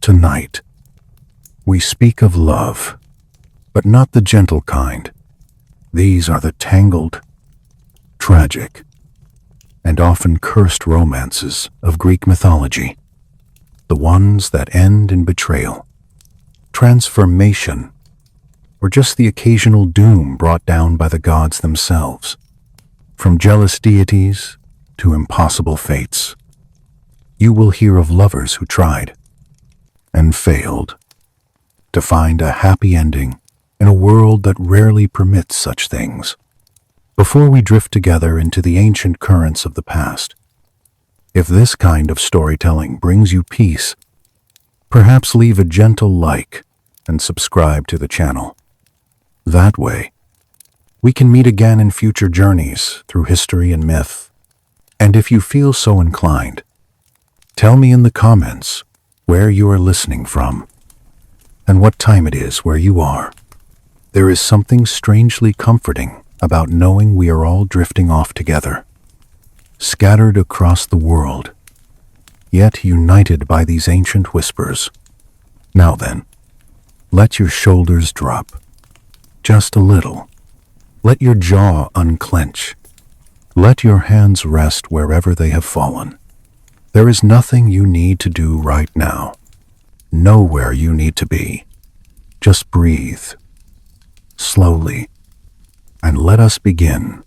Tonight, we speak of love, but not the gentle kind. These are the tangled, tragic, and often cursed romances of Greek mythology, the ones that end in betrayal, transformation, or just the occasional doom brought down by the gods themselves. From jealous deities to impossible fates, you will hear of lovers who tried and failed to find a happy ending in a world that rarely permits such things. Before we drift together into the ancient currents of the past, if this kind of storytelling brings you peace, perhaps leave a gentle like and subscribe to the channel. That way, we can meet again in future journeys through history and myth. And if you feel so inclined, tell me in the comments where you are listening from and what time it is where you are. There is something strangely comforting about knowing we are all drifting off together, scattered across the world, yet united by these ancient whispers. Now then, let your shoulders drop, just a little. Let your jaw unclench. Let your hands rest wherever they have fallen. There is nothing you need to do right now. Nowhere you need to be. Just breathe, slowly, and let us begin.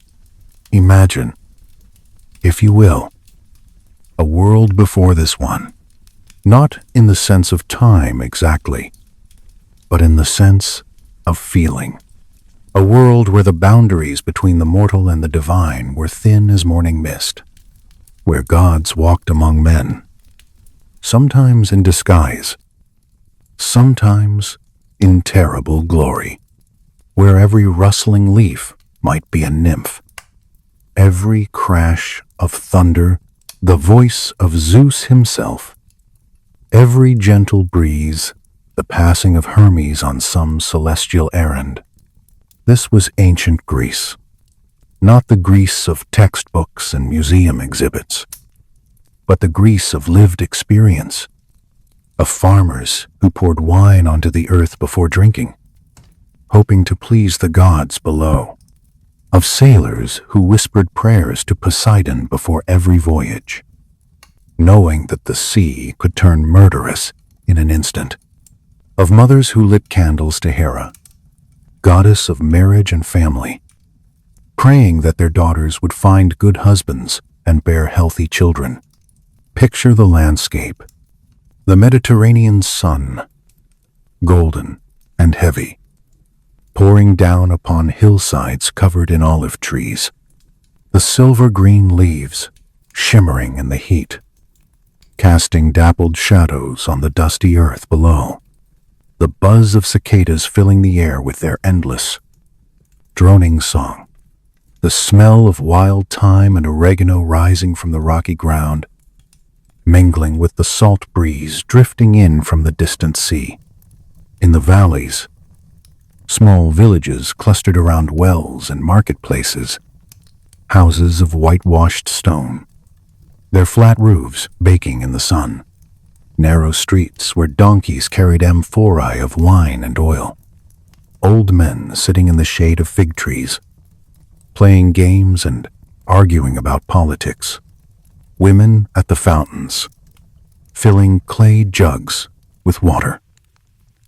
Imagine, if you will, a world before this one, not in the sense of time exactly, but in the sense of feeling. A world where the boundaries between the mortal and the divine were thin as morning mist, where gods walked among men, sometimes in disguise, sometimes in terrible glory, where every rustling leaf might be a nymph, every crash of thunder the voice of Zeus himself, every gentle breeze the passing of Hermes on some celestial errand. This was ancient Greece, not the Greece of textbooks and museum exhibits, but the Greece of lived experience, of farmers who poured wine onto the earth before drinking, hoping to please the gods below, of sailors who whispered prayers to Poseidon before every voyage, knowing that the sea could turn murderous in an instant, of mothers who lit candles to Hera, goddess of marriage and family, praying that their daughters would find good husbands and bear healthy children. Picture the landscape, the Mediterranean sun, golden and heavy, pouring down upon hillsides covered in olive trees, the silver-green leaves shimmering in the heat, casting dappled shadows on the dusty earth below, the buzz of cicadas filling the air with their endless, droning song, the smell of wild thyme and oregano rising from the rocky ground, mingling with the salt breeze drifting in from the distant sea. In the valleys, small villages clustered around wells and marketplaces, houses of whitewashed stone, their flat roofs baking in the sun, narrow streets where donkeys carried amphorae of wine and oil, old men sitting in the shade of fig trees, playing games and arguing about politics, women at the fountains, filling clay jugs with water,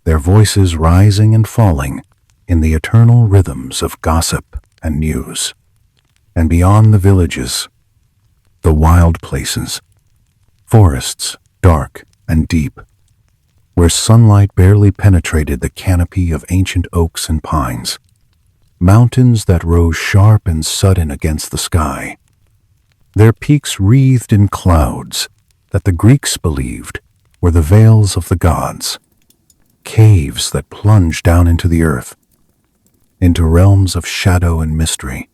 their voices rising and falling in the eternal rhythms of gossip and news. And beyond the villages, the wild places, forests dark and deep, where sunlight barely penetrated the canopy of ancient oaks and pines, mountains that rose sharp and sudden against the sky, their peaks wreathed in clouds that the Greeks believed were the veils of the gods, caves that plunged down into the earth, into realms of shadow and mystery,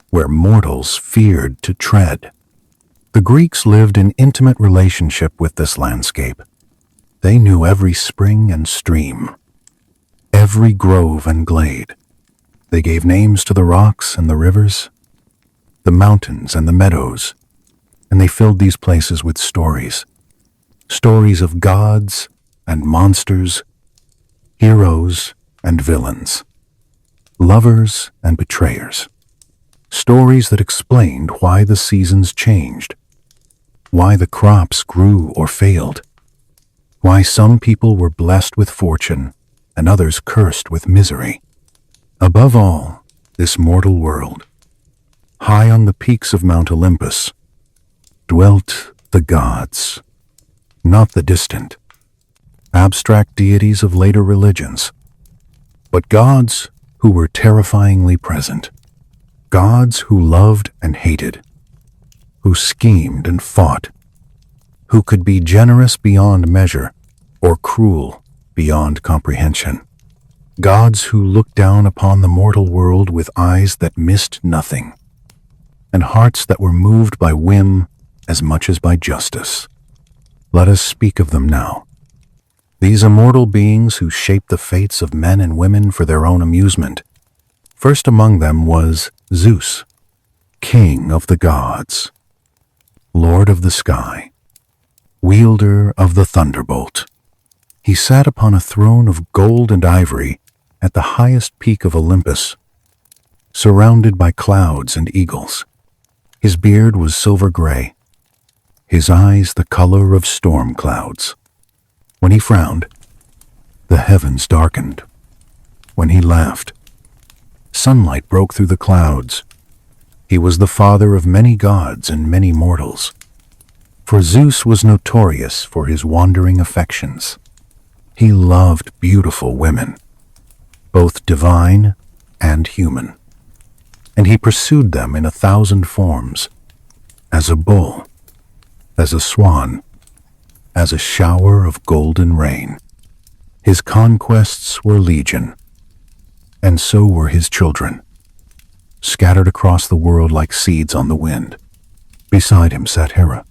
where mortals feared to tread. The Greeks lived in intimate relationship with this landscape. They knew every spring and stream, every grove and glade. They gave names to the rocks and the rivers, the mountains and the meadows, and they filled these places with stories. Stories of gods and monsters, heroes and villains, lovers and betrayers. Stories that explained why the seasons changed, why the crops grew or failed, why some people were blessed with fortune and others cursed with misery. Above all, this mortal world, high on the peaks of Mount Olympus, dwelt the gods, not the distant, abstract deities of later religions, but gods who were terrifyingly present, gods who loved and hated, who schemed and fought, who could be generous beyond measure or cruel beyond comprehension. Gods who looked down upon the mortal world with eyes that missed nothing, and hearts that were moved by whim as much as by justice. Let us speak of them now. These immortal beings who shaped the fates of men and women for their own amusement. First among them was Zeus, king of the gods, lord of the sky, wielder of the thunderbolt. He sat upon a throne of gold and ivory at the highest peak of Olympus, surrounded by clouds and eagles. His beard was silver gray, his eyes the color of storm clouds. When he frowned, the heavens darkened. When he laughed, sunlight broke through the clouds. He was the father of many gods and many mortals. For Zeus was notorious for his wandering affections. He loved beautiful women, both divine and human, and he pursued them in 1,000 forms, as a bull, as a swan, as a shower of golden rain. His conquests were legion, and so were his children, scattered across the world like seeds on the wind. Beside him sat Hera,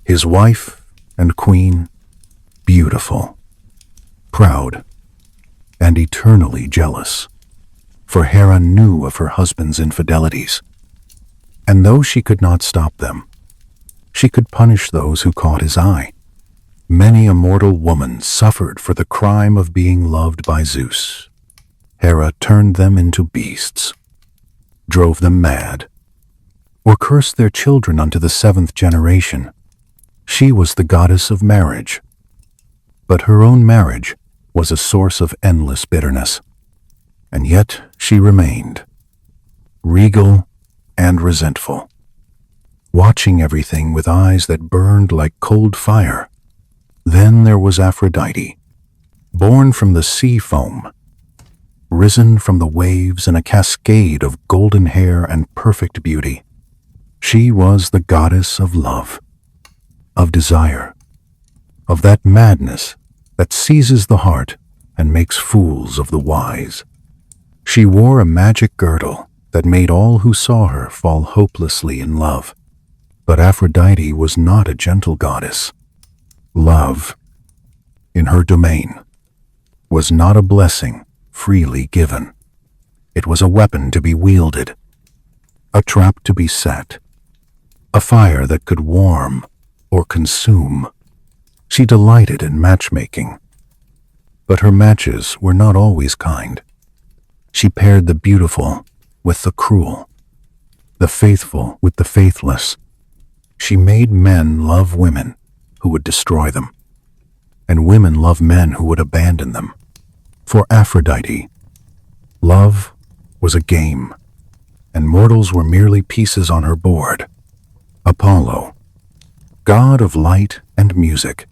his wife and queen, beautiful, proud, and eternally jealous. For Hera knew of her husband's infidelities, and though she could not stop them, she could punish those who caught his eye. Many a mortal woman suffered for the crime of being loved by Zeus. Hera turned them into beasts, drove them mad, or cursed their children unto the 7th generation. She was the goddess of marriage, but her own marriage was a source of endless bitterness. And yet she remained, regal and resentful, watching everything with eyes that burned like cold fire. Then there was Aphrodite, born from the sea foam, risen from the waves in a cascade of golden hair and perfect beauty. She was the goddess of love, of desire, of that madness that seizes the heart and makes fools of the wise. She wore a magic girdle that made all who saw her fall hopelessly in love. But Aphrodite was not a gentle goddess. Love, in her domain, was not a blessing freely given. It was a weapon to be wielded, a trap to be set, a fire that could warm or consume. She delighted in matchmaking, but her matches were not always kind. She paired the beautiful with the cruel, the faithful with the faithless. She made men love women who would destroy them, and women love men who would abandon them. For Aphrodite, love was a game, and mortals were merely pieces on her board. Apollo, god of light and music,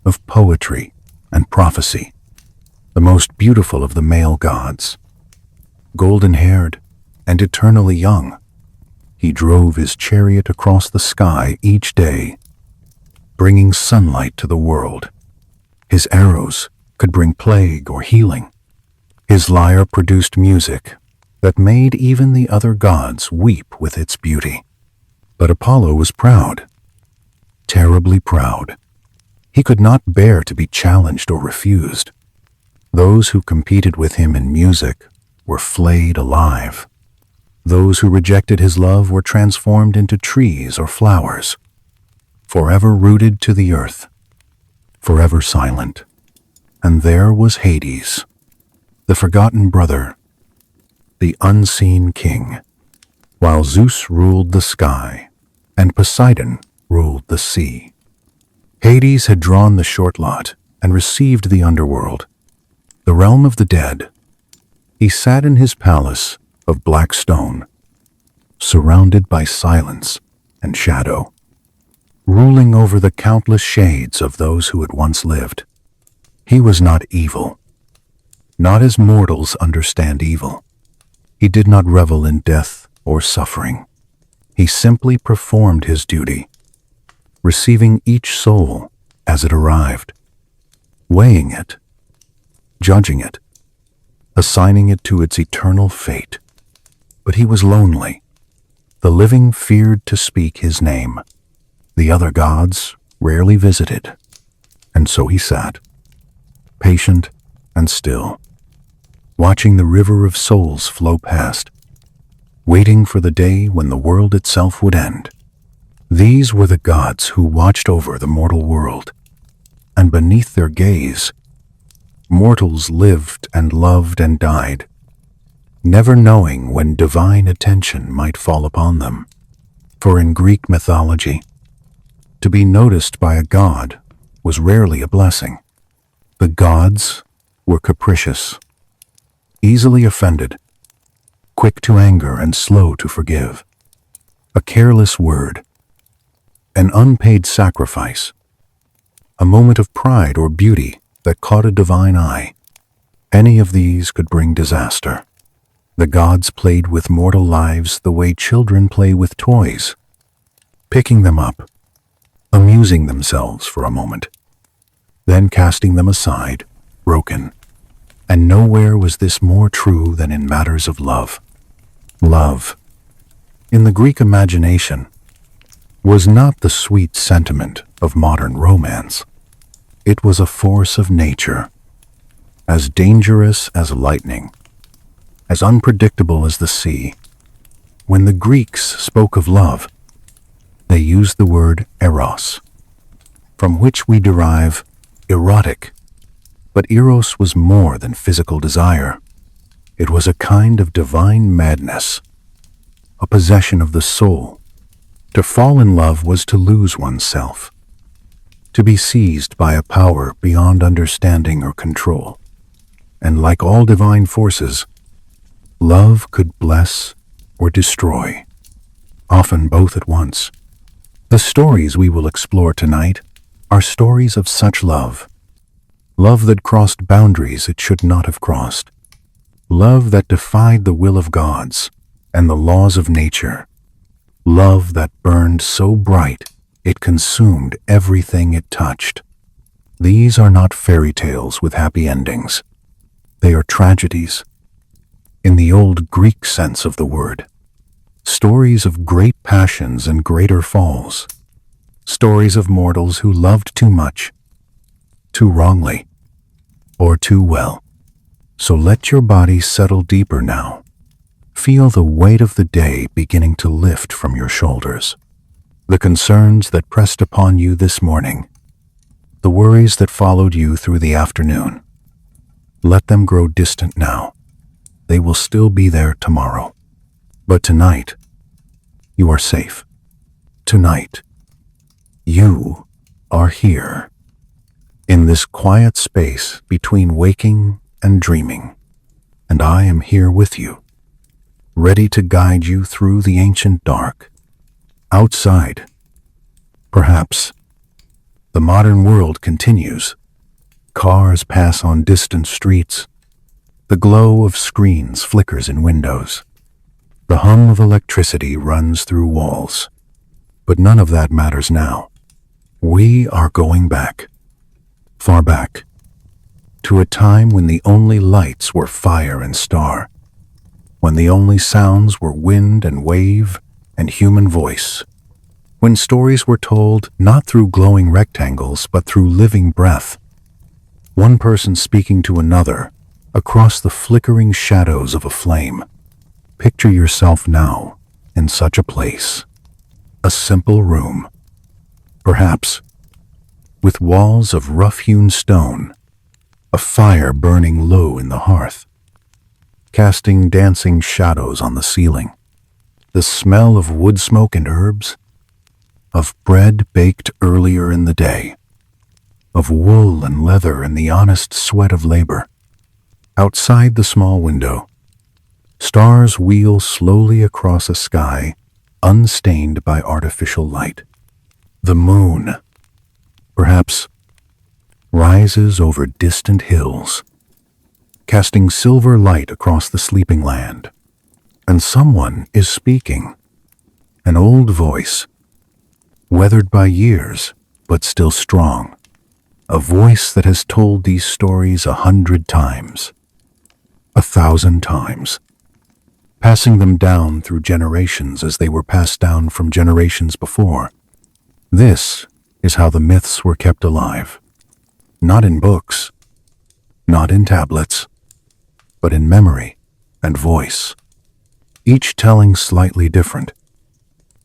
of poetry and prophecy, the most beautiful of the male gods, golden-haired and eternally young, he drove his chariot across the sky each day, bringing sunlight to the world. His arrows could bring plague or healing. His lyre produced music that made even the other gods weep with its beauty. But Apollo was proud, terribly proud. He could not bear to be challenged or refused. Those who competed with him in music were flayed alive. Those who rejected his love were transformed into trees or flowers, forever rooted to the earth, forever silent. And there was Hades, the forgotten brother, the unseen king, while Zeus ruled the sky and Poseidon ruled the sea. Hades had drawn the short lot and received the underworld, the realm of the dead. He sat in his palace of black stone, surrounded by silence and shadow, ruling over the countless shades of those who had once lived. He was not evil, not as mortals understand evil. He did not revel in death or suffering. He simply performed his duty, receiving each soul as it arrived, weighing it, judging it, assigning it to its eternal fate. But he was lonely. The living feared to speak his name. The other gods rarely visited, and so he sat, patient and still, watching the river of souls flow past, waiting for the day when the world itself would end. These were the gods who watched over the mortal world, and beneath their gaze, mortals lived and loved and died, never knowing when divine attention might fall upon them. For in Greek mythology, to be noticed by a god was rarely a blessing. The gods were capricious, easily offended, quick to anger and slow to forgive. A careless word, an unpaid sacrifice, a moment of pride or beauty that caught a divine eye, any of these could bring disaster. The gods played with mortal lives the way children play with toys, picking them up, amusing themselves for a moment, then casting them aside, broken. And nowhere was this more true than in matters of love. Love, in the Greek imagination, was not the sweet sentiment of modern romance. It was a force of nature, as dangerous as lightning, as unpredictable as the sea. When the Greeks spoke of love, they used the word eros, from which we derive erotic. But eros was more than physical desire. It was a kind of divine madness, a possession of the soul. To fall in love was to lose oneself, to be seized by a power beyond understanding or control. And like all divine forces, love could bless or destroy, often both at once. The stories we will explore tonight are stories of such love. Love that crossed boundaries it should not have crossed. Love that defied the will of gods and the laws of nature. Love that burned so bright it consumed everything it touched. These are not fairy tales with happy endings. They are tragedies, in the old Greek sense of the word. Stories of great passions and greater falls. Stories of mortals who loved too much, too wrongly, or too well. So let your body settle deeper now. Feel the weight of the day beginning to lift from your shoulders. The concerns that pressed upon you this morning, the worries that followed you through the afternoon, let them grow distant now. They will still be there tomorrow. But tonight, you are safe. Tonight, you are here, in this quiet space between waking and dreaming, and I am here with you, ready to guide you through the ancient dark. Outside, perhaps, the modern world continues. Cars pass on distant streets. The glow of screens flickers in windows. The hum of electricity runs through walls. But none of that matters now. We are going back, far back, to a time when the only lights were fire and star, when the only sounds were wind and wave and human voice, when stories were told not through glowing rectangles but through living breath, one person speaking to another across the flickering shadows of a flame. Picture yourself now in such a place, a simple room, perhaps with walls of rough-hewn stone, a fire burning low in the hearth, casting dancing shadows on the ceiling, the smell of wood smoke and herbs, of bread baked earlier in the day, of wool and leather and the honest sweat of labor. Outside the small window, stars wheel slowly across a sky unstained by artificial light. The moon, perhaps, rises over distant hills, casting silver light across the sleeping land. And someone is speaking, an old voice, weathered by years, but still strong, a voice that has told these stories 100 times, 1,000 times, passing them down through generations as they were passed down from generations before. This is how the myths were kept alive, not in books, not in tablets, but in memory and voice, each telling slightly different,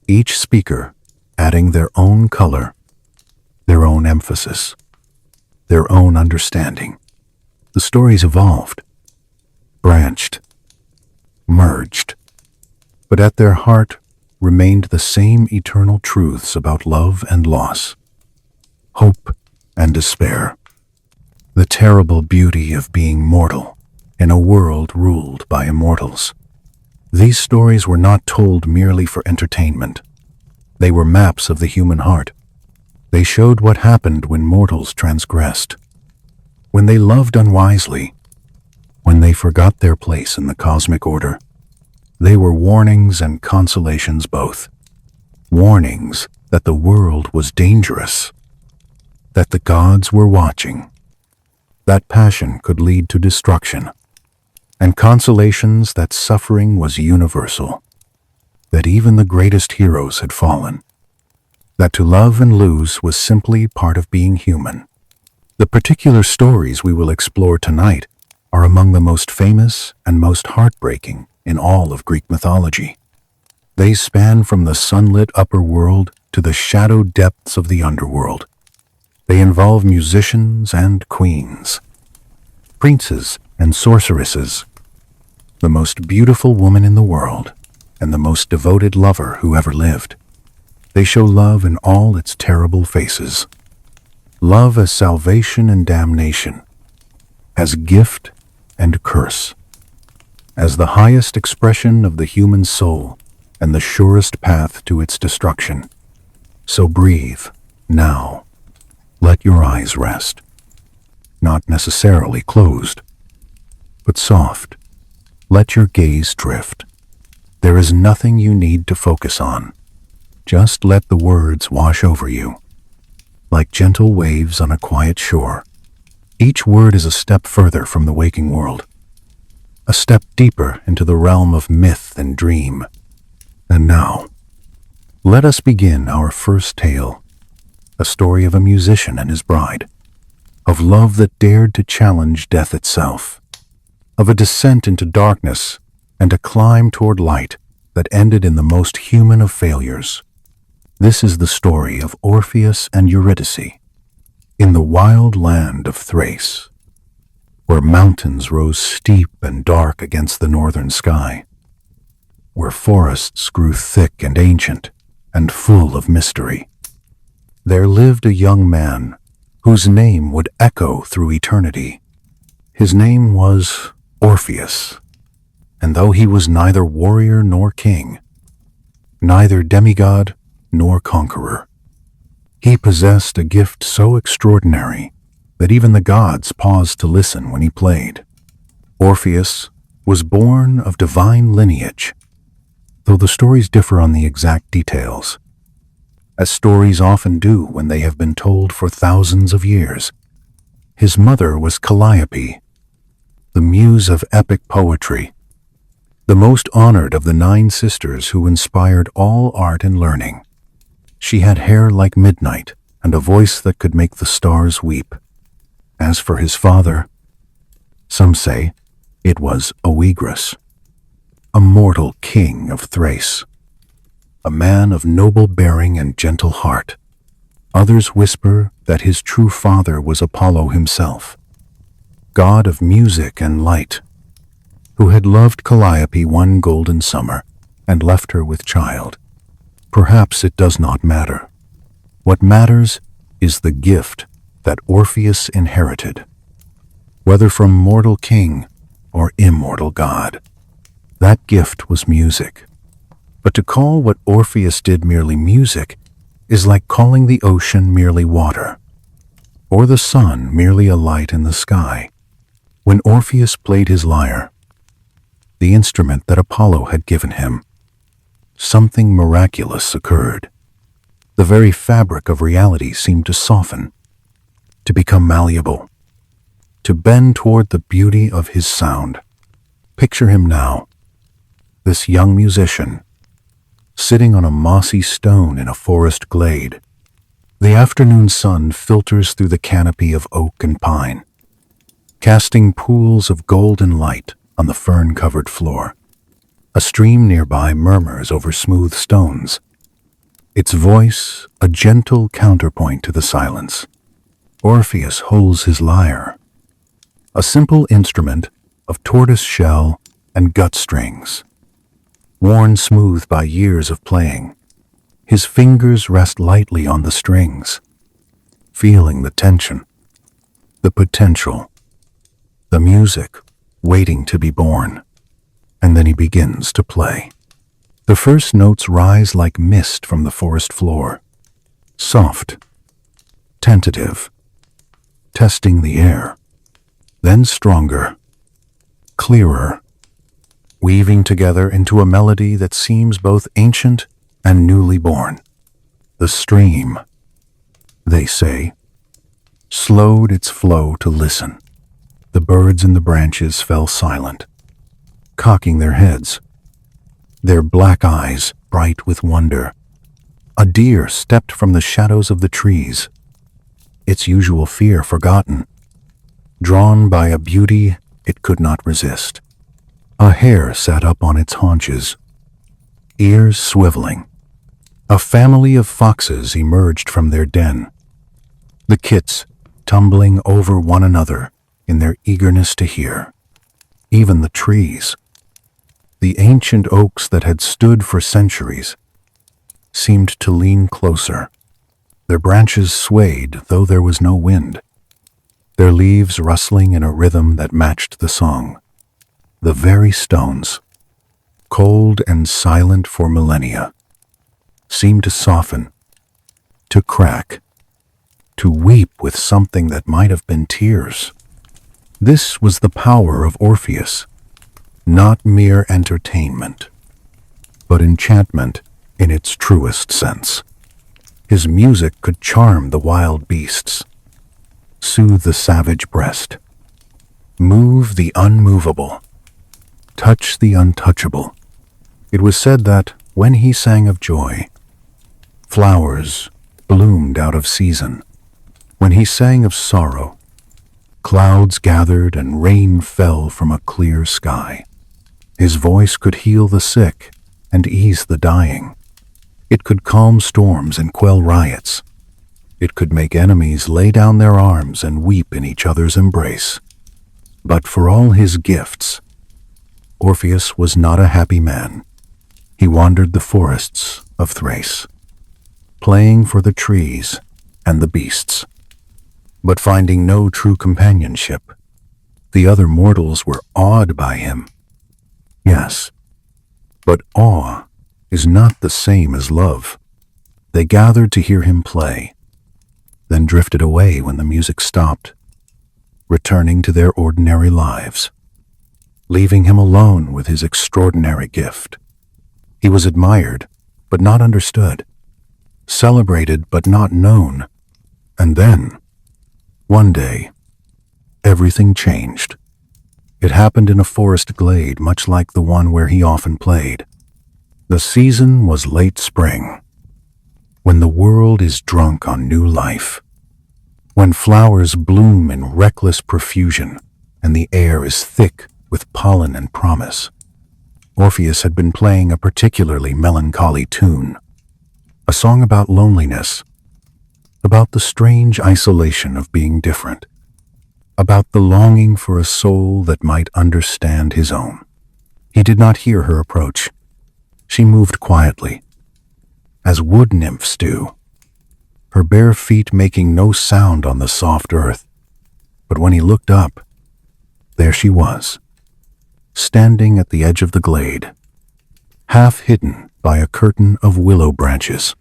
each speaker adding their own color, their own emphasis, their own understanding. The stories evolved, branched, merged, but at their heart remained the same eternal truths about love and loss, hope and despair, the terrible beauty of being mortal in a world ruled by immortals. These stories were not told merely for entertainment. They were maps of the human heart. They showed what happened when mortals transgressed, when they loved unwisely, when they forgot their place in the cosmic order. They were warnings and consolations both. Warnings that the world was dangerous, that the gods were watching, that passion could lead to destruction, and consolations that suffering was universal, that even the greatest heroes had fallen, that to love and lose was simply part of being human. The particular stories we will explore tonight are among the most famous and most heartbreaking in all of Greek mythology. They span from the sunlit upper world to the shadowed depths of the underworld. They involve musicians and queens, princes and sorceresses, the most beautiful woman in the world, and the most devoted lover who ever lived. They show love in all its terrible faces. Love as salvation and damnation, as gift and curse, as the highest expression of the human soul and the surest path to its destruction. So breathe, now. Let your eyes rest. Not necessarily closed, but soft. Let your gaze drift. There is nothing you need to focus on. Just let the words wash over you, like gentle waves on a quiet shore. Each word is a step further from the waking world, a step deeper into the realm of myth and dream. And now, let us begin our first tale, a story of a musician and his bride, of love that dared to challenge death itself, of a descent into darkness and a climb toward light that ended in the most human of failures. This is the story of Orpheus and Eurydice, in the wild land of Thrace, where mountains rose steep and dark against the northern sky, where forests grew thick and ancient and full of mystery. There lived a young man whose name would echo through eternity. His name was Orpheus, and though he was neither warrior nor king, neither demigod nor conqueror, he possessed a gift so extraordinary that even the gods paused to listen when he played. Orpheus was born of divine lineage, though the stories differ on the exact details, as stories often do when they have been told for thousands of years. His mother was Calliope, the muse of epic poetry, the most honored of the 9 sisters who inspired all art and learning. She had hair like midnight and a voice that could make the stars weep. As for his father, some say it was Oeagrus, a mortal king of Thrace, a man of noble bearing and gentle heart. Others whisper that his true father was Apollo himself, god of music and light, who had loved Calliope one golden summer and left her with child. Perhaps it does not matter. What matters is the gift that Orpheus inherited, whether from mortal king or immortal god. That gift was music. But to call what Orpheus did merely music is like calling the ocean merely water, or the sun merely a light in the sky. When Orpheus played his lyre, the instrument that Apollo had given him, something miraculous occurred. The very fabric of reality seemed to soften, to become malleable, to bend toward the beauty of his sound. Picture him now, this young musician, sitting on a mossy stone in a forest glade. The afternoon sun filters through the canopy of oak and pine, casting pools of golden light on the fern-covered floor. A stream nearby murmurs over smooth stones, its voice a gentle counterpoint to the silence. Orpheus holds his lyre, a simple instrument of tortoise shell and gut strings. Worn smooth by years of playing, his fingers rest lightly on the strings, feeling the tension, the potential, the music waiting to be born. And then he begins to play. The first notes rise like mist from the forest floor, soft, tentative, testing the air, then stronger, clearer, weaving together into a melody that seems both ancient and newly born. The stream, they say, slowed its flow to listen. The birds in the branches fell silent, cocking their heads, their black eyes bright with wonder. A deer stepped from the shadows of the trees, its usual fear forgotten, drawn by a beauty it could not resist. A hare sat up on its haunches, ears swiveling. A family of foxes emerged from their den, the kits tumbling over one another in their eagerness to hear. Even the trees, the ancient oaks that had stood for centuries, seemed to lean closer. Their branches swayed, though there was no wind, their leaves rustling in a rhythm that matched the song. The very stones, cold and silent for millennia, seemed to soften, to crack, to weep with something that might have been tears. This was the power of Orpheus, not mere entertainment, but enchantment in its truest sense. His music could charm the wild beasts, soothe the savage breast, move the unmovable, touch the untouchable. It was said that when he sang of joy, flowers bloomed out of season. When he sang of sorrow, clouds gathered and rain fell from a clear sky. His voice could heal the sick and ease the dying. It could calm storms and quell riots. It could make enemies lay down their arms and weep in each other's embrace. But for all his gifts, Orpheus was not a happy man. He wandered the forests of Thrace, playing for the trees and the beasts, but finding no true companionship. The other mortals were awed by him. Yes, but awe is not the same as love. They gathered to hear him play, then drifted away when the music stopped, returning to their ordinary lives, leaving him alone with his extraordinary gift. He was admired, but not understood, celebrated, but not known. And then, one day, everything changed. It happened in a forest glade, much like the one where he often played. The season was late spring, when the world is drunk on new life, when flowers bloom in reckless profusion and the air is thick with pollen and promise. Orpheus had been playing a particularly melancholy tune, a song about loneliness, about the strange isolation of being different, about the longing for a soul that might understand his own. He did not hear her approach. She moved quietly, as wood nymphs do, her bare feet making no sound on the soft earth. But when he looked up, there she was, standing at the edge of the glade, half hidden by a curtain of willow branches,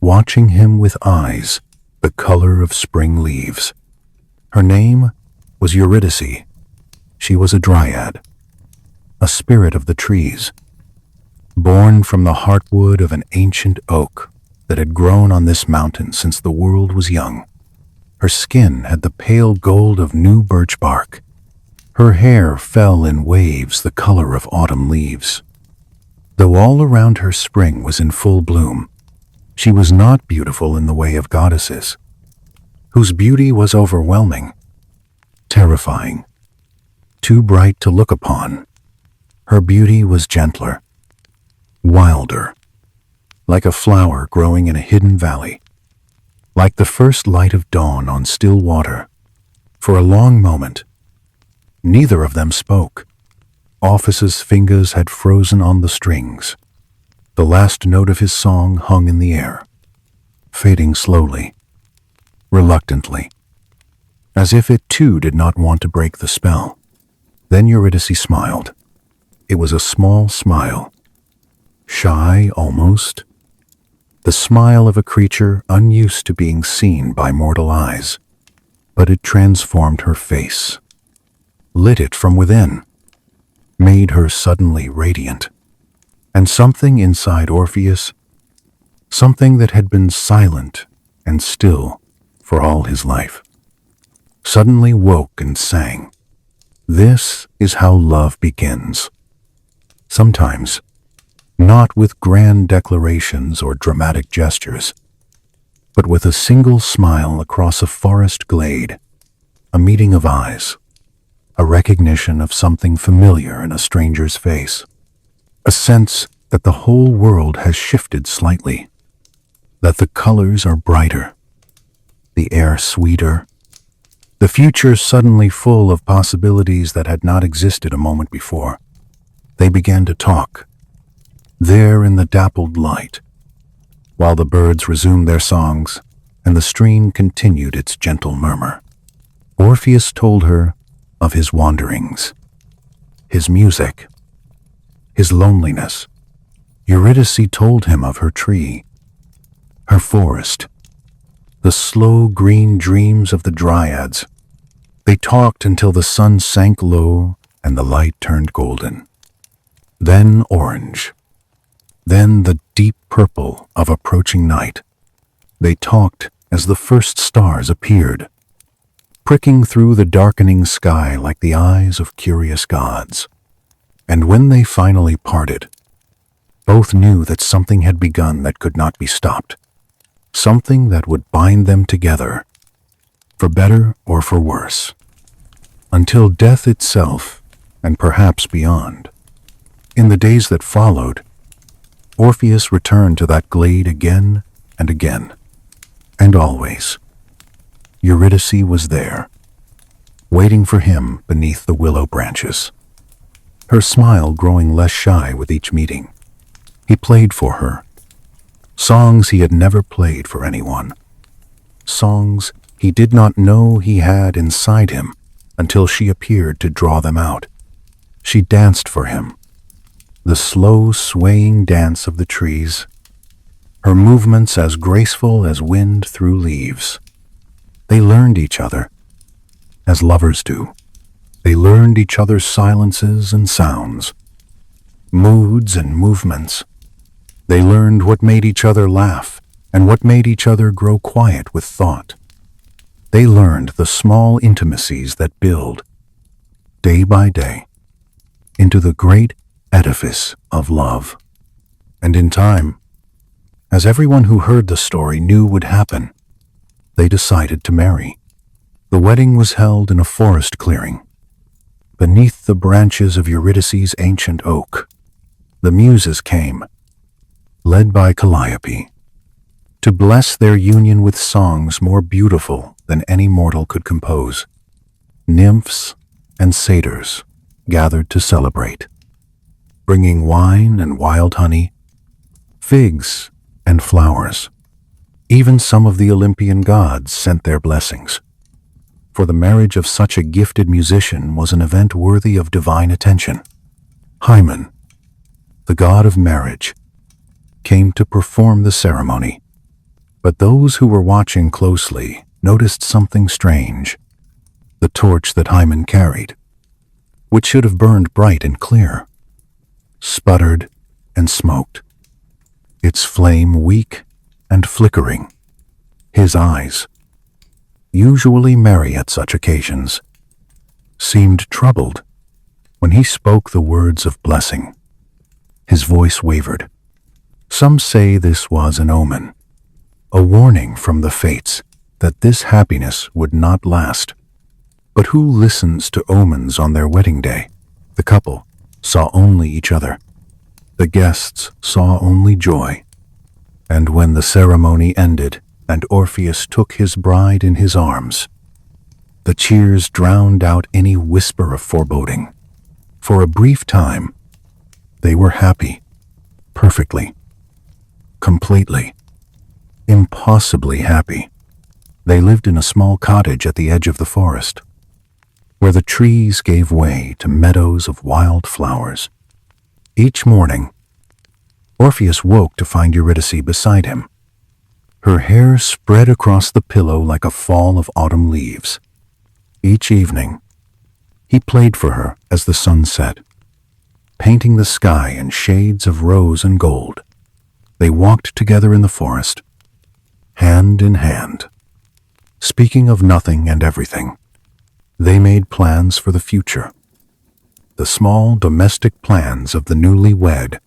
watching him with eyes the color of spring leaves. Her name was Eurydice. She was a dryad, a spirit of the trees, born from the heartwood of an ancient oak that had grown on this mountain since the world was young. Her skin had the pale gold of new birch bark. Her hair fell in waves the color of autumn leaves. Though all around her spring was in full bloom, she was not beautiful in the way of goddesses, whose beauty was overwhelming, terrifying, too bright to look upon. Her beauty was gentler, wilder, like a flower growing in a hidden valley, like the first light of dawn on still water. For a long moment, neither of them spoke. Orpheus's fingers had frozen on the strings. The last note of his song hung in the air, fading slowly, reluctantly, as if it too did not want to break the spell. Then Eurydice smiled. It was a small smile, shy almost, the smile of a creature unused to being seen by mortal eyes. But it transformed her face, lit it from within, made her suddenly radiant. And something inside Orpheus, something that had been silent and still for all his life, suddenly woke and sang. This is how love begins. Sometimes, not with grand declarations or dramatic gestures, but with a single smile across a forest glade, a meeting of eyes, a recognition of something familiar in a stranger's face, a sense that the whole world has shifted slightly, that the colors are brighter, the air sweeter, the future suddenly full of possibilities that had not existed a moment before. They began to talk, there in the dappled light, while the birds resumed their songs and the stream continued its gentle murmur. Orpheus told her of his wanderings, his music, his loneliness. Eurydice told him of her tree, her forest, the slow green dreams of the dryads. They talked until the sun sank low and the light turned golden, then orange, then the deep purple of approaching night. They talked as the first stars appeared, pricking through the darkening sky like the eyes of curious gods. And when they finally parted, both knew that something had begun that could not be stopped, something that would bind them together, for better or for worse, until death itself and perhaps beyond. In the days that followed, Orpheus returned to that glade again and again, and always. Eurydice was there, waiting for him beneath the willow branches, her smile growing less shy with each meeting. He played for her, songs he had never played for anyone, songs he did not know he had inside him until she appeared to draw them out. She danced for him, the slow swaying dance of the trees, her movements as graceful as wind through leaves. They learned each other, as lovers do. They learned each other's silences and sounds, moods and movements. They learned what made each other laugh and what made each other grow quiet with thought. They learned the small intimacies that build, day by day, into the great edifice of love. And in time, as everyone who heard the story knew would happen, they decided to marry. The wedding was held in a forest clearing, beneath the branches of Eurydice's ancient oak. The Muses came, led by Calliope, to bless their union with songs more beautiful than any mortal could compose. Nymphs and satyrs gathered to celebrate, bringing wine and wild honey, figs and flowers. Even some of the Olympian gods sent their blessings, for the marriage of such a gifted musician was an event worthy of divine attention. Hymen, the god of marriage, came to perform the ceremony, but those who were watching closely noticed something strange. The torch that Hymen carried, which should have burned bright and clear, sputtered and smoked, its flame weak and flickering. His eyes, usually merry at such occasions, seemed troubled when he spoke the words of blessing. His voice wavered. Some say this was an omen, a warning from the fates that this happiness would not last. But who listens to omens on their wedding day? The couple saw only each other. The guests saw only joy. And when the ceremony ended and Orpheus took his bride in his arms, the cheers drowned out any whisper of foreboding. For a brief time, they were happy, perfectly, completely, impossibly happy. They lived in a small cottage at the edge of the forest, where the trees gave way to meadows of wild flowers. Each morning, Orpheus woke to find Eurydice beside him. Her hair spread across the pillow like a fall of autumn leaves. Each evening, he played for her as the sun set, painting the sky in shades of rose and gold. They walked together in the forest, hand in hand, speaking of nothing and everything. They made plans for the future, the small domestic plans of the newlywed,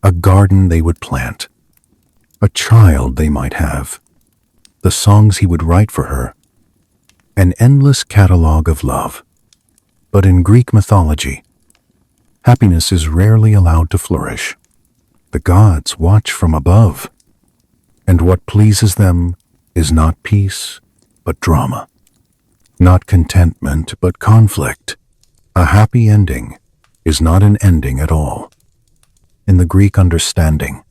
a garden they would plant, a child they might have, the songs he would write for her, an endless catalogue of love. But in Greek mythology, happiness is rarely allowed to flourish. The gods watch from above, and what pleases them is not peace, but drama. Not contentment, but conflict. A happy ending is not an ending at all. In the Greek understanding,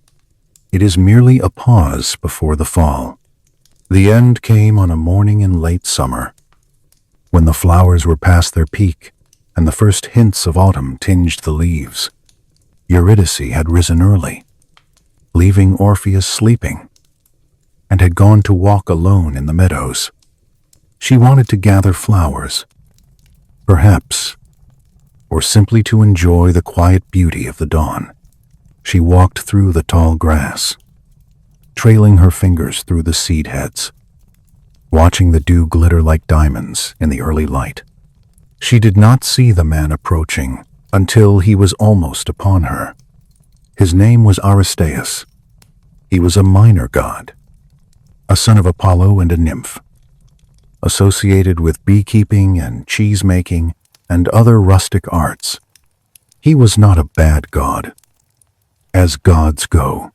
it is merely a pause before the fall. The end came on a morning in late summer, when the flowers were past their peak and the first hints of autumn tinged the leaves. Eurydice had risen early, leaving Orpheus sleeping, and had gone to walk alone in the meadows. She wanted to gather flowers, perhaps, or simply to enjoy the quiet beauty of the dawn. She walked through the tall grass, trailing her fingers through the seed heads, watching the dew glitter like diamonds in the early light. She did not see the man approaching until he was almost upon her. His name was Aristeus. He was a minor god, a son of Apollo and a nymph, associated with beekeeping and cheese-making and other rustic arts. He was not a bad god, as gods go,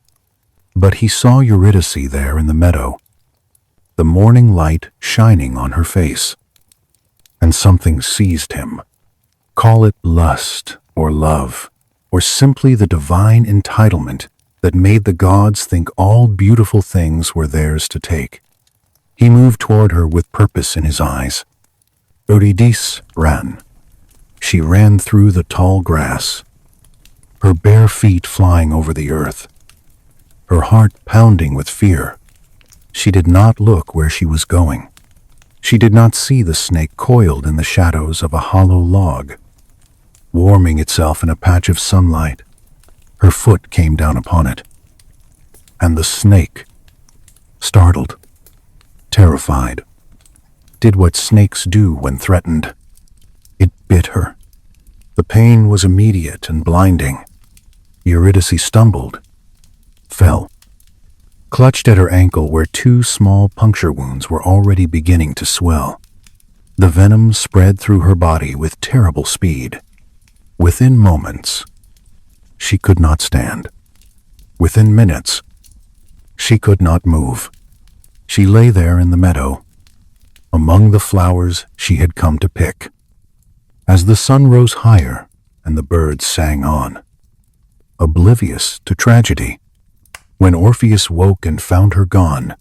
but he saw Eurydice there in the meadow, the morning light shining on her face, and something seized him. Call it lust or love, or simply the divine entitlement that made the gods think all beautiful things were theirs to take. He moved toward her with purpose in his eyes. Eurydice ran. She ran through the tall grass, her bare feet flying over the earth, her heart pounding with fear. She did not look where she was going. She did not see the snake coiled in the shadows of a hollow log, warming itself in a patch of sunlight. Her foot came down upon it, and the snake, startled, terrified, did what snakes do when threatened. It bit her. The pain was immediate and blinding. Eurydice stumbled, fell, clutched at her ankle where 2 small puncture wounds were already beginning to swell. The venom spread through her body with terrible speed. Within moments, she could not stand. Within minutes, She could not move. She lay there in the meadow, among the flowers she had come to pick. As the sun rose higher and the birds sang on, oblivious to tragedy, when Orpheus woke and found her gone,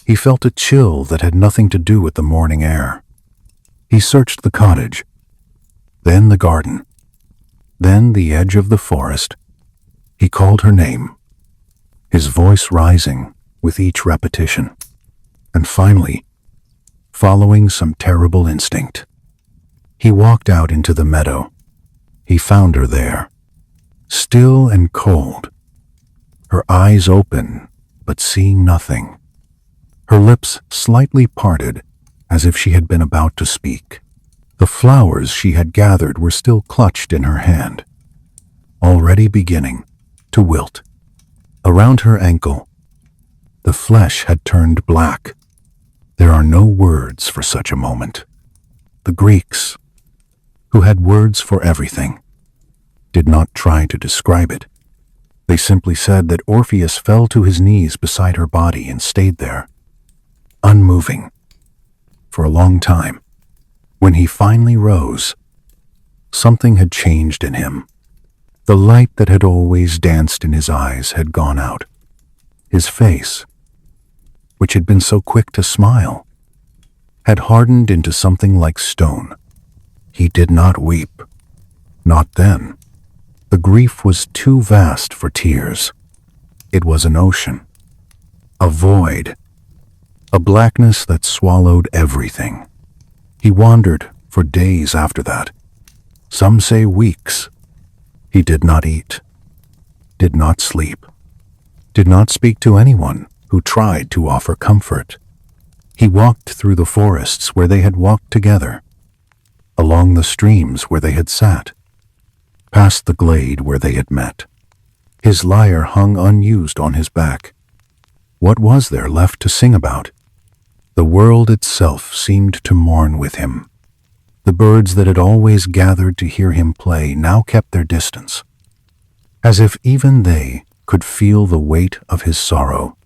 he felt a chill that had nothing to do with the morning air. He searched the cottage, then the garden, then the edge of the forest. He called her name, his voice rising with each repetition, and finally, following some terrible instinct, he walked out into the meadow. He found her there, still and cold, her eyes open but seeing nothing, her lips slightly parted as if she had been about to speak. The flowers she had gathered were still clutched in her hand, already beginning to wilt. Around her ankle, the flesh had turned black. There are no words for such a moment. The Greeks, who had words for everything, did not try to describe it. They simply said that Orpheus fell to his knees beside her body and stayed there, unmoving, for a long time. When he finally rose, something had changed in him. The light that had always danced in his eyes had gone out. His face, which had been so quick to smile, had hardened into something like stone. He did not weep. Not then. The grief was too vast for tears. It was an ocean, a void, a blackness that swallowed everything. He wandered for days after that. Some say weeks. He did not eat, did not sleep, did not speak to anyone who tried to offer comfort. He walked through the forests where they had walked together, along the streams where they had sat, past the glade where they had met. His lyre hung unused on his back. What was there left to sing about? The world itself seemed to mourn with him. The birds that had always gathered to hear him play now kept their distance, as if even they could feel the weight of his sorrow.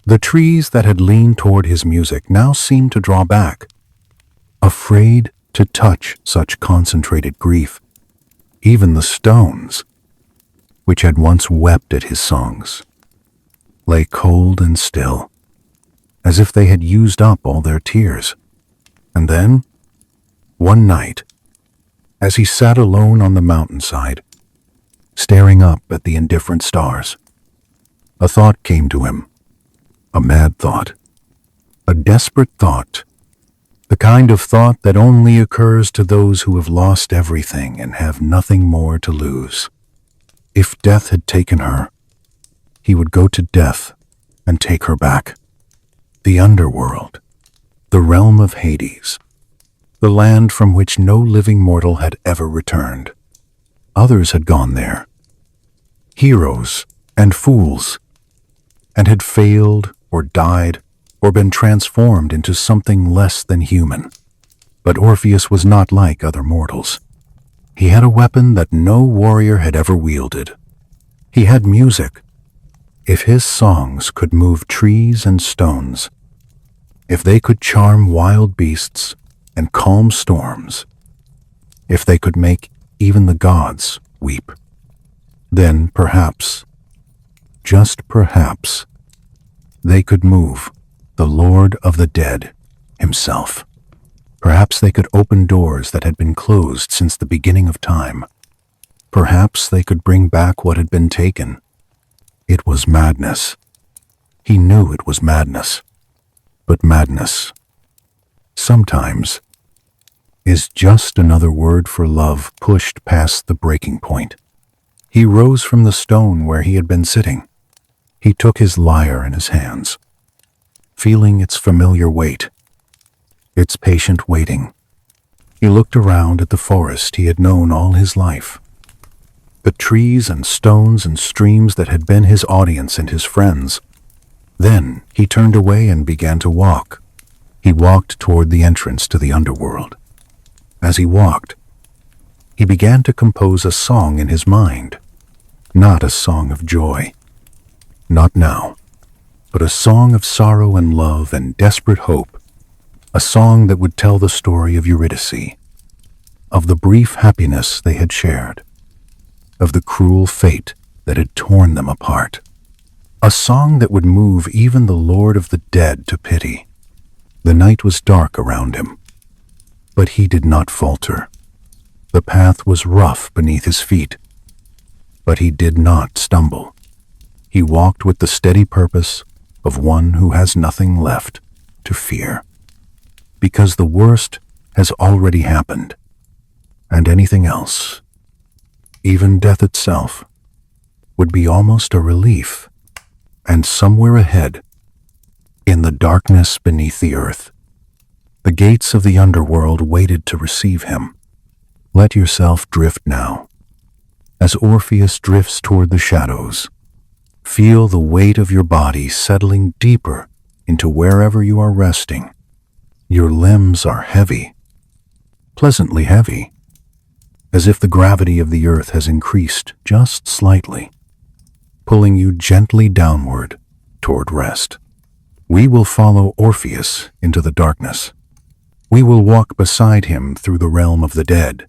The trees that had leaned toward his music now seemed to draw back, afraid to touch such concentrated grief. Even the stones, which had once wept at his songs, lay cold and still, as if they had used up all their tears. And then, one night, as he sat alone on the mountainside, staring up at the indifferent stars, a thought came to him, a mad thought, a desperate thought, the kind of thought that only occurs to those who have lost everything and have nothing more to lose. If death had taken her, he would go to death and take her back. The underworld, the realm of Hades, the land from which no living mortal had ever returned. Others had gone there, heroes and fools, and had failed or died or been transformed into something less than human. But Orpheus was not like other mortals. He had a weapon that no warrior had ever wielded. He had music. If his songs could move trees and stones, if they could charm wild beasts and calm storms, if they could make even the gods weep, then perhaps, just perhaps, they could move the Lord of the dead himself. Perhaps they could open doors that had been closed since the beginning of time. Perhaps they could bring back what had been taken. It was madness. He knew it was madness. But madness, sometimes, is just another word for love pushed past the breaking point. He rose from the stone where he had been sitting. He took his lyre in his hands, feeling its familiar weight, its patient waiting. He looked around at the forest he had known all his life, the trees and stones and streams that had been his audience and his friends. Then he turned away and began to walk. He walked toward the entrance to the underworld. As he walked, he began to compose a song in his mind, not a song of joy. Not now. but a song of sorrow and love and desperate hope, a song that would tell the story of Eurydice, of the brief happiness they had shared, of the cruel fate that had torn them apart. A song that would move even the Lord of the Dead to pity. The night was dark around him, but he did not falter. The path was rough beneath his feet, but he did not stumble. He walked with the steady purpose of one who has nothing left to fear, because the worst has already happened, and anything else, even death itself, would be almost a relief. And somewhere ahead, in the darkness beneath the earth, the gates of the underworld waited to receive him. Let yourself drift now. As Orpheus drifts toward the shadows, feel the weight of your body settling deeper into wherever you are resting. Your limbs are heavy, pleasantly heavy, as if the gravity of the earth has increased just slightly, pulling you gently downward toward rest. We will follow Orpheus into the darkness. We will walk beside him through the realm of the dead.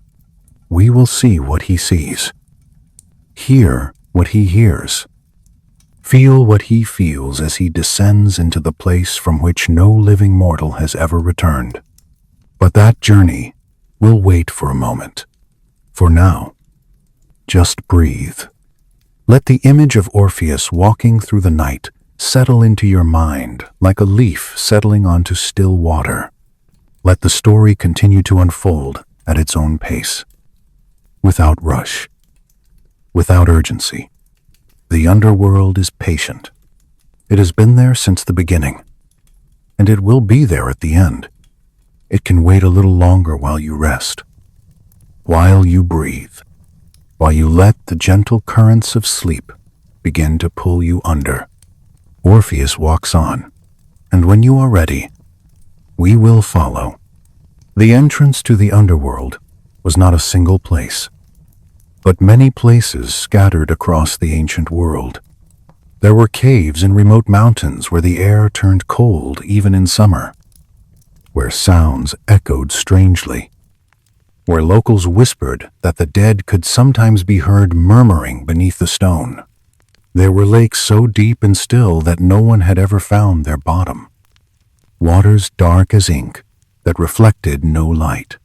We will see what he sees, hear what he hears, feel what he feels as he descends into the place from which no living mortal has ever returned. But that journey will wait for a moment. For now, just breathe. Let the image of Orpheus walking through the night settle into your mind like a leaf settling onto still water. Let the story continue to unfold at its own pace, without rush, without urgency. The underworld is patient. It has been there since the beginning, and it will be there at the end. It can wait a little longer while you rest, while you breathe, while you let the gentle currents of sleep begin to pull you under. Orpheus walks on, and when you are ready, we will follow. The entrance to the underworld was not a single place, but many places scattered across the ancient world. There were caves in remote mountains where the air turned cold even in summer, where sounds echoed strangely, where locals whispered that the dead could sometimes be heard murmuring beneath the stone. There were lakes so deep and still that no one had ever found their bottom, waters dark as ink that reflected no light.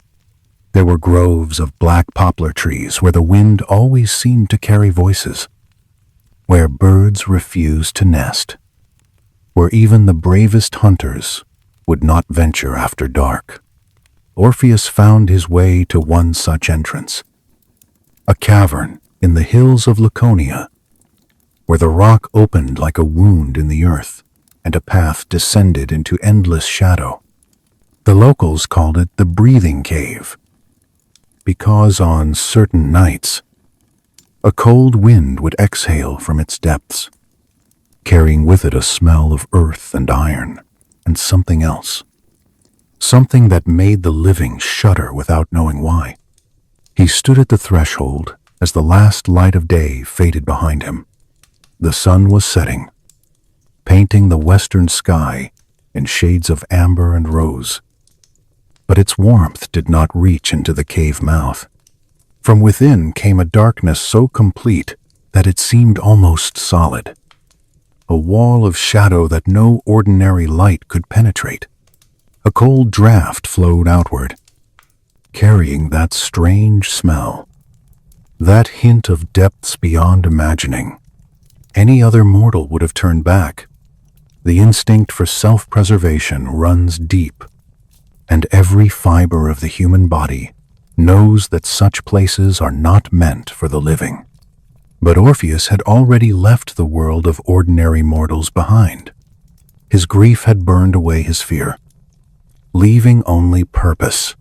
There were groves of black poplar trees where the wind always seemed to carry voices, where birds refused to nest, where even the bravest hunters would not venture after dark. Orpheus found his way to one such entrance, a cavern in the hills of Laconia, where the rock opened like a wound in the earth and a path descended into endless shadow. The locals called it the breathing cave, because on certain nights, a cold wind would exhale from its depths, carrying with it a smell of earth and iron and something else, something that made the living shudder without knowing why. He stood at the threshold as the last light of day faded behind him. The sun was setting, painting the western sky in shades of amber and rose, but its warmth did not reach into the cave mouth. From within came a darkness so complete that it seemed almost solid, a wall of shadow that no ordinary light could penetrate. A cold draft flowed outward, carrying that strange smell, that hint of depths beyond imagining. Any other mortal would have turned back. The instinct for self-preservation runs deep, and every fiber of the human body knows that such places are not meant for the living. But Orpheus had already left the world of ordinary mortals behind. His grief had burned away his fear, leaving only purpose.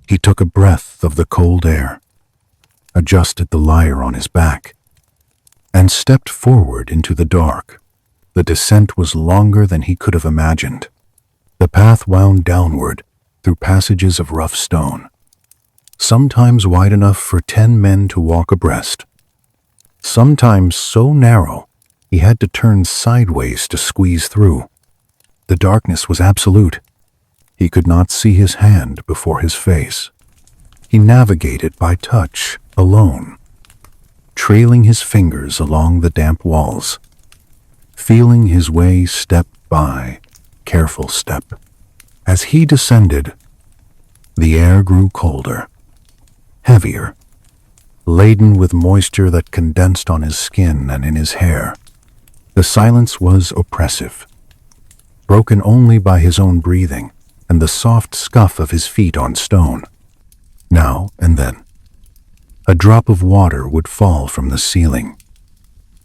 He took a breath of the cold air, adjusted the lyre on his back, and stepped forward into the dark. The descent was longer than he could have imagined. The path wound downward through passages of rough stone, sometimes wide enough for 10 men to walk abreast, sometimes so narrow He had to turn sideways to squeeze through. The darkness was absolute. He could not see his hand before his face. He navigated by touch alone, trailing his fingers along the damp walls, feeling his way step by careful step. As he descended, the air grew colder, heavier, laden with moisture that condensed on his skin and in his hair. The silence was oppressive, broken only by his own breathing and the soft scuff of his feet on stone. Now and then, a drop of water would fall from the ceiling,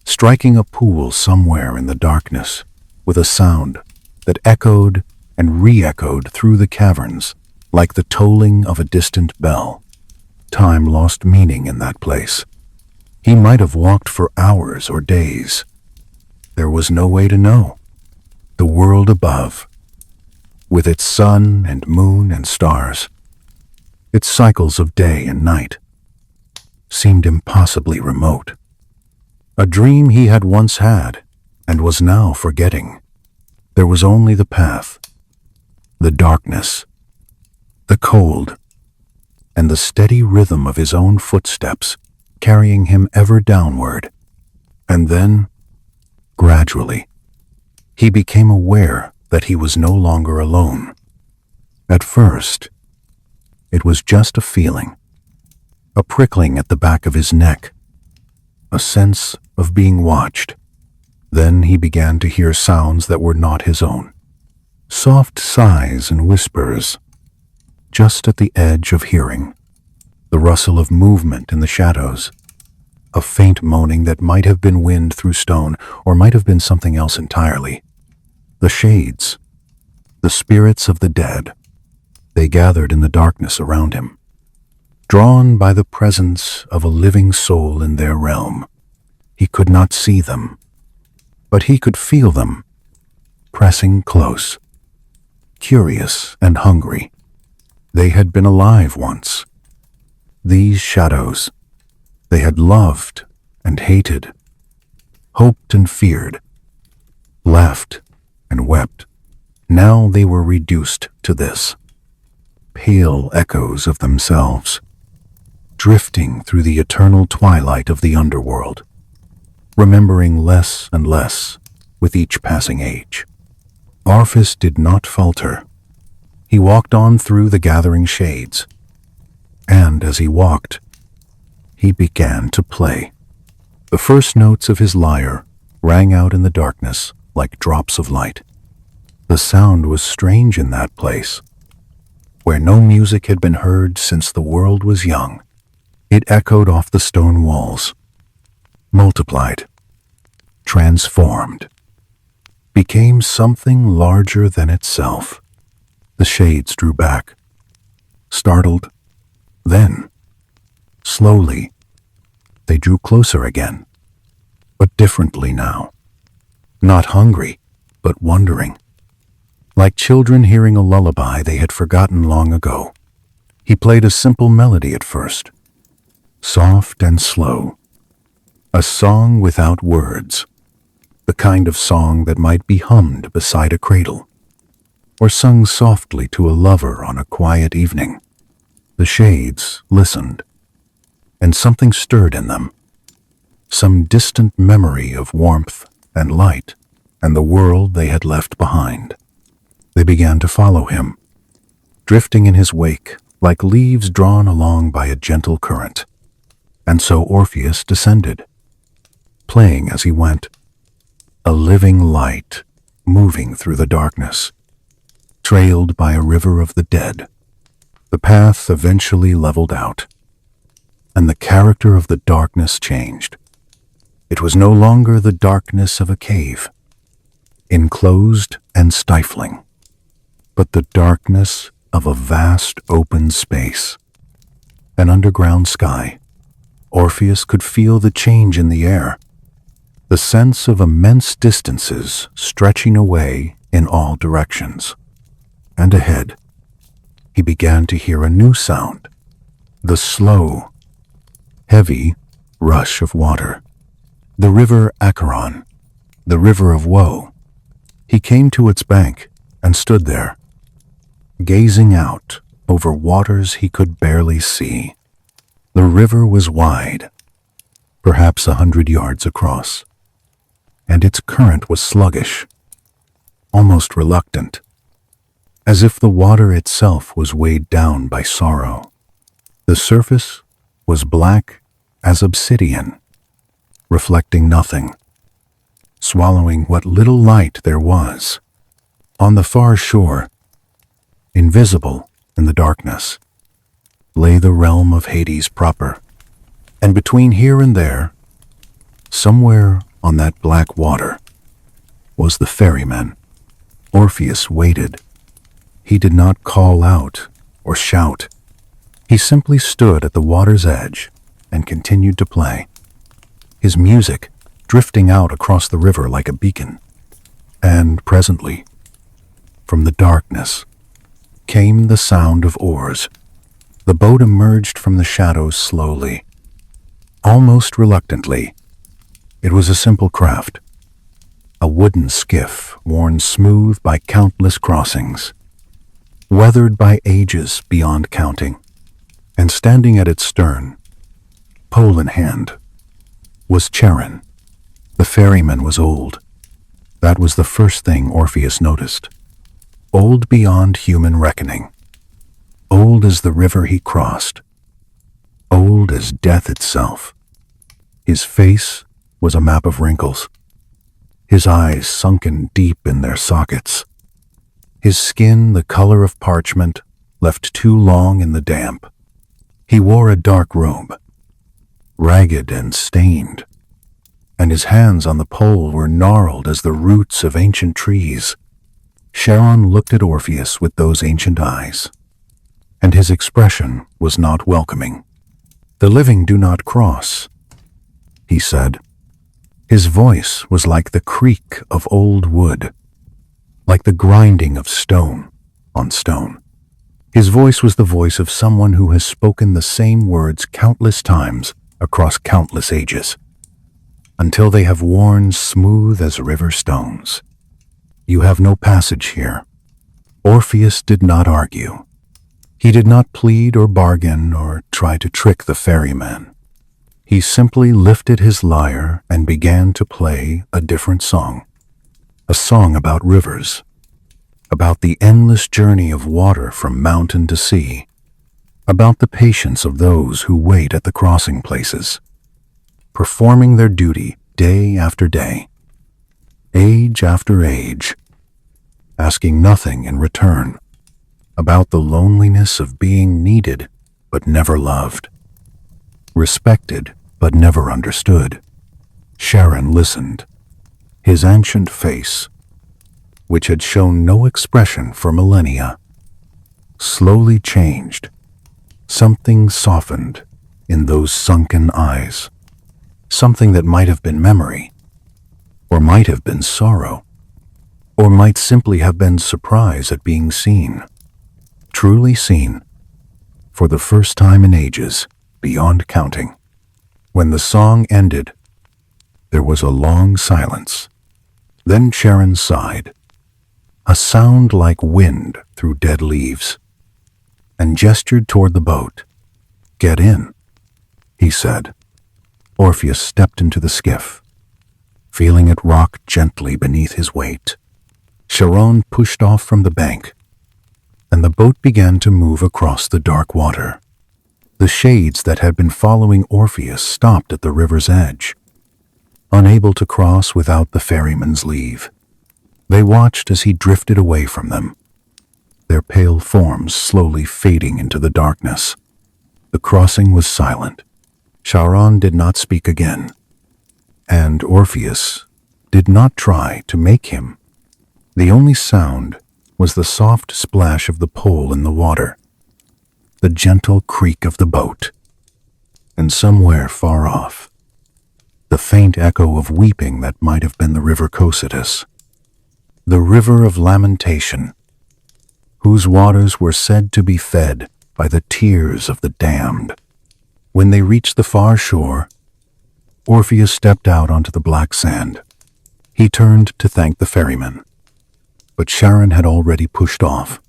striking a pool somewhere in the darkness with a sound that echoed and re-echoed through the caverns like the tolling of a distant bell. Time lost meaning in that place. He might have walked for hours or days. There was no way to know. The world above, with its sun and moon and stars, its cycles of day and night, seemed impossibly remote. A dream he had once had and was now forgetting. There was only the path, the darkness, the cold, and the steady rhythm of his own footsteps carrying him ever downward. And then, gradually, he became aware that he was no longer alone. At first, it was just a feeling, a prickling at the back of his neck, a sense of being watched. Then he began to hear sounds that were not his own, soft sighs and whispers, just at the edge of hearing, the rustle of movement in the shadows, a faint moaning that might have been wind through stone or might have been something else entirely. The shades, the spirits of the dead, they gathered in the darkness around him, drawn by the presence of a living soul in their realm. He could not see them, but he could feel them, pressing close, curious and hungry. They had been alive once. These shadows, they had loved and hated, hoped and feared, laughed and wept. Now they were reduced to this, pale echoes of themselves, drifting through the eternal twilight of the underworld, remembering less and less with each passing age. Orpheus did not falter. He walked on through the gathering shades, and as he walked, he began to play. The first notes of his lyre rang out in the darkness like drops of light. The sound was strange in that place, where no music had been heard since the world was young. It echoed off the stone walls, multiplied, transformed, became something larger than itself. The shades drew back, startled. Then, slowly, they drew closer again, but differently now. Not hungry, but wondering. Like children hearing a lullaby they had forgotten long ago. He played a simple melody at first, soft and slow, a song without words, the kind of song that might be hummed beside a cradle, or sung softly to a lover on a quiet evening. The shades listened, and something stirred in them, some distant memory of warmth and light and the world they had left behind. They began to follow him, drifting in his wake like leaves drawn along by a gentle current. And so Orpheus descended, playing as he went, a living light moving through the darkness, trailed by a river of the dead. The path eventually leveled out, and the character of the darkness changed. It was no longer the darkness of a cave, enclosed and stifling, but the darkness of a vast open space, an underground sky. Orpheus could feel the change in the air, the sense of immense distances stretching away in all directions. And ahead, he began to hear a new sound, the slow, heavy rush of water. The river Acheron, the river of woe. He came to its bank and stood there, gazing out over waters he could barely see. The river was wide, perhaps 100 yards across, and its current was sluggish, almost reluctant, as if the water itself was weighed down by sorrow. The surface was black as obsidian, reflecting nothing, swallowing what little light there was. On the far shore, invisible in the darkness, lay the realm of Hades proper, and between here and there, somewhere on that black water, was the ferryman. Orpheus waited. He did not call out or shout. He simply stood at the water's edge and continued to play, his music drifting out across the river like a beacon. And presently, from the darkness, came the sound of oars. The boat emerged from the shadows slowly, almost reluctantly. It was a simple craft, a wooden skiff worn smooth by countless crossings, weathered by ages beyond counting, and standing at its stern, pole in hand, was Charon. The ferryman was old. That was the first thing Orpheus noticed. Old beyond human reckoning. Old as the river he crossed. Old as death itself. His face was a map of wrinkles, his eyes sunken deep in their sockets, his skin the color of parchment, left too long in the damp. He wore a dark robe, ragged and stained, and his hands on the pole were gnarled as the roots of ancient trees. Charon looked at Orpheus with those ancient eyes, and his expression was not welcoming. "The living do not cross," he said. His voice was like the creak of old wood, like the grinding of stone on stone. His voice was the voice of someone who has spoken the same words countless times across countless ages, until they have worn smooth as river stones. "You have no passage here." Orpheus did not argue. He did not plead or bargain or try to trick the ferryman. He simply lifted his lyre and began to play a different song. A song about rivers, about the endless journey of water from mountain to sea, about the patience of those who wait at the crossing places, performing their duty day after day, age after age, asking nothing in return, about the loneliness of being needed but never loved, respected but never understood. Charon listened. His ancient face, which had shown no expression for millennia, slowly changed. Something softened in those sunken eyes, something that might have been memory, or might have been sorrow, or might simply have been surprise at being seen, truly seen, for the first time in ages, beyond counting. When the song ended, there was a long silence. Then Charon sighed, a sound like wind through dead leaves, and gestured toward the boat. "Get in," he said. Orpheus stepped into the skiff, feeling it rock gently beneath his weight. Charon pushed off from the bank, and the boat began to move across the dark water. The shades that had been following Orpheus stopped at the river's edge, unable to cross without the ferryman's leave. They watched as he drifted away from them, their pale forms slowly fading into the darkness. The crossing was silent. Charon did not speak again, and Orpheus did not try to make him. The only sound was the soft splash of the pole in the water, the gentle creak of the boat, and somewhere far off, the faint echo of weeping that might have been the river Cocytus, the river of lamentation, whose waters were said to be fed by the tears of the damned. When they reached the far shore, Orpheus stepped out onto the black sand. He turned to thank the ferryman, but Charon had already pushed off,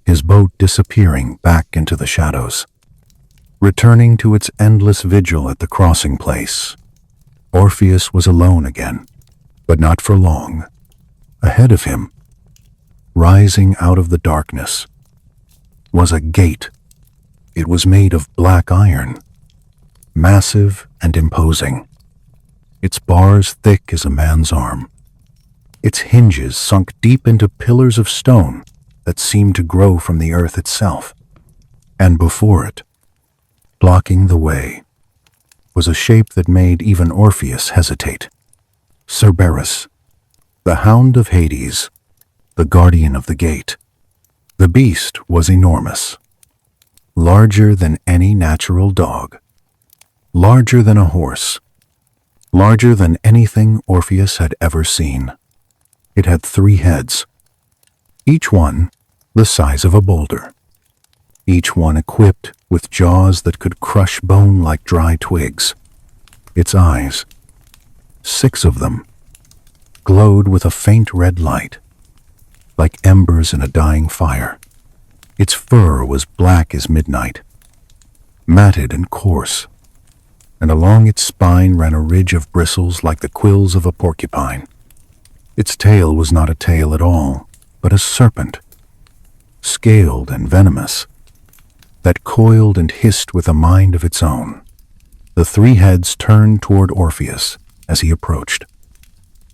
his boat disappearing back into the shadows. Returning to its endless vigil at the crossing place, Orpheus was alone again, but not for long. Ahead of him, rising out of the darkness, was a gate. It was made of black iron, massive and imposing, its bars thick as a man's arm, its hinges sunk deep into pillars of stone that seemed to grow from the earth itself. And before it, blocking the way, was a shape that made even Orpheus hesitate. Cerberus, the hound of Hades, the guardian of the gate. The beast was enormous, larger than any natural dog, larger than a horse, larger than anything Orpheus had ever seen. It had 3 heads, each one the size of a boulder, each one equipped with jaws that could crush bone like dry twigs. Its eyes, 6 of them, glowed with a faint red light, like embers in a dying fire. Its fur was black as midnight, matted and coarse, and along its spine ran a ridge of bristles like the quills of a porcupine. Its tail was not a tail at all, but a serpent, scaled and venomous, that coiled and hissed with a mind of its own. The 3 heads turned toward Orpheus as he approached,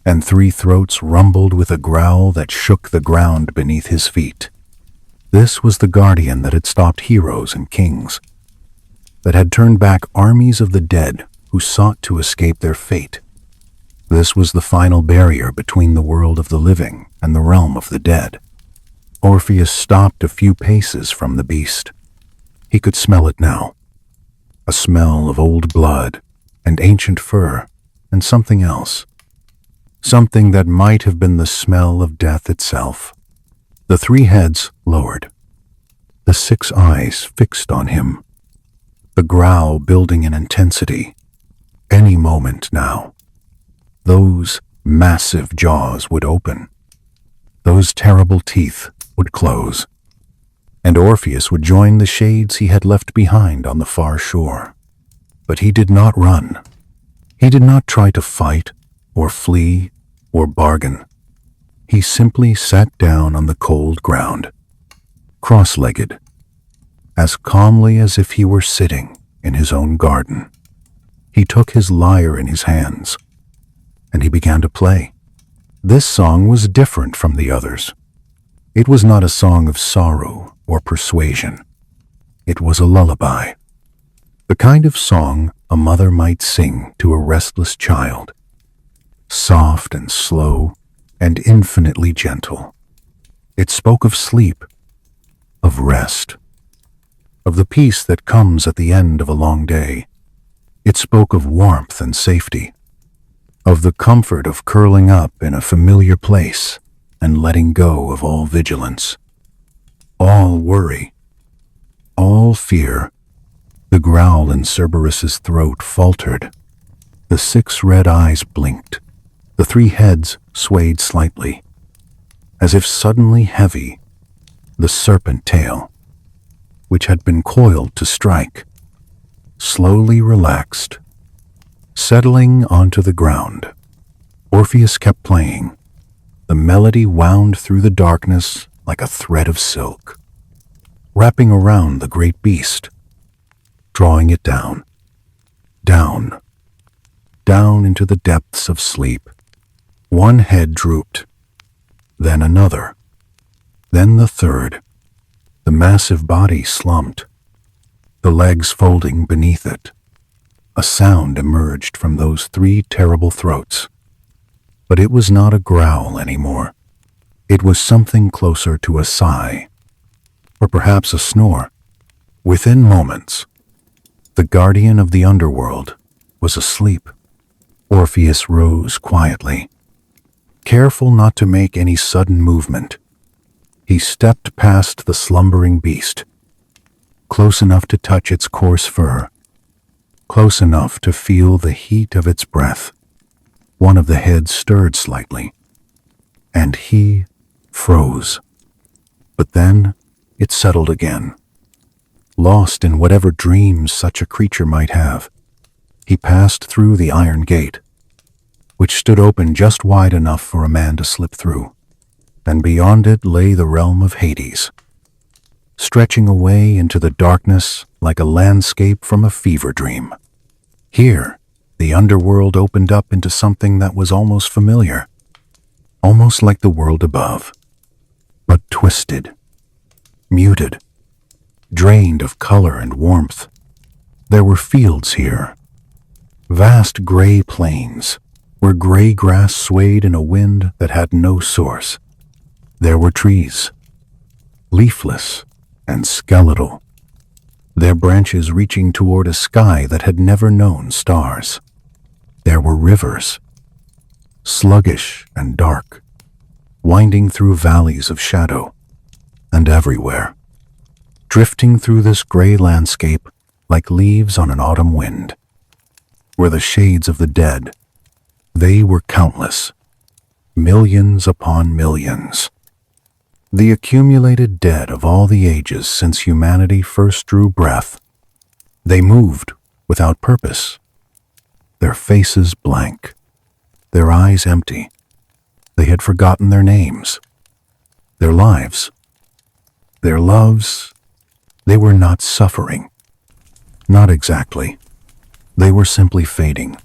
and 3 throats rumbled with a growl that shook the ground beneath his feet. This was the guardian that had stopped heroes and kings, that had turned back armies of the dead who sought to escape their fate. This was the final barrier between the world of the living and the realm of the dead. Orpheus stopped a few paces from the beast. He could smell it now, a smell of old blood and ancient fur and something else, something that might have been the smell of death itself. The 3 heads lowered, the 6 eyes fixed on him, the growl building in intensity. Any moment now, those massive jaws would open, those terrible teeth would close, and Orpheus would join the shades he had left behind on the far shore. But he did not run. He did not try to fight or flee or bargain. He simply sat down on the cold ground, cross-legged, as calmly as if he were sitting in his own garden. He took his lyre in his hands, and he began to play. This song was different from the others. It was not a song of sorrow or persuasion. It was a lullaby, the kind of song a mother might sing to a restless child, soft and slow and infinitely gentle. It spoke of sleep, of rest, of the peace that comes at the end of a long day. It spoke of warmth and safety, of the comfort of curling up in a familiar place and letting go of all vigilance, all worry, all fear. The growl in Cerberus's throat faltered. The 6 red eyes blinked. The 3 heads swayed slightly, as if suddenly heavy. The serpent tail, which had been coiled to strike, slowly relaxed, settling onto the ground. Orpheus kept playing. The melody wound through the darkness like a thread of silk, wrapping around the great beast, drawing it down, down, down into the depths of sleep. One head drooped, then another, then the third. The massive body slumped, the legs folding beneath it. A sound emerged from those 3 terrible throats, but it was not a growl anymore. It was something closer to a sigh, or perhaps a snore. Within moments, the guardian of the underworld was asleep. Orpheus rose quietly, careful not to make any sudden movement. He stepped past the slumbering beast, close enough to touch its coarse fur, close enough to feel the heat of its breath. One of the heads stirred slightly, and he froze. But then it settled again. Lost in whatever dreams such a creature might have, he passed through the iron gate, which stood open just wide enough for a man to slip through, and beyond it lay the realm of Hades, stretching away into the darkness like a landscape from a fever dream. Here, the underworld opened up into something that was almost familiar, almost like the world above, but twisted, muted, drained of color and warmth. There were fields here, vast gray plains, where gray grass swayed in a wind that had no source. There were trees, leafless and skeletal, their branches reaching toward a sky that had never known stars. There were rivers, sluggish and dark, winding through valleys of shadow, and everywhere, drifting through this gray landscape like leaves on an autumn wind, were the shades of the dead. They were countless, millions upon millions. The accumulated dead of all the ages since humanity first drew breath. They moved without purpose, their faces blank, their eyes empty. They had forgotten their names, their lives, their loves. They were not suffering. Not exactly. They were simply fading,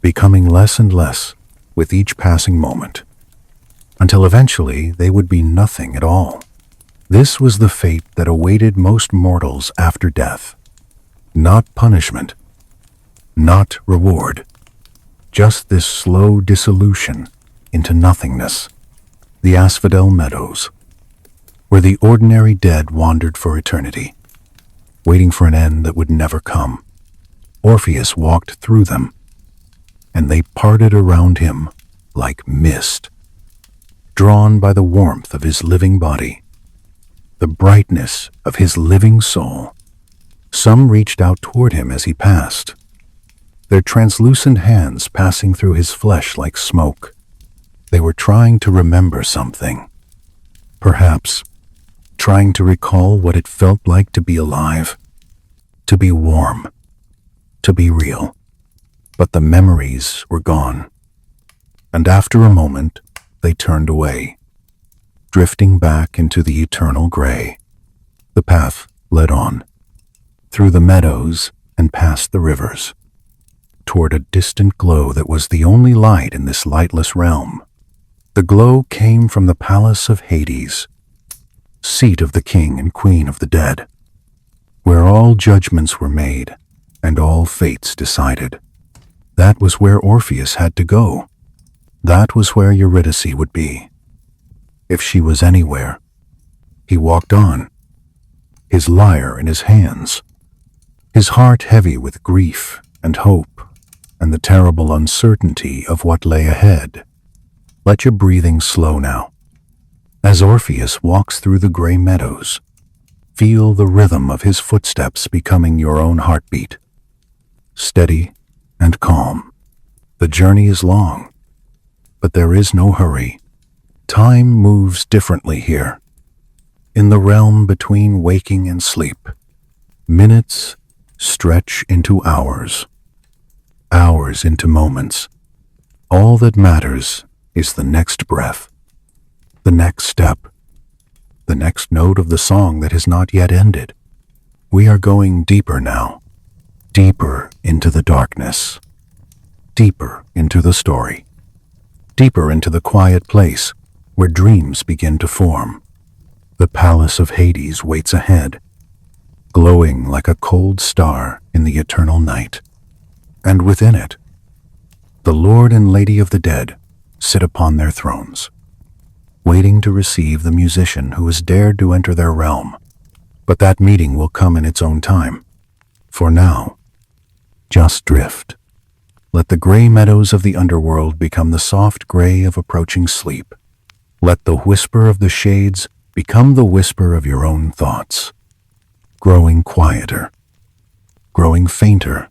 becoming less and less with each passing moment, until eventually they would be nothing at all. This was the fate that awaited most mortals after death. Not punishment, not reward, just this slow dissolution into nothingness. The Asphodel Meadows, where the ordinary dead wandered for eternity, waiting for an end that would never come. Orpheus walked through them, and they parted around him like mist, drawn by the warmth of his living body, the brightness of his living soul. Some reached out toward him as he passed, their translucent hands passing through his flesh like smoke. They were trying to remember something, perhaps trying to recall what it felt like to be alive, to be warm, to be real. But the memories were gone, and after a moment, they turned away, drifting back into the eternal gray. The path led on, through the meadows and past the rivers, toward a distant glow that was the only light in this lightless realm. The glow came from the palace of Hades, seat of the king and queen of the dead, where all judgments were made and all fates decided. That was where Orpheus had to go. That was where Eurydice would be. If she was anywhere. He walked on, his lyre in his hands, his heart heavy with grief and hope and the terrible uncertainty of what lay ahead. Let your breathing slow now. As Orpheus walks through the gray meadows, feel the rhythm of his footsteps becoming your own heartbeat. Steady and calm. The journey is long, but there is no hurry. Time moves differently here. In the realm between waking and sleep, minutes stretch into hours, hours into moments. All that matters is the next breath, the next step, the next note of the song that has not yet ended. We are going deeper now, deeper into the darkness, deeper into the story, deeper into the quiet place where dreams begin to form. The palace of Hades waits ahead, glowing like a cold star in the eternal night. And within it, the Lord and Lady of the Dead sit upon their thrones, waiting to receive the musician who has dared to enter their realm. But that meeting will come in its own time. For now, just drift. Let the gray meadows of the underworld become the soft gray of approaching sleep. Let the whisper of the shades become the whisper of your own thoughts, growing quieter, growing fainter,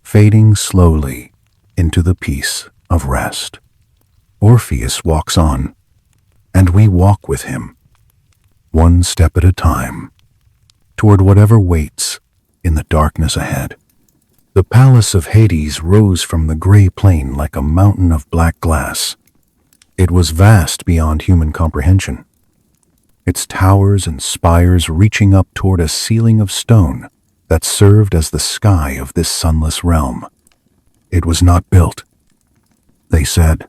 fading slowly into the peace of rest. Orpheus walks on, and we walk with him, one step at a time, toward whatever waits in the darkness ahead. The palace of Hades rose from the gray plain like a mountain of black glass. It was vast beyond human comprehension, its towers and spires reaching up toward a ceiling of stone that served as the sky of this sunless realm. It was not built, they said,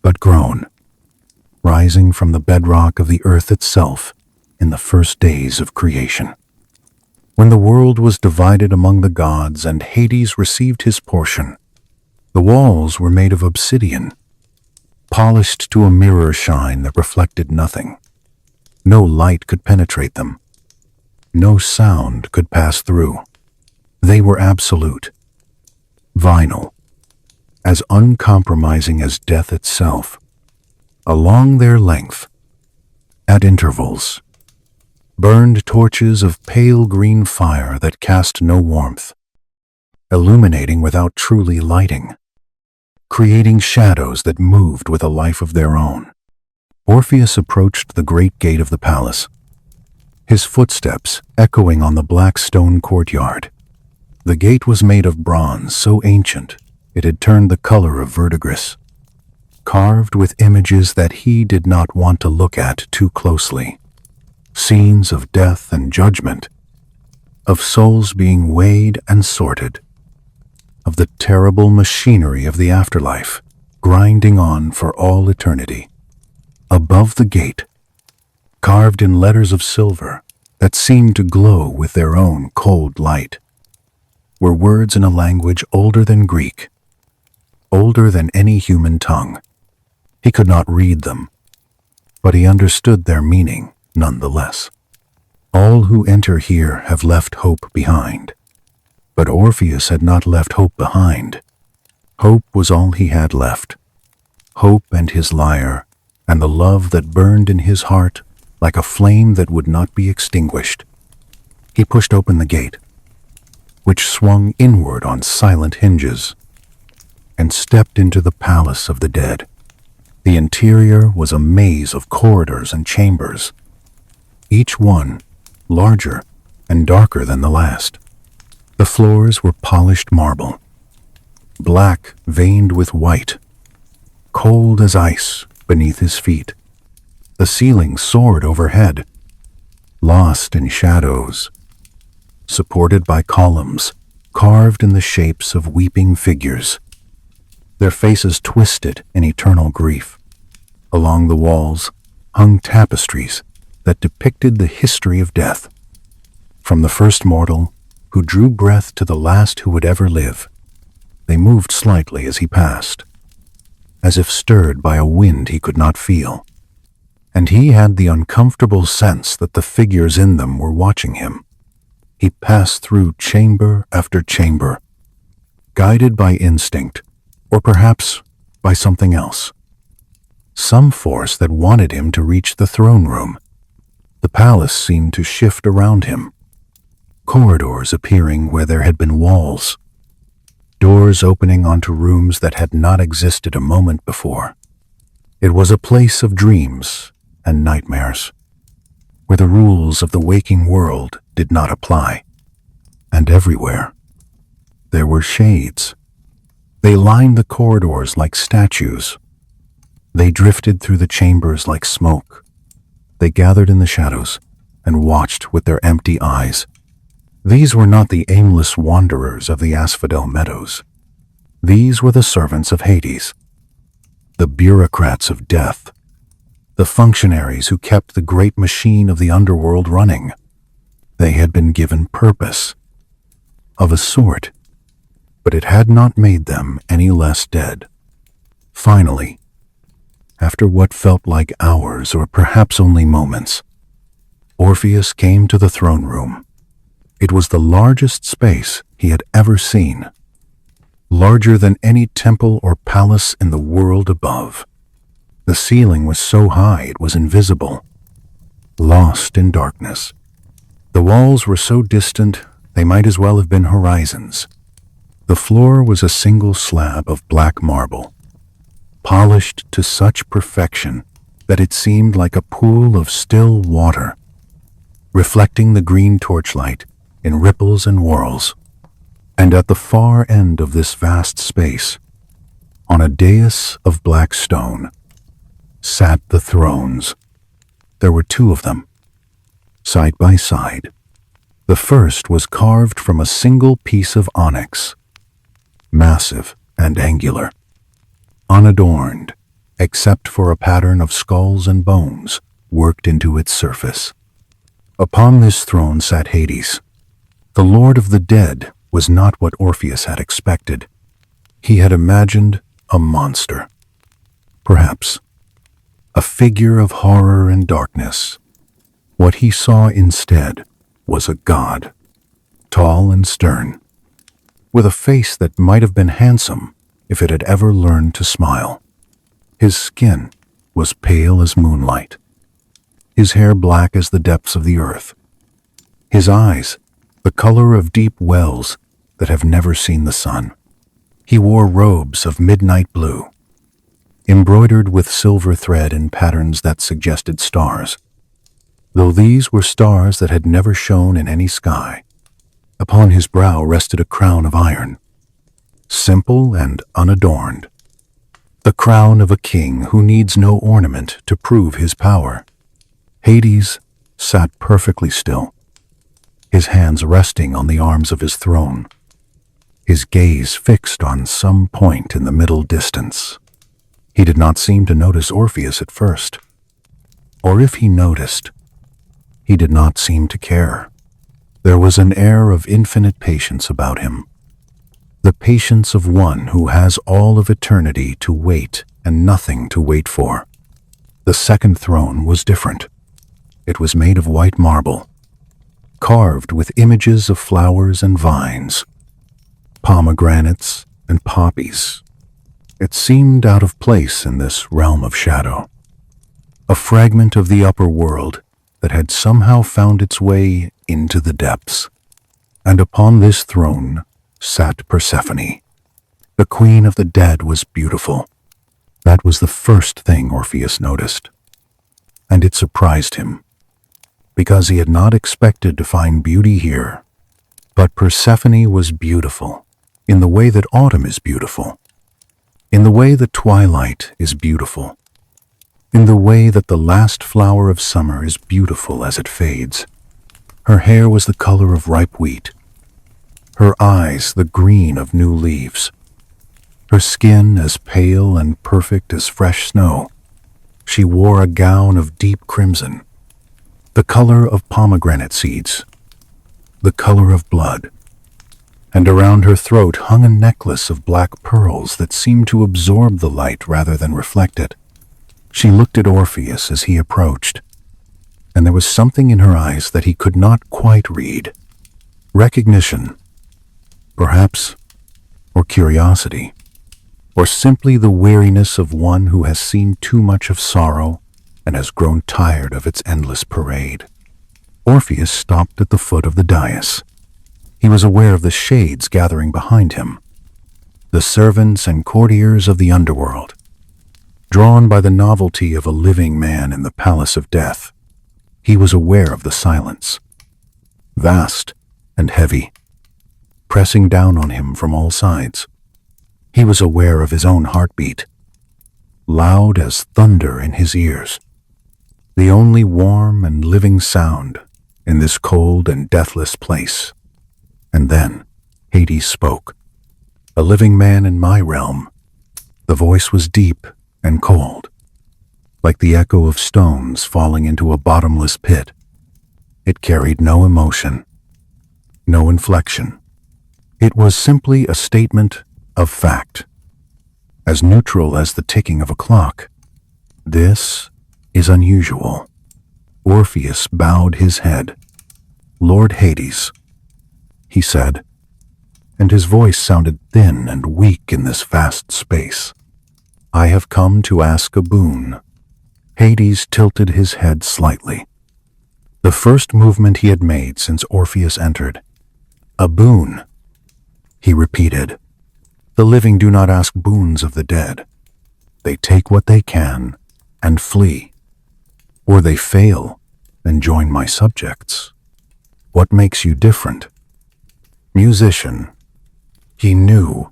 but grown, rising from the bedrock of the earth itself in the first days of creation. When the world was divided among the gods and Hades received his portion, the walls were made of obsidian, polished to a mirror shine that reflected nothing. No light could penetrate them. No sound could pass through. They were absolute, vinyl, as uncompromising as death itself. Along their length, at intervals, burned torches of pale green fire that cast no warmth, illuminating without truly lighting, creating shadows that moved with a life of their own. Orpheus approached the great gate of the palace, his footsteps echoing on the black stone courtyard. The gate was made of bronze so ancient it had turned the color of verdigris, carved with images that he did not want to look at too closely. Scenes of death and judgment, of souls being weighed and sorted, of the terrible machinery of the afterlife, grinding on for all eternity. Above the gate, carved in letters of silver that seemed to glow with their own cold light, were words in a language older than Greek, older than any human tongue. He could not read them, but he understood their meaning nonetheless. All who enter here have left hope behind. But Orpheus had not left hope behind. Hope was all he had left. Hope and his lyre, and the love that burned in his heart like a flame that would not be extinguished. He pushed open the gate, which swung inward on silent hinges, and stepped into the palace of the dead. The interior was a maze of corridors and chambers, each one larger and darker than the last. The floors were polished marble, black veined with white, cold as ice beneath his feet. The ceiling soared overhead, lost in shadows, supported by columns carved in the shapes of weeping figures, their faces twisted in eternal grief. Along the walls hung tapestries that depicted the history of death, from the first mortal who drew breath to the last who would ever live. They moved slightly as he passed, as if stirred by a wind he could not feel, and he had the uncomfortable sense that the figures in them were watching him. He passed through chamber after chamber, guided by instinct, or perhaps by something else, some force that wanted him to reach the throne room. The palace seemed to shift around him, corridors appearing where there had been walls, doors opening onto rooms that had not existed a moment before. It was a place of dreams and nightmares, where the rules of the waking world did not apply. And everywhere, there were shades. They lined the corridors like statues. They drifted through the chambers like smoke. They gathered in the shadows and watched with their empty eyes. These were not the aimless wanderers of the Asphodel meadows. These were the servants of Hades, the bureaucrats of death, the functionaries who kept the great machine of the underworld running. They had been given purpose, of a sort, but it had not made them any less dead. Finally, after what felt like hours or perhaps only moments, Orpheus came to the throne room. It was the largest space he had ever seen, larger than any temple or palace in the world above. The ceiling was so high it was invisible, lost in darkness. The walls were so distant they might as well have been horizons. The floor was a single slab of black marble, polished to such perfection that it seemed like a pool of still water, reflecting the green torchlight in ripples and whirls. And at the far end of this vast space, on a dais of black stone, sat the thrones. There were two of them, side by side. The first was carved from a single piece of onyx, massive and angular, unadorned except for a pattern of skulls and bones worked into its surface. Upon this throne sat Hades. The Lord of the Dead was not what Orpheus had expected. He had imagined a monster, perhaps a figure of horror and darkness. What he saw instead was a god, tall and stern, with a face that might have been handsome if it had ever learned to smile. His skin was pale as moonlight, his hair black as the depths of the earth, his eyes the color of deep wells that have never seen the sun. He wore robes of midnight blue, embroidered with silver thread in patterns that suggested stars, though these were stars that had never shone in any sky. Upon his brow rested a crown of iron, simple and unadorned, the crown of a king who needs no ornament to prove his power. Hades sat perfectly still, his hands resting on the arms of his throne, his gaze fixed on some point in the middle distance. He did not seem to notice Orpheus at first, or if he noticed, he did not seem to care. There was an air of infinite patience about him, the patience of one who has all of eternity to wait and nothing to wait for. The second throne was different. It was made of white marble, carved with images of flowers and vines, pomegranates and poppies. It seemed out of place in this realm of shadow, a fragment of the upper world that had somehow found its way into the depths. And upon this throne sat Persephone. The queen of the dead was beautiful. That was the first thing Orpheus noticed, and it surprised him, because he had not expected to find beauty here. But Persephone was beautiful in the way that autumn is beautiful, in the way that twilight is beautiful, in the way that the last flower of summer is beautiful as it fades. Her hair was the color of ripe wheat, her eyes the green of new leaves, her skin as pale and perfect as fresh snow. She wore a gown of deep crimson, the color of pomegranate seeds, the color of blood, and around her throat hung a necklace of black pearls that seemed to absorb the light rather than reflect it. She looked at Orpheus as he approached, and there was something in her eyes that he could not quite read. Recognition, perhaps, or curiosity, or simply the weariness of one who has seen too much of sorrow and has grown tired of its endless parade. Orpheus stopped at the foot of the dais. He was aware of the shades gathering behind him, the servants and courtiers of the underworld, drawn by the novelty of a living man in the palace of death. He was aware of the silence, vast and heavy, pressing down on him from all sides. He was aware of his own heartbeat, loud as thunder in his ears, the only warm and living sound in this cold and deathless place. And then Hades spoke, a living man in my realm. The voice was deep and cold, like the echo of stones falling into a bottomless pit. It carried no emotion, no inflection. It was simply a statement of fact, as neutral as the ticking of a clock. This is unusual. Orpheus bowed his head. Lord Hades, he said, and his voice sounded thin and weak in this vast space. I have come to ask a boon. Hades tilted his head slightly, the first movement he had made since Orpheus entered. A boon. He repeated, "The living do not ask boons of the dead. They take what they can and flee. Or they fail and join my subjects. What makes you different?" Musician. He knew.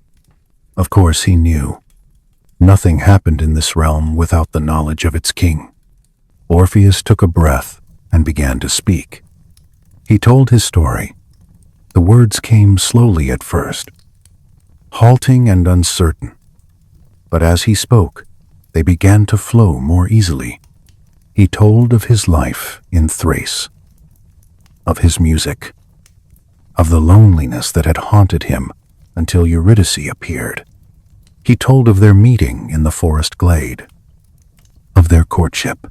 Of course he knew. Nothing happened in this realm without the knowledge of its king. Orpheus took a breath and began to speak. He told his story. The words came slowly at first, halting and uncertain. But as he spoke, they began to flow more easily. He told of his life in Thrace, of his music, of the loneliness that had haunted him until Eurydice appeared. He told of their meeting in the forest glade, of their courtship,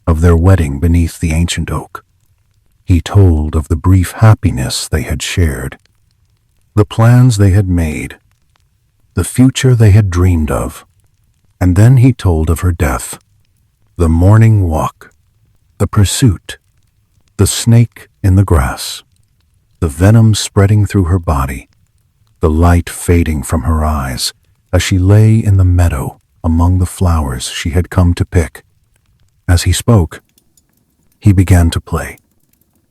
of their wedding beneath the ancient oak. He told of the brief happiness they had shared, the plans they had made, the future they had dreamed of. And then he told of her death, the morning walk, the pursuit, the snake in the grass, the venom spreading through her body, the light fading from her eyes as she lay in the meadow among the flowers she had come to pick. As he spoke, he began to play.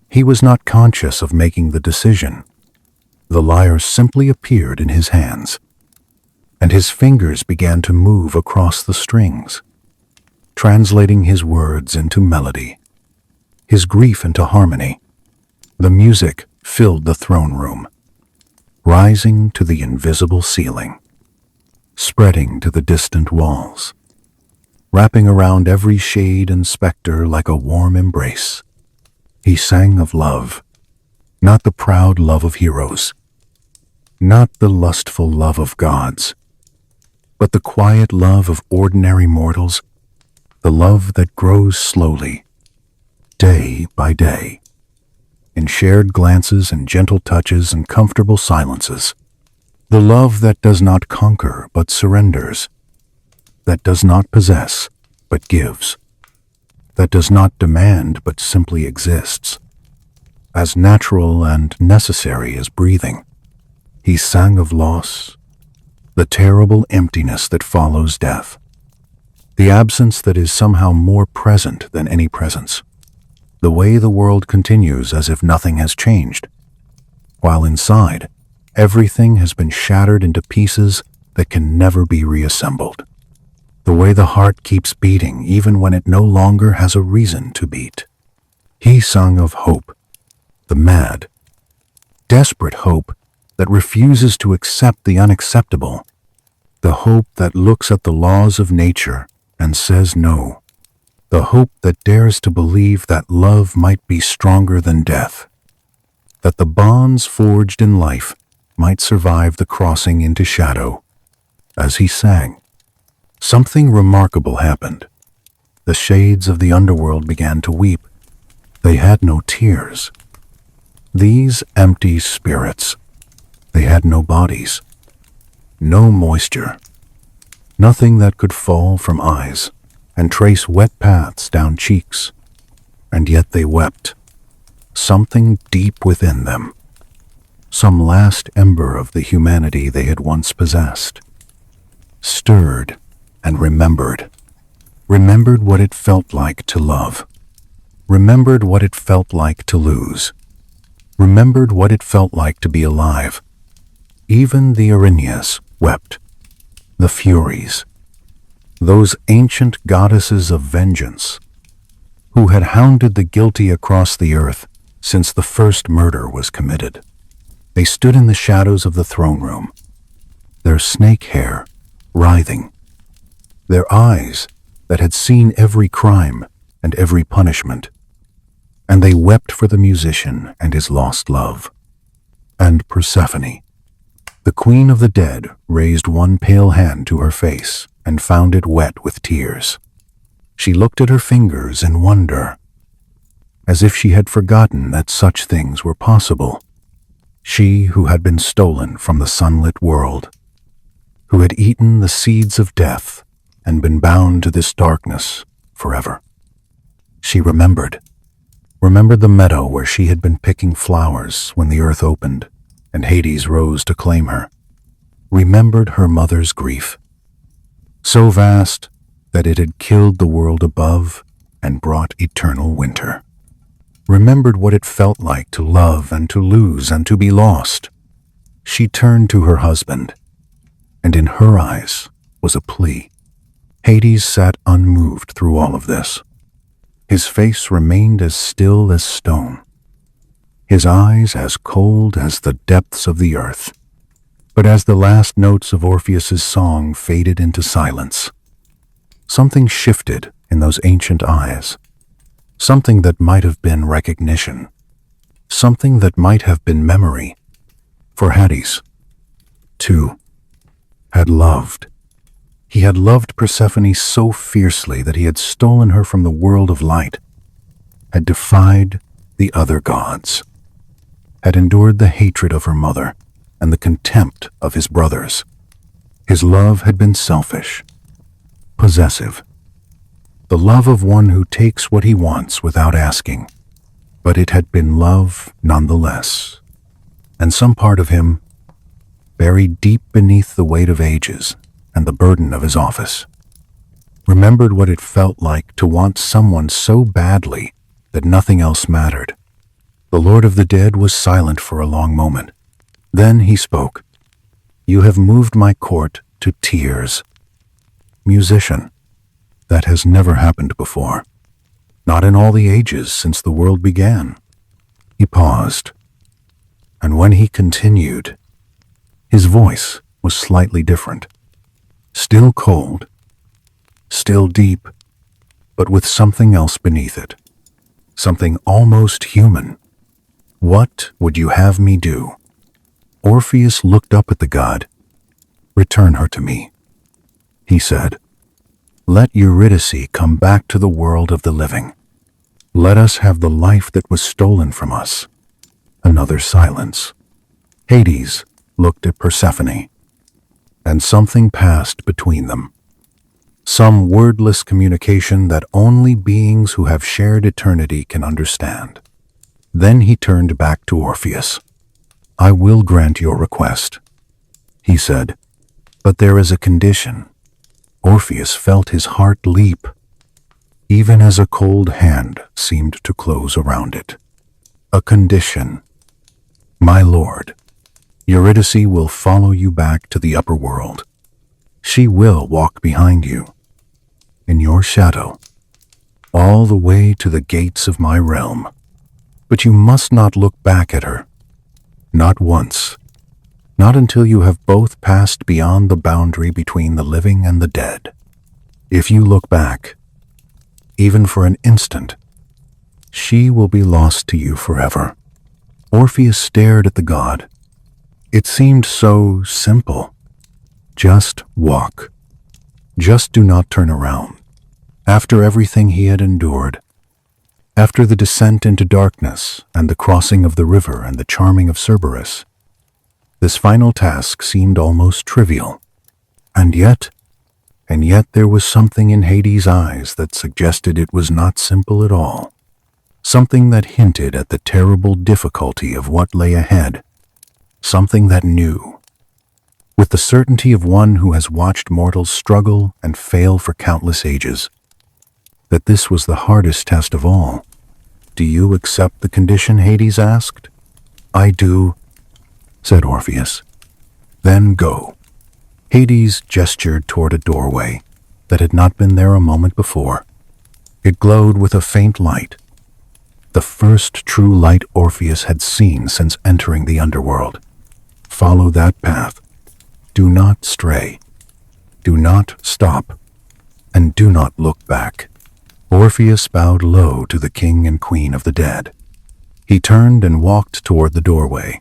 He was not conscious of making the decision. The lyre simply appeared in his hands, and his fingers began to move across the strings, translating his words into melody, his grief into harmony. The music filled the throne room, rising to the invisible ceiling, spreading to the distant walls, wrapping around every shade and specter like a warm embrace. He sang of love, not the proud love of heroes, not the lustful love of gods, but the quiet love of ordinary mortals, the love that grows slowly, day by day, in shared glances and gentle touches and comfortable silences, the love that does not conquer but surrenders, that does not possess but gives, that does not demand but simply exists, as natural and necessary as breathing. He sang of loss, the terrible emptiness that follows death, the absence that is somehow more present than any presence, the way the world continues as if nothing has changed, while inside, everything has been shattered into pieces that can never be reassembled, the way the heart keeps beating even when it no longer has a reason to beat. He sung of hope, the mad, desperate hope that refuses to accept the unacceptable, the hope that looks at the laws of nature and says no, the hope that dares to believe that love might be stronger than death, that the bonds forged in life might survive the crossing into shadow. As he sang, something remarkable happened. The shades of the underworld began to weep. They had no tears. These empty spirits, they had no bodies, no moisture, nothing that could fall from eyes and trace wet paths down cheeks. And yet they wept. Something deep within them, some last ember of the humanity they had once possessed, stirred and remembered what it felt like to love, remembered what it felt like to lose, remembered what it felt like to be alive. Even the Erinyes wept, the Furies, those ancient goddesses of vengeance, who had hounded the guilty across the earth since the first murder was committed. They stood in the shadows of the throne room, their snake hair writhing, their eyes that had seen every crime and every punishment, and they wept for the musician and his lost love. And Persephone, the queen of the dead, raised one pale hand to her face and found it wet with tears. She looked at her fingers in wonder, as if she had forgotten that such things were possible. She who had been stolen from the sunlit world, who had eaten the seeds of death and been bound to this darkness forever. She remembered the meadow where she had been picking flowers when the earth opened and Hades rose to claim her, remembered her mother's grief, so vast that it had killed the world above and brought eternal winter. Remembered what it felt like to love and to lose and to be lost. She turned to her husband, and in her eyes was a plea. Hades sat unmoved through all of this. His face remained as still as stone, his eyes as cold as the depths of the earth. But as the last notes of Orpheus's song faded into silence, something shifted in those ancient eyes, something that might have been recognition, something that might have been memory. For Hades, too, had loved. He had loved Persephone so fiercely that he had stolen her from the world of light, had defied the other gods, had endured the hatred of her mother and the contempt of his brothers. His love had been selfish, possessive, the love of one who takes what he wants without asking, but it had been love nonetheless. And some part of him, buried deep beneath the weight of ages and the burden of his office, remembered what it felt like to want someone so badly that nothing else mattered. The Lord of the Dead was silent for a long moment. Then he spoke. "You have moved my court to tears. Musician, that has never happened before. Not in all the ages since the world began." He paused, and when he continued, his voice was slightly different. Still cold, still deep, but with something else beneath it. Something almost human. "What would you have me do?" Orpheus looked up at the god. "Return her to me," he said. "Let Eurydice come back to the world of the living. Let us have the life that was stolen from us." Another silence. Hades looked at Persephone, and something passed between them. Some wordless communication that only beings who have shared eternity can understand. Then he turned back to Orpheus. "I will grant your request," he said, "but there is a condition." Orpheus felt his heart leap, even as a cold hand seemed to close around it. "A condition. My lord, Eurydice will follow you back to the upper world. She will walk behind you, in your shadow, all the way to the gates of my realm. But you must not look back at her. Not once. Not until you have both passed beyond the boundary between the living and the dead. If you look back, even for an instant, she will be lost to you forever." Orpheus stared at the god. It seemed so simple. Just walk. Just do not turn around. After everything he had endured, after the descent into darkness and the crossing of the river and the charming of Cerberus, this final task seemed almost trivial. And yet there was something in Hades' eyes that suggested it was not simple at all. Something that hinted at the terrible difficulty of what lay ahead. Something that knew, with the certainty of one who has watched mortals struggle and fail for countless ages, that this was the hardest test of all. "Do you accept the condition?" Hades asked. "I do," said Orpheus. "Then go." Hades gestured toward a doorway that had not been there a moment before. It glowed with a faint light, the first true light Orpheus had seen since entering the underworld. "Follow that path. Do not stray. Do not stop. And do not look back." Orpheus bowed low to the king and queen of the dead. He turned and walked toward the doorway.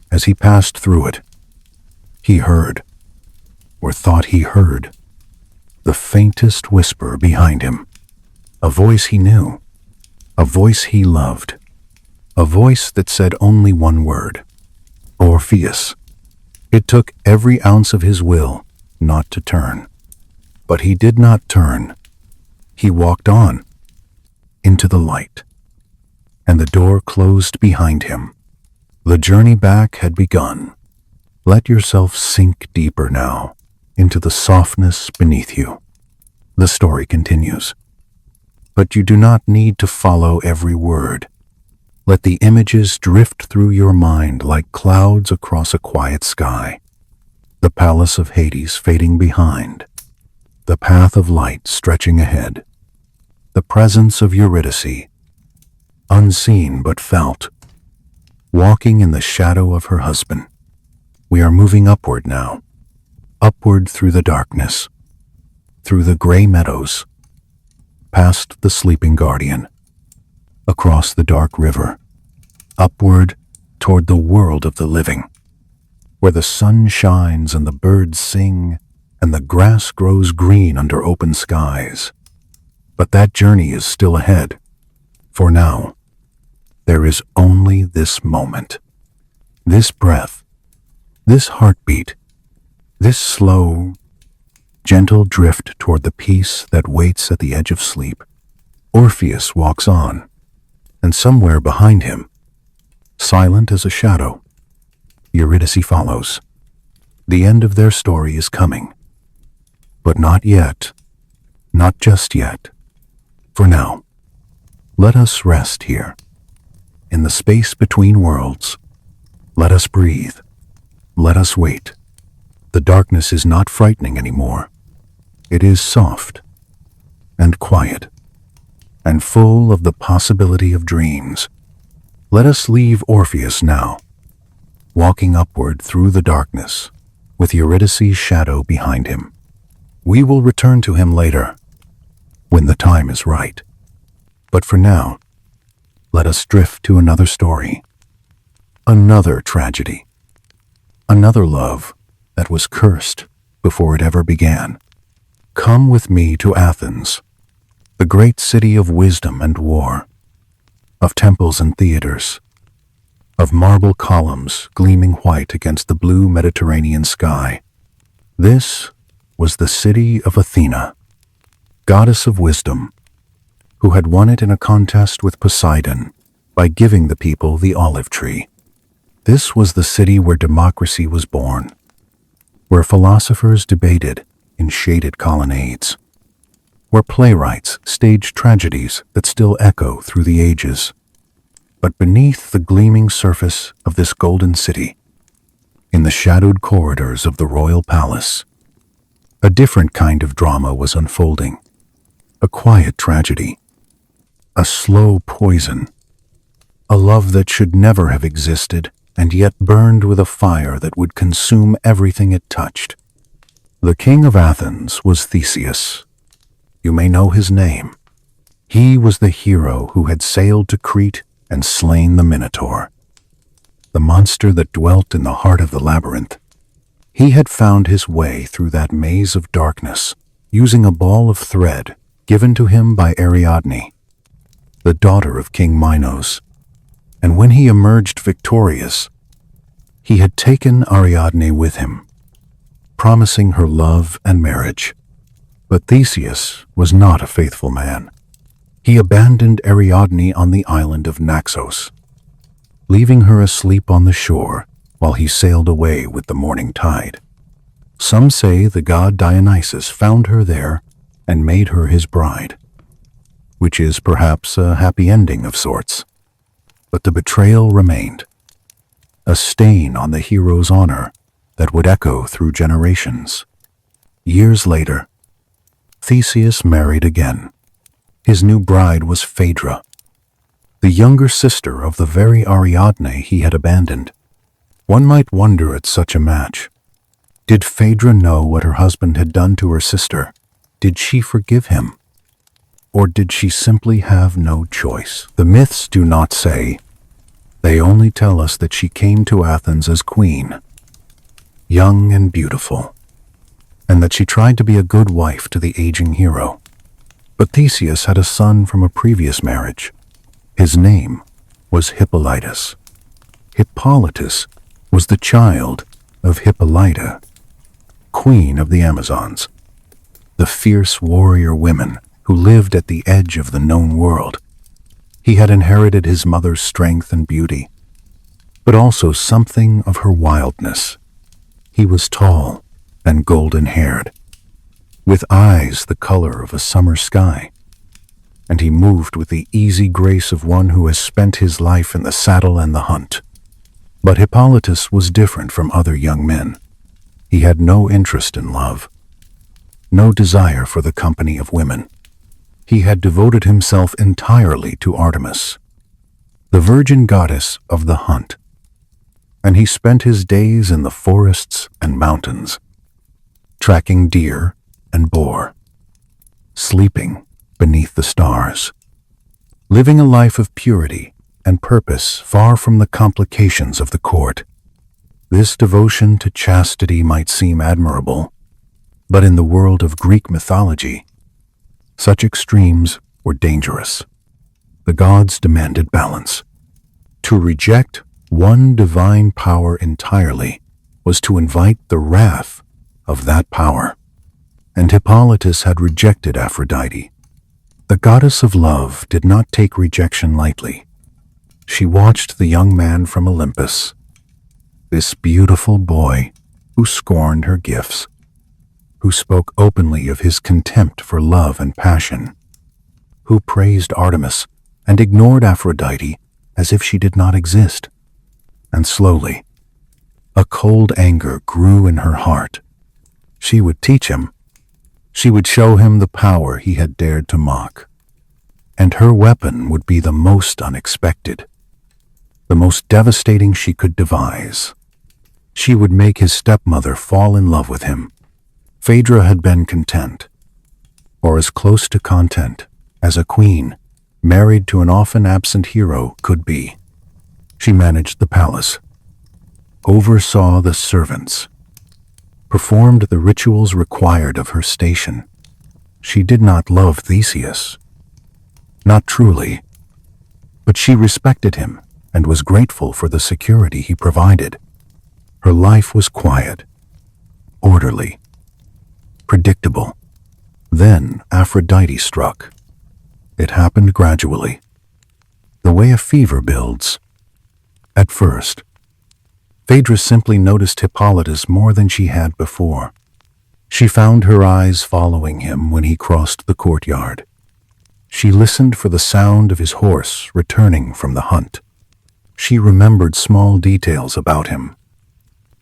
As he passed through it, he heard, or thought he heard, the faintest whisper behind him. A voice he knew, a voice he loved, a voice that said only one word: Orpheus. It took every ounce of his will not to turn. But he did not turn. He walked on, into the light, and the door closed behind him. The journey back had begun. Let yourself sink deeper now into the softness beneath you. The story continues. But you do not need to follow every word. Let the images drift through your mind like clouds across a quiet sky. The palace of Hades fading behind. The path of light stretching ahead. The presence of Eurydice, unseen but felt, walking in the shadow of her husband. We are moving upward now, upward through the darkness, through the gray meadows, past the sleeping guardian, across the dark river, upward toward the world of the living, where the sun shines and the birds sing and the grass grows green under open skies. But that journey is still ahead. For now, there is only this moment, this breath, this heartbeat, this slow, gentle drift toward the peace that waits at the edge of sleep. Orpheus walks on, and somewhere behind him, silent as a shadow, Eurydice follows. The end of their story is coming. But not yet, not just yet. For now, let us rest here. In the space between worlds, let us breathe. Let us wait. The darkness is not frightening anymore. It is soft and quiet and full of the possibility of dreams. Let us leave Orpheus now, walking upward through the darkness with Eurydice's shadow behind him. We will return to him later, when the time is right. But for now, let us drift to another story, another tragedy, another love that was cursed before it ever began. Come with me to Athens, the great city of wisdom and war, of temples and theaters, of marble columns gleaming white against the blue Mediterranean sky. This was the city of Athena, goddess of wisdom, who had won it in a contest with Poseidon by giving the people the olive tree. This was the city where democracy was born, where philosophers debated in shaded colonnades, where playwrights staged tragedies that still echo through the ages. But beneath the gleaming surface of this golden city, in the shadowed corridors of the royal palace, a different kind of drama was unfolding, a quiet tragedy, a slow poison, a love that should never have existed and yet burned with a fire that would consume everything it touched. The king of Athens was Theseus. You may know his name. He was the hero who had sailed to Crete and slain the Minotaur, the monster that dwelt in the heart of the labyrinth. He had found his way through that maze of darkness, using a ball of thread given to him by Ariadne, the daughter of King Minos. And when he emerged victorious, he had taken Ariadne with him, promising her love and marriage. But Theseus was not a faithful man. He abandoned Ariadne on the island of Naxos, leaving her asleep on the shore while he sailed away with the morning tide. Some say the god Dionysus found her there and made her his bride, which is perhaps a happy ending of sorts. But the betrayal remained, a stain on the hero's honor that would echo through generations. Years later, Theseus married again. His new bride was Phaedra, the younger sister of the very Ariadne he had abandoned. One might wonder at such a match. Did Phaedra know what her husband had done to her sister? Did she forgive him? Or did she simply have no choice? The myths do not say. They only tell us that she came to Athens as queen, young and beautiful, and that she tried to be a good wife to the aging hero. But Theseus had a son from a previous marriage. His name was Hippolytus. Hippolytus was the child of Hippolyta, queen of the Amazons, the fierce warrior women who lived at the edge of the known world. He had inherited his mother's strength and beauty, but also something of her wildness. He was tall and golden-haired, with eyes the color of a summer sky, and he moved with the easy grace of one who has spent his life in the saddle and the hunt. But Hippolytus was different from other young men. He had no interest in love, no desire for the company of women. He had devoted himself entirely to Artemis, the virgin goddess of the hunt, and he spent his days in the forests and mountains, tracking deer and boar, sleeping beneath the stars, living a life of purity and purpose far from the complications of the court. This devotion to chastity might seem admirable, but in the world of Greek mythology, such extremes were dangerous. The gods demanded balance. To reject one divine power entirely was to invite the wrath of that power. And Hippolytus had rejected Aphrodite. The goddess of love did not take rejection lightly. She watched the young man from Olympus, this beautiful boy who scorned her gifts, who spoke openly of his contempt for love and passion, who praised Artemis and ignored Aphrodite as if she did not exist. And slowly, a cold anger grew in her heart. She would teach him. She would show him the power he had dared to mock. And her weapon would be the most unexpected, the most devastating she could devise. She would make his stepmother fall in love with him. Phaedra had been content, or as close to content as a queen married to an often absent hero could be. She managed the palace, oversaw the servants, performed the rituals required of her station. She did not love Theseus, not truly, but she respected him and was grateful for the security he provided. Her life was quiet, orderly, predictable. Then Aphrodite struck. It happened gradually, the way a fever builds. At first, Phaedra simply noticed Hippolytus more than she had before. She found her eyes following him when he crossed the courtyard. She listened for the sound of his horse returning from the hunt. She remembered small details about him.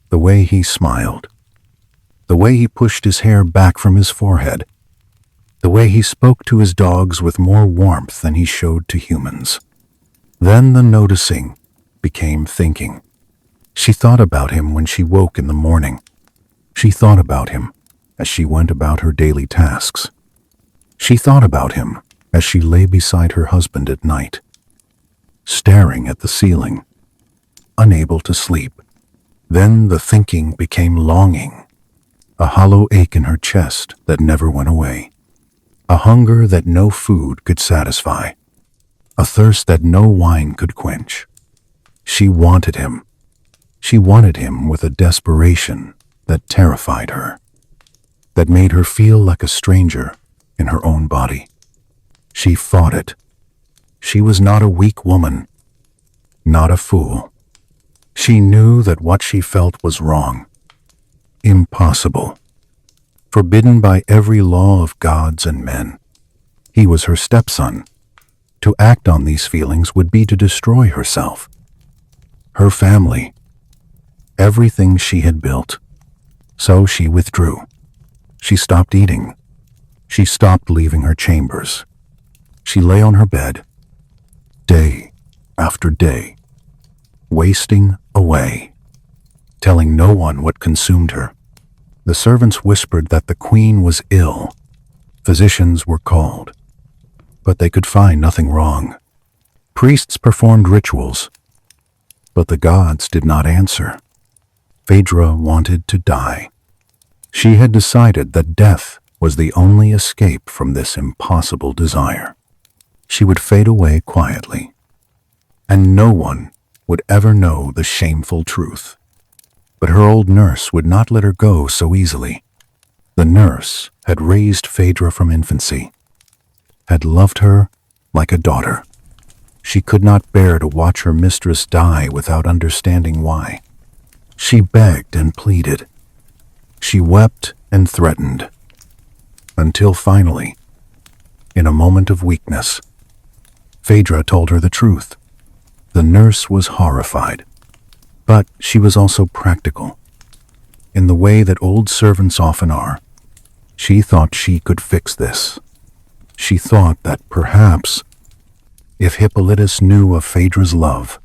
The way he smiled, the way he pushed his hair back from his forehead, the way he spoke to his dogs with more warmth than he showed to humans. Then the noticing became thinking. She thought about him when she woke in the morning. She thought about him as she went about her daily tasks. She thought about him as she lay beside her husband at night, staring at the ceiling, unable to sleep. Then the thinking became longing, a hollow ache in her chest that never went away, a hunger that no food could satisfy, a thirst that no wine could quench. She wanted him. She wanted him with a desperation that terrified her, that made her feel like a stranger in her own body. She fought it. She was not a weak woman, not a fool. She knew that what she felt was wrong, impossible, forbidden by every law of gods and men. He was her stepson. To act on these feelings would be to destroy herself, her family, everything she had built. So she withdrew. She stopped eating. She stopped leaving her chambers. She lay on her bed, day after day, wasting away, telling no one what consumed her. The servants whispered that the queen was ill. Physicians were called, but they could find nothing wrong. Priests performed rituals, but the gods did not answer. Phaedra wanted to die. She had decided that death was the only escape from this impossible desire. She would fade away quietly, and no one would ever know the shameful truth. But her old nurse would not let her go so easily. The nurse had raised Phaedra from infancy, had loved her like a daughter. She could not bear to watch her mistress die without understanding why. She begged and pleaded. She wept and threatened. Until finally, in a moment of weakness, Phaedra told her the truth. The nurse was horrified, but she was also practical. In the way that old servants often are, she thought she could fix this. She thought that perhaps, if Hippolytus knew of Phaedra's love,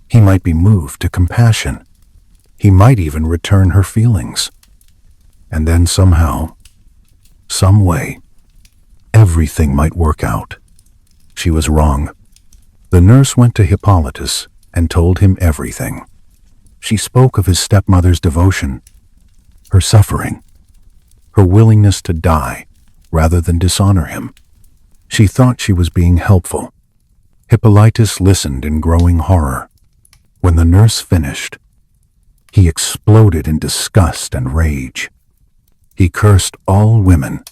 he might be moved to compassion. He might even return her feelings. And then somehow, some way, everything might work out. She was wrong. The nurse went to Hippolytus and told him everything. She spoke of his stepmother's devotion, her suffering, her willingness to die rather than dishonor him. She thought she was being helpful. Hippolytus listened in growing horror. When the nurse finished, he exploded in disgust and rage. He cursed all women,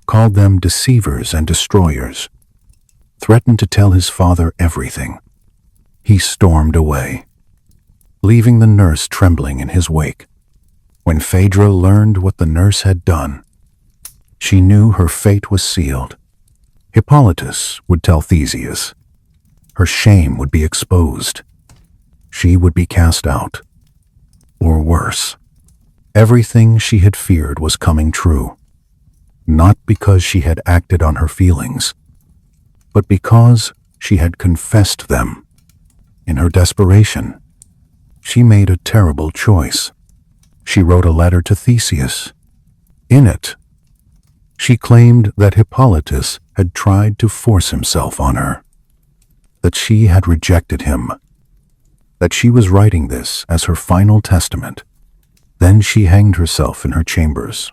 called them deceivers and destroyers, threatened to tell his father everything. He stormed away, leaving the nurse trembling in his wake. When Phaedra learned what the nurse had done, she knew her fate was sealed. Hippolytus would tell Theseus. Her shame would be exposed. She would be cast out. Or worse, everything she had feared was coming true. Not because she had acted on her feelings, but because she had confessed them. In her desperation, she made a terrible choice. She wrote a letter to Theseus. In it, she claimed that Hippolytus had tried to force himself on her, that she had rejected him, that she was writing this as her final testament. Then she hanged herself in her chambers.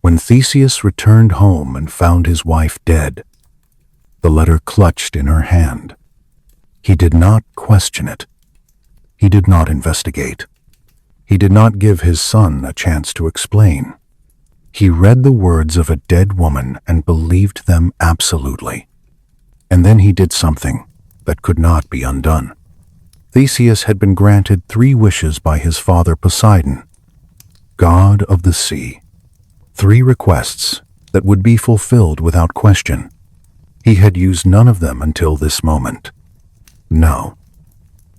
When Theseus returned home and found his wife dead, the letter clutched in her hand. He did not question it. He did not investigate. He did not give his son a chance to explain. He read the words of a dead woman and believed them absolutely. And then he did something that could not be undone. Theseus had been granted 3 wishes by his father Poseidon, god of the sea. 3 requests that would be fulfilled without question. He had used none of them until this moment. No.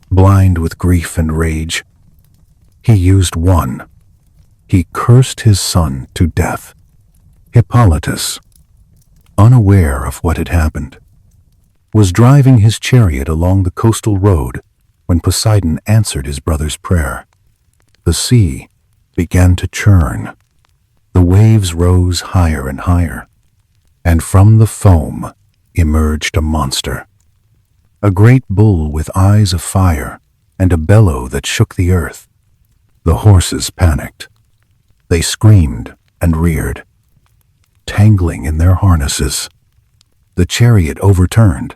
Blind with grief and rage, he used one. He cursed his son to death. Hippolytus, unaware of what had happened, was driving his chariot along the coastal road when Poseidon answered his brother's prayer. The sea began to churn. The waves rose higher and higher, and from the foam emerged a monster. A great bull with eyes of fire and a bellow that shook the earth. The horses panicked. They screamed and reared, tangling in their harnesses. The chariot overturned,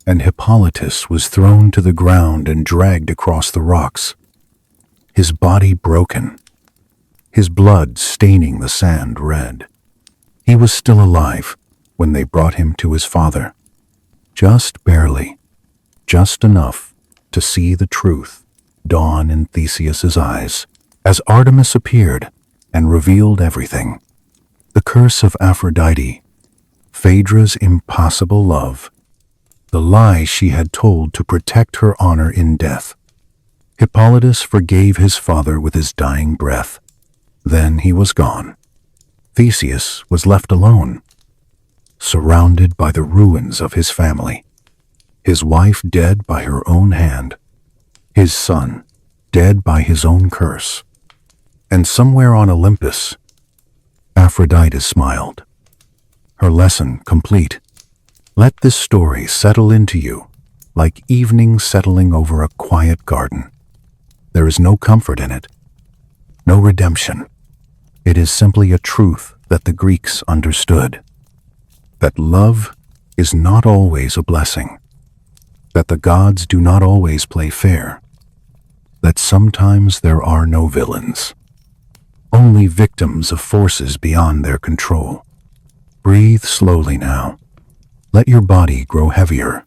and Hippolytus was thrown to the ground and dragged across the rocks, his body broken, his blood staining the sand red. He was still alive when they brought him to his father, just barely, just enough to see the truth dawn in Theseus's eyes as Artemis appeared and revealed everything. The curse of Aphrodite, Phaedra's impossible love, the lie she had told to protect her honor in death. Hippolytus forgave his father with his dying breath. Then he was gone. Theseus was left alone, surrounded by the ruins of his family. His wife dead by her own hand, his son dead by his own curse. And somewhere on Olympus, Aphrodite smiled, her lesson complete. Let this story settle into you like evening settling over a quiet garden. There is no comfort in it, no redemption. It is simply a truth that the Greeks understood, that love is not always a blessing, that the gods do not always play fair, that sometimes there are no villains, only victims of forces beyond their control. Breathe slowly now. Let your body grow heavier.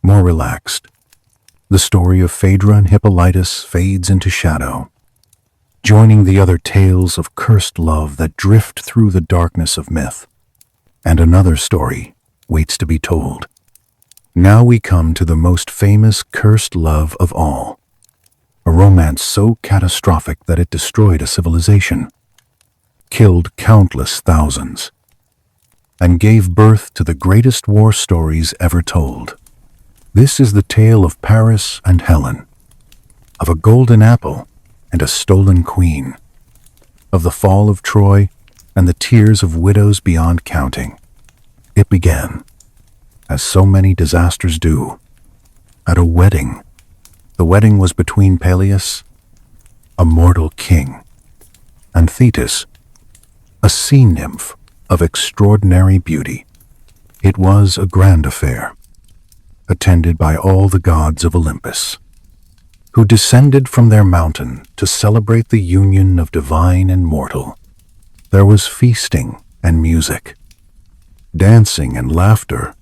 more relaxed. The story of Phaedra and Hippolytus fades into shadow, joining the other tales of cursed love that drift through the darkness of myth. And another story waits to be told. Now we come to the most famous cursed love of all, a romance so catastrophic that it destroyed a civilization, killed countless thousands, and gave birth to the greatest war stories ever told. This is the tale of Paris and Helen, of a golden apple and a stolen queen, of the fall of Troy and the tears of widows beyond counting. It began, as so many disasters do, at a wedding. The wedding was between Peleus, a mortal king, and Thetis, a sea nymph of extraordinary beauty. It was a grand affair, attended by all the gods of Olympus, who descended from their mountain to celebrate the union of divine and mortal. There was feasting and music, dancing and laughter.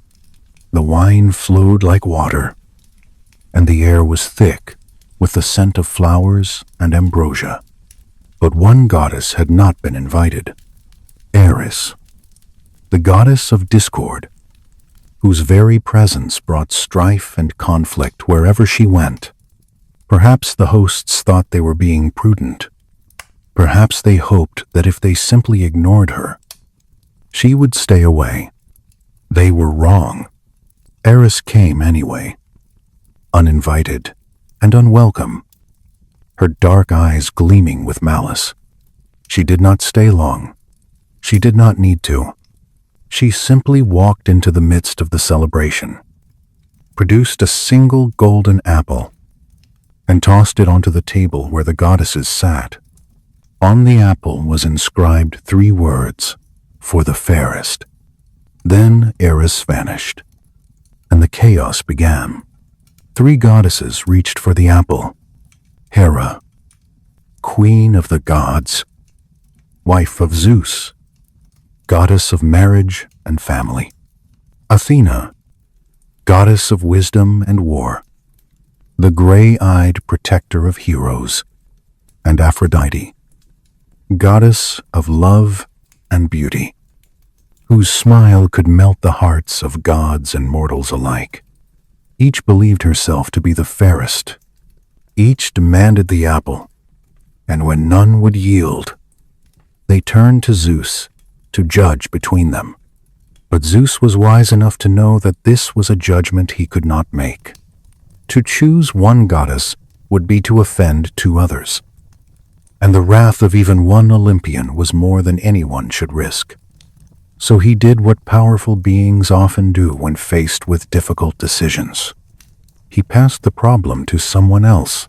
The wine flowed like water, and the air was thick with the scent of flowers and ambrosia. But one goddess had not been invited: Eris, the goddess of discord, whose very presence brought strife and conflict wherever she went. Perhaps the hosts thought they were being prudent. Perhaps they hoped that if they simply ignored her, she would stay away. They were wrong. Eris came anyway, uninvited and unwelcome, her dark eyes gleaming with malice. She did not stay long. She did not need to. She simply walked into the midst of the celebration, produced a single golden apple, and tossed it onto the table where the goddesses sat. On the apple was inscribed 3 words: "For the fairest." Then Eris vanished, and the chaos began. 3 goddesses reached for the apple: Hera, queen of the gods, wife of Zeus, goddess of marriage and family; Athena, goddess of wisdom and war, the gray-eyed protector of heroes; and Aphrodite, goddess of love and beauty, whose smile could melt the hearts of gods and mortals alike. Each believed herself to be the fairest. Each demanded the apple, and when none would yield, they turned to Zeus to judge between them. But Zeus was wise enough to know that this was a judgment he could not make. To choose one goddess would be to offend 2 others, and the wrath of even one Olympian was more than anyone should risk. So he did what powerful beings often do when faced with difficult decisions. He passed the problem to someone else.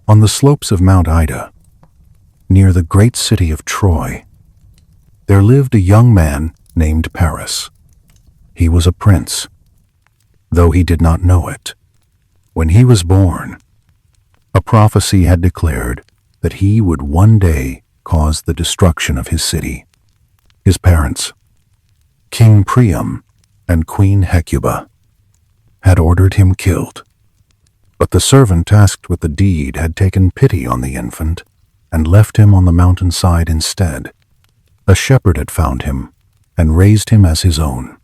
On the slopes of Mount Ida, near the great city of Troy, there lived a young man named Paris. He was a prince, though he did not know it. When he was born, a prophecy had declared that he would one day cause the destruction of his city. His parents, King Priam and Queen Hecuba, had ordered him killed. But the servant tasked with the deed had taken pity on the infant and left him on the mountainside instead. A shepherd had found him and raised him as his own.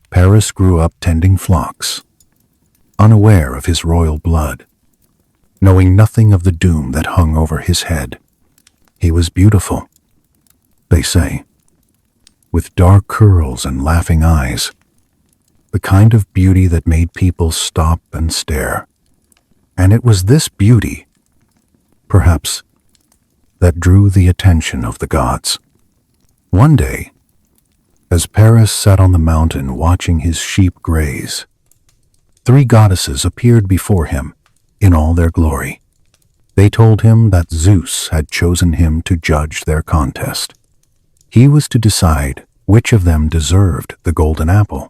Paris grew up tending flocks, unaware of his royal blood, knowing nothing of the doom that hung over his head. He was beautiful, they say, with dark curls and laughing eyes, the kind of beauty that made people stop and stare. And it was this beauty, perhaps, that drew the attention of the gods. One day, as Paris sat on the mountain watching his sheep graze, 3 goddesses appeared before him in all their glory. They told him that Zeus had chosen him to judge their contest. He was to decide which of them deserved the golden apple,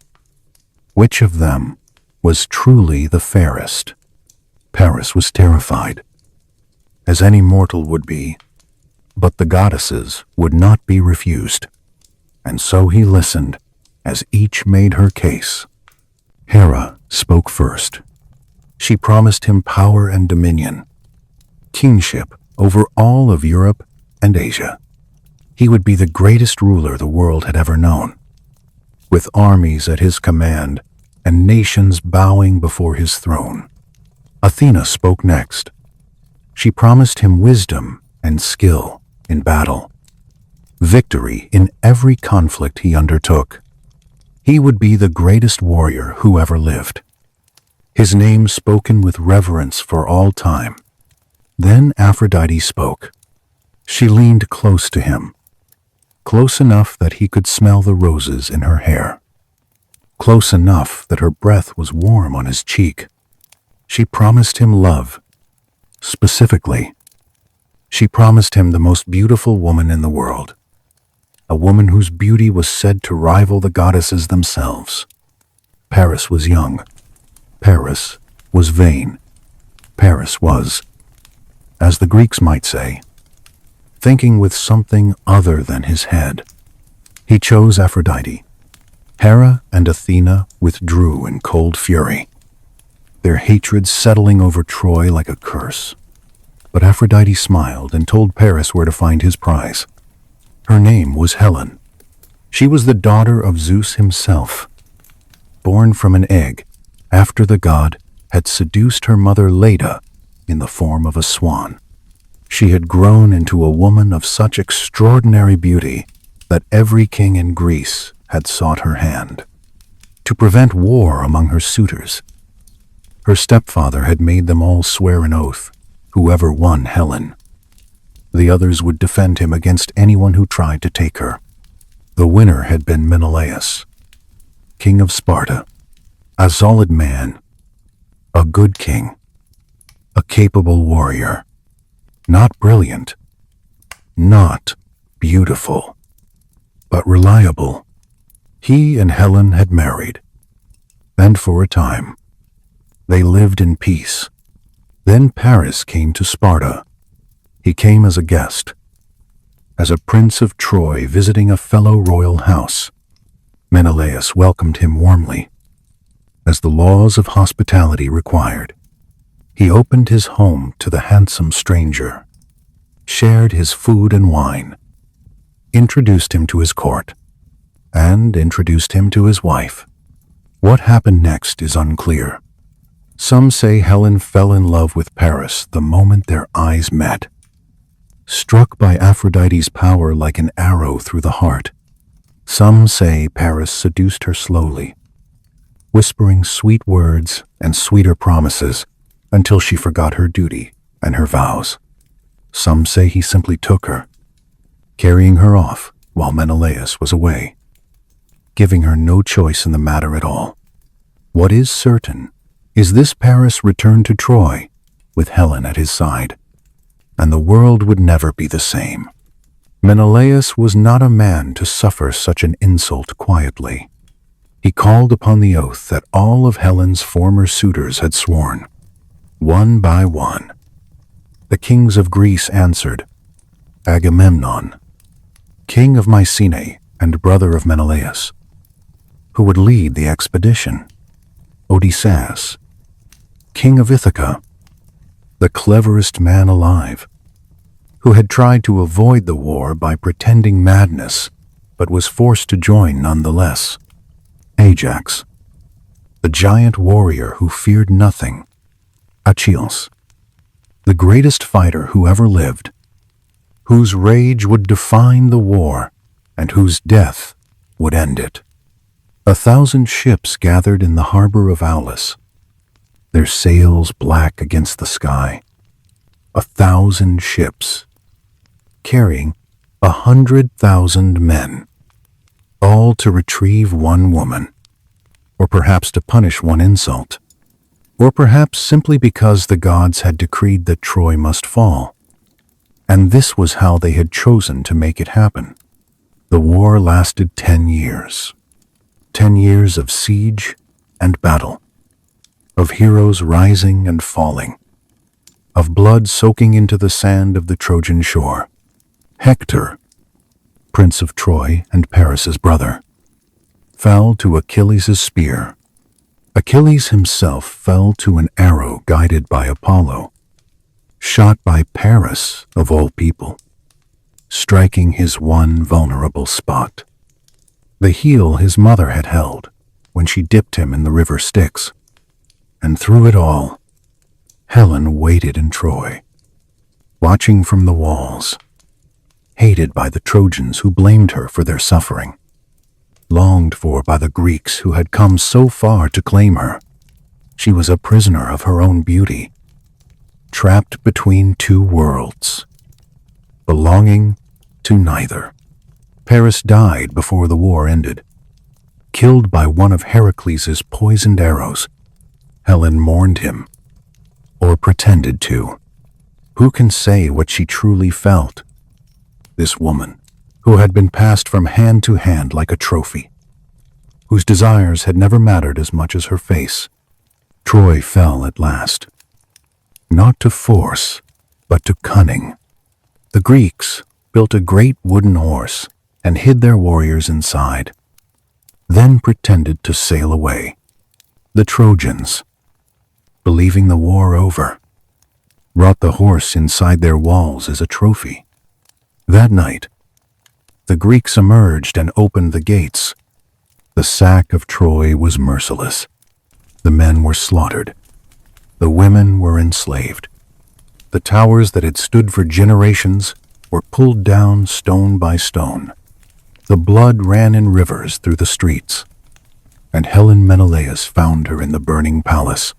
which of them was truly the fairest. Paris was terrified, as any mortal would be, but the goddesses would not be refused, and so he listened as each made her case. Hera, spoke first. She promised him power and dominion, kingship over all of Europe and Asia. He would be the greatest ruler the world had ever known, with armies at his command and nations bowing before his throne. Athena spoke next. She promised him wisdom and skill in battle, victory in every conflict he undertook. He would be the greatest warrior who ever lived, his name spoken with reverence for all time. Then Aphrodite spoke. She leaned close to him, close enough that he could smell the roses in her hair, close enough that her breath was warm on his cheek. She promised him love. Specifically, she promised him the most beautiful woman in the world, a woman whose beauty was said to rival the goddesses themselves. Paris was young. Paris was vain. Paris was, as the Greeks might say, thinking with something other than his head. He chose Aphrodite. Hera and Athena withdrew in cold fury, their hatred settling over Troy like a curse. But Aphrodite smiled and told Paris where to find his prize. Her name was Helen. She was the daughter of Zeus himself, born from an egg after the god had seduced her mother Leda in the form of a swan. She had grown into a woman of such extraordinary beauty that every king in Greece had sought her hand. To prevent war among her suitors, her stepfather had made them all swear an oath, whoever won Helen. The others would defend him against anyone who tried to take her. The winner had been Menelaus, king of Sparta, a solid man, a good king, a capable warrior, not brilliant, not beautiful, but reliable. He and Helen had married, and for a time, they lived in peace. Then Paris came to Sparta. He came as a guest, as a prince of Troy visiting a fellow royal house. Menelaus welcomed him warmly, as the laws of hospitality required. He opened his home to the handsome stranger, shared his food and wine, introduced him to his court, and introduced him to his wife. What happened next is unclear. Some say Helen fell in love with Paris the moment their eyes met, struck by Aphrodite's power like an arrow through the heart. Some say Paris seduced her slowly, whispering sweet words and sweeter promises until she forgot her duty and her vows. Some say he simply took her, carrying her off while Menelaus was away, giving her no choice in the matter at all. What is certain is this: Paris returned to Troy with Helen at his side, and the world would never be the same. Menelaus was not a man to suffer such an insult quietly. He called upon the oath that all of Helen's former suitors had sworn. One by one, the kings of Greece answered. Agamemnon, king of Mycenae and brother of Menelaus, who would lead the expedition. Odysseus, king of Ithaca, the cleverest man alive, who had tried to avoid the war by pretending madness, but was forced to join nonetheless. Ajax, the giant warrior who feared nothing. Achilles, the greatest fighter who ever lived, whose rage would define the war and whose death would end it. 1,000 ships gathered in the harbor of Aulis, their sails black against the sky. 1,000 ships, carrying 100,000 men, all to retrieve one woman, or perhaps to punish one insult, or perhaps simply because the gods had decreed that Troy must fall. And this was how they had chosen to make it happen. The war lasted 10 years. 10 years of siege and battle, of heroes rising and falling, of blood soaking into the sand of the Trojan shore. Hector, prince of Troy and Paris's brother, fell to Achilles' spear. Achilles himself fell to an arrow guided by Apollo, shot by Paris of all people, striking his one vulnerable spot, the heel his mother had held when she dipped him in the river Styx. And through it all, Helen waited in Troy, watching from the walls, hated by the Trojans who blamed her for their suffering, longed for by the Greeks who had come so far to claim her. She was a prisoner of her own beauty, trapped between two worlds, belonging to neither. Paris died before the war ended, killed by one of Heracles' poisoned arrows. Helen mourned him, or pretended to. Who can say what she truly felt? This woman, who had been passed from hand to hand like a trophy, whose desires had never mattered as much as her face. Troy fell at last, not to force, but to cunning. The Greeks built a great wooden horse and hid their warriors inside, then pretended to sail away. The Trojans, believing the war over, brought the horse inside their walls as a trophy. That night, the Greeks emerged and opened the gates. The sack of Troy was merciless. The men were slaughtered. The women were enslaved. The towers that had stood for generations were pulled down stone by stone. The blood ran in rivers through the streets, and Helen Menelaus found her in the burning palace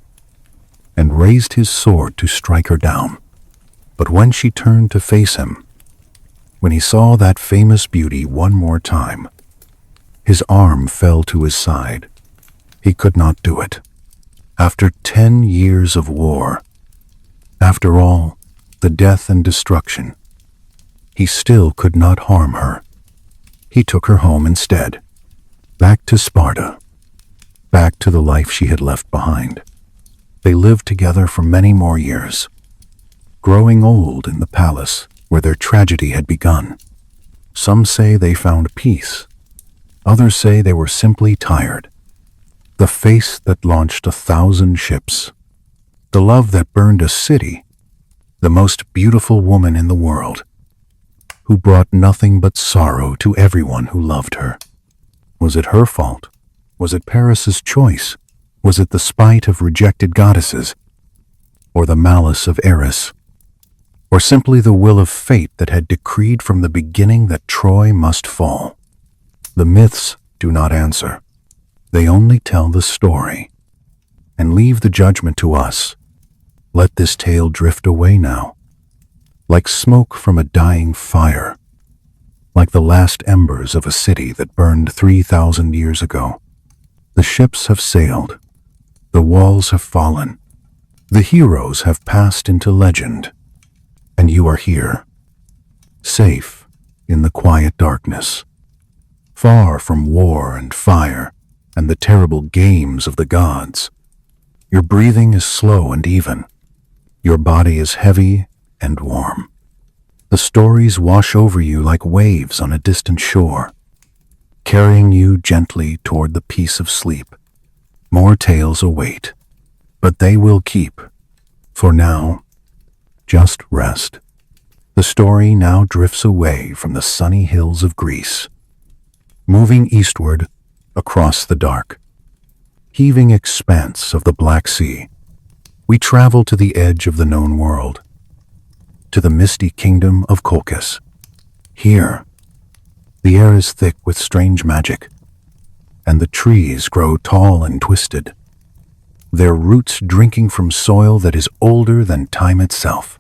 and raised his sword to strike her down. But when she turned to face him, when he saw that famous beauty one more time, his arm fell to his side. He could not do it. After 10 years of war, after all the death and destruction, he still could not harm her. He took her home instead, back to Sparta, back to the life she had left behind. They lived together for many more years, growing old in the palace where their tragedy had begun. Some say they found peace. Others say they were simply tired. The face that launched 1,000 ships, the love that burned a city, the most beautiful woman in the world, who brought nothing but sorrow to everyone who loved her. Was it her fault? Was it Paris's choice? Was it the spite of rejected goddesses? Or the malice of Eris? Or simply the will of fate that had decreed from the beginning that Troy must fall? The myths do not answer. They only tell the story and leave the judgment to us. Let this tale drift away now, like smoke from a dying fire, like the last embers of a city that burned 3,000 years ago. The ships have sailed, the walls have fallen, the heroes have passed into legend, and you are here, safe in the quiet darkness, far from war and fire and the terrible games of the gods. Your breathing is slow and even. Your body is heavy and warm. The stories wash over you like waves on a distant shore, carrying you gently toward the peace of sleep. More tales await, but they will keep. For now, just rest. The story now drifts away from the sunny hills of Greece, moving eastward across the dark, heaving expanse of the Black Sea. We travel to the edge of the known world, to the misty kingdom of Colchis. Here, the air is thick with strange magic, and the trees grow tall and twisted, their roots drinking from soil that is older than time itself.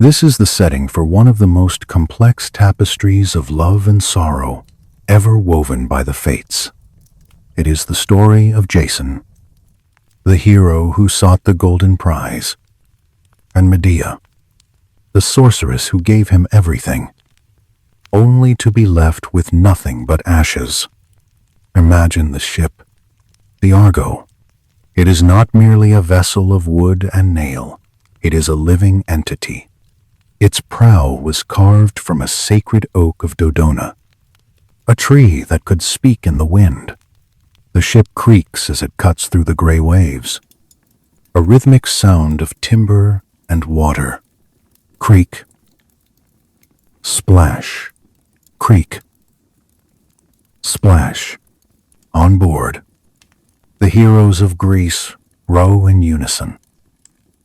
This is the setting for one of the most complex tapestries of love and sorrow ever woven by the fates. It is the story of Jason, the hero who sought the golden prize, and Medea, the sorceress who gave him everything, only to be left with nothing but ashes. Imagine the ship, the Argo. It is not merely a vessel of wood and nail. It is a living entity. Its prow was carved from a sacred oak of Dodona, a tree that could speak in the wind. The The ship creaks as it cuts through the gray waves, a rhythmic sound of timber and water. Creak, splash, creak, splash. On board, the heroes of Greece row in unison,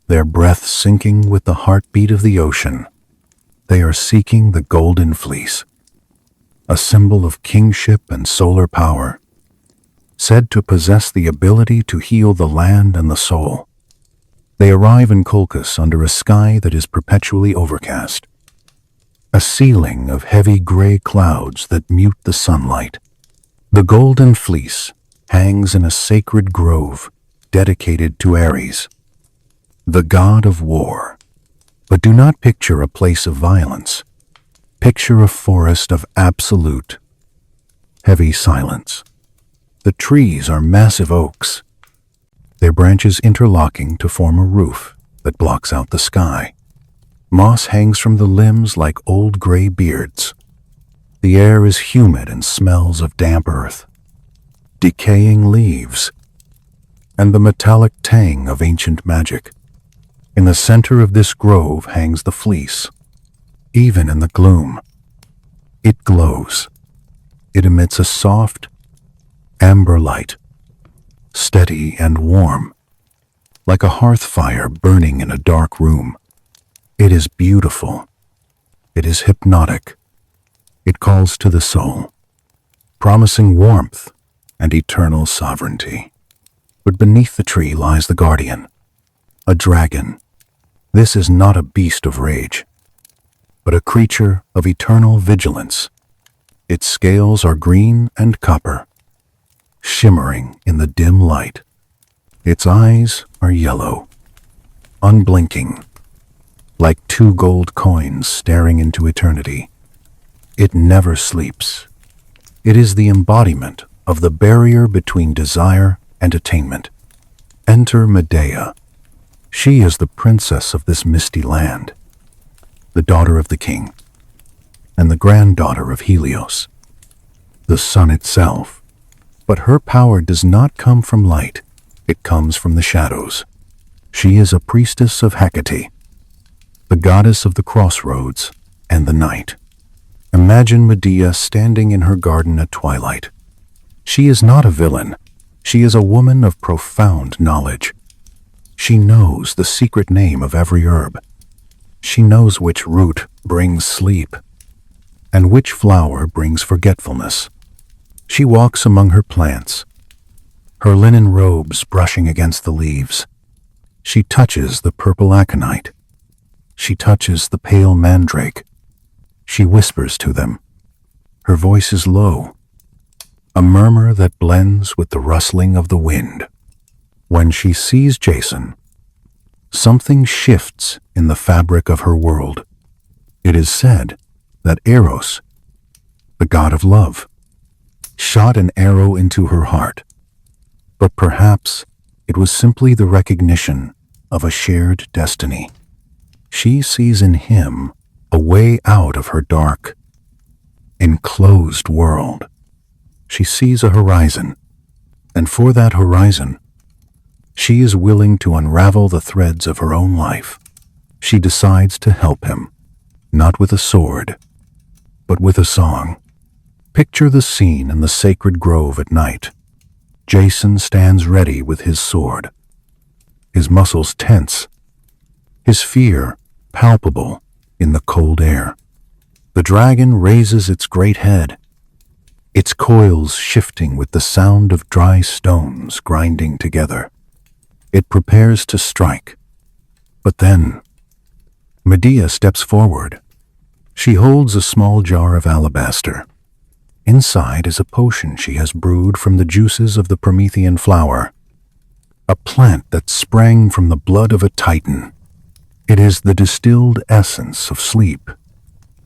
their breath syncing with the heartbeat of the ocean. They are seeking the golden fleece, a symbol of kingship and solar power, said to possess the ability to heal the land and the soul. They arrive in Colchis under a sky that is perpetually overcast, a ceiling of heavy gray clouds that mute the sunlight. The golden fleece hangs in a sacred grove dedicated to Ares, the god of war. But do not picture a place of violence. Picture a forest of absolute, heavy silence. The trees are massive oaks, their branches interlocking to form a roof that blocks out the sky. Moss hangs from the limbs like old gray beards. The air is humid and smells of damp earth, decaying leaves, and the metallic tang of ancient magic. In the center of this grove hangs the fleece. Even in the gloom, it glows. It emits a soft, amber light, steady and warm, like a hearth fire burning in a dark room. It is beautiful. It is hypnotic. It calls to the soul, promising warmth and eternal sovereignty. But beneath the tree lies the guardian, a dragon. This is not a beast of rage, but a creature of eternal vigilance. Its scales are green and copper, shimmering in the dim light. Its eyes are yellow, unblinking, like two gold coins staring into eternity. It never sleeps. It is the embodiment of the barrier between desire and attainment. Enter Medea. She is the princess of this misty land, the daughter of the king, and the granddaughter of Helios, the sun itself. But her power does not come from light. It comes from the shadows. She is a priestess of Hecate, the goddess of the crossroads and the night. Imagine Medea standing in her garden at twilight. She is not a villain. She is a woman of profound knowledge. She knows the secret name of every herb. She knows which root brings sleep and which flower brings forgetfulness. She walks among her plants, her linen robes brushing against the leaves. She touches the purple aconite. She touches the pale mandrake. She whispers to them. Her voice is low, a murmur that blends with the rustling of the wind. When she sees Jason, something shifts in the fabric of her world. It is said that Eros, the god of love, shot an arrow into her heart, but perhaps it was simply the recognition of a shared destiny. She sees in him a way out of her dark, enclosed world. She sees a horizon, and for that horizon, she is willing to unravel the threads of her own life. She decides to help him, not with a sword, but with a song. Picture the scene in the sacred grove at night. Jason stands ready with his sword, his muscles tense, his fear palpable in the cold air. The dragon raises its great head, its coils shifting with the sound of dry stones grinding together. It prepares to strike. But then, Medea steps forward. She holds a small jar of alabaster. Inside is a potion she has brewed from the juices of the Promethean flower, a plant that sprang from the blood of a titan. It is the distilled essence of sleep.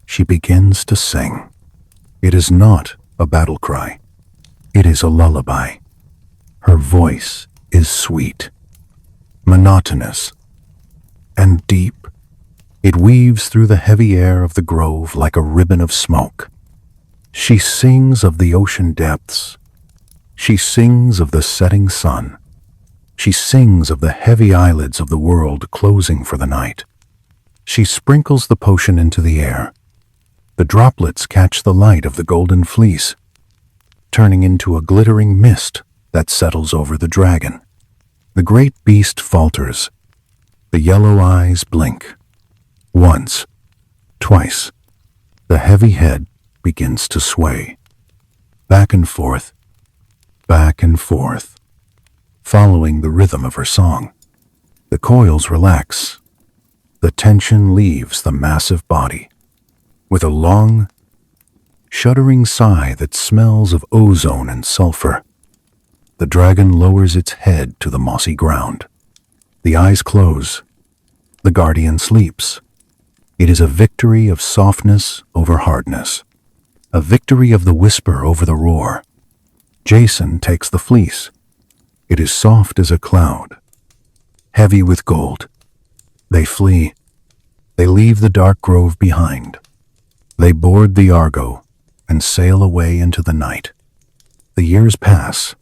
She begins to sing. It is not a battle cry. It is a lullaby. Her voice is sweet, monotonous, and deep. It weaves through the heavy air of the grove like a ribbon of smoke. She sings of the ocean depths. She sings of the setting sun. She sings of the heavy eyelids of the world closing for the night. She sprinkles the potion into the air. The droplets catch the light of the golden fleece, turning into a glittering mist that settles over the dragon. The great beast falters. The yellow eyes blink. Once, twice, the heavy head begins to sway. Back and forth, following the rhythm of her song. The coils relax. The tension leaves the massive body. With a long, shuddering sigh that smells of ozone and sulfur, the dragon lowers its head to the mossy ground. The eyes close. The guardian sleeps. It is a victory of softness over hardness, a victory of the whisper over the roar. Jason takes the fleece. It is soft as a cloud, heavy with gold. They flee. They leave the dark grove behind. They board the Argo and sail away into the night. The years pass.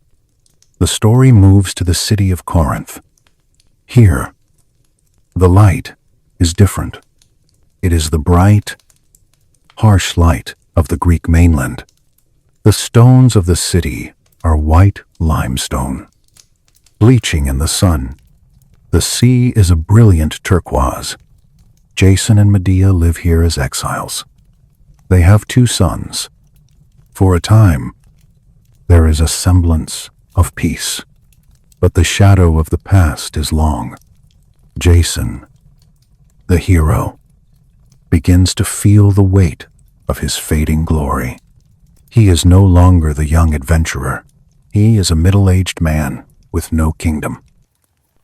The story moves to the city of Corinth. Here, the light is different. It is the bright, harsh light of the Greek mainland. The stones of the city are white limestone, bleaching in the sun. The sea is a brilliant turquoise. Jason and Medea live here as exiles. They have 2 sons. For a time, there is a semblance of peace, but the shadow of the past is long. Jason, the hero, begins to feel the weight of his fading glory. He is no longer the young adventurer. He is a middle-aged man with no kingdom,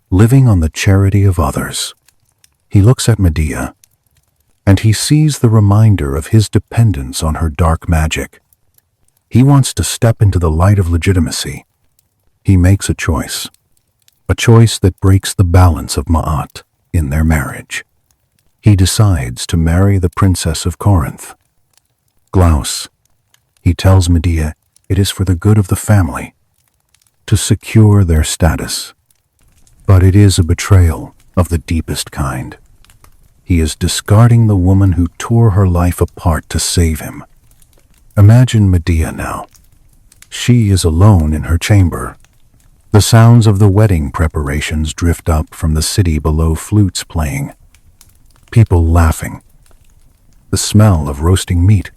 living on the charity of others. He looks at Medea, and he sees the reminder of his dependence on her dark magic. He wants to step into the light of legitimacy. He makes a choice that breaks the balance of Ma'at in their marriage. He decides to marry the princess of Corinth. Glaus, he tells Medea it is for the good of the family, to secure their status. But it is a betrayal of the deepest kind. He is discarding the woman who tore her life apart to save him. Imagine Medea now. She is alone in her chamber. The sounds of the wedding preparations drift up from the city below, flutes playing, people laughing, the smell of roasting meat.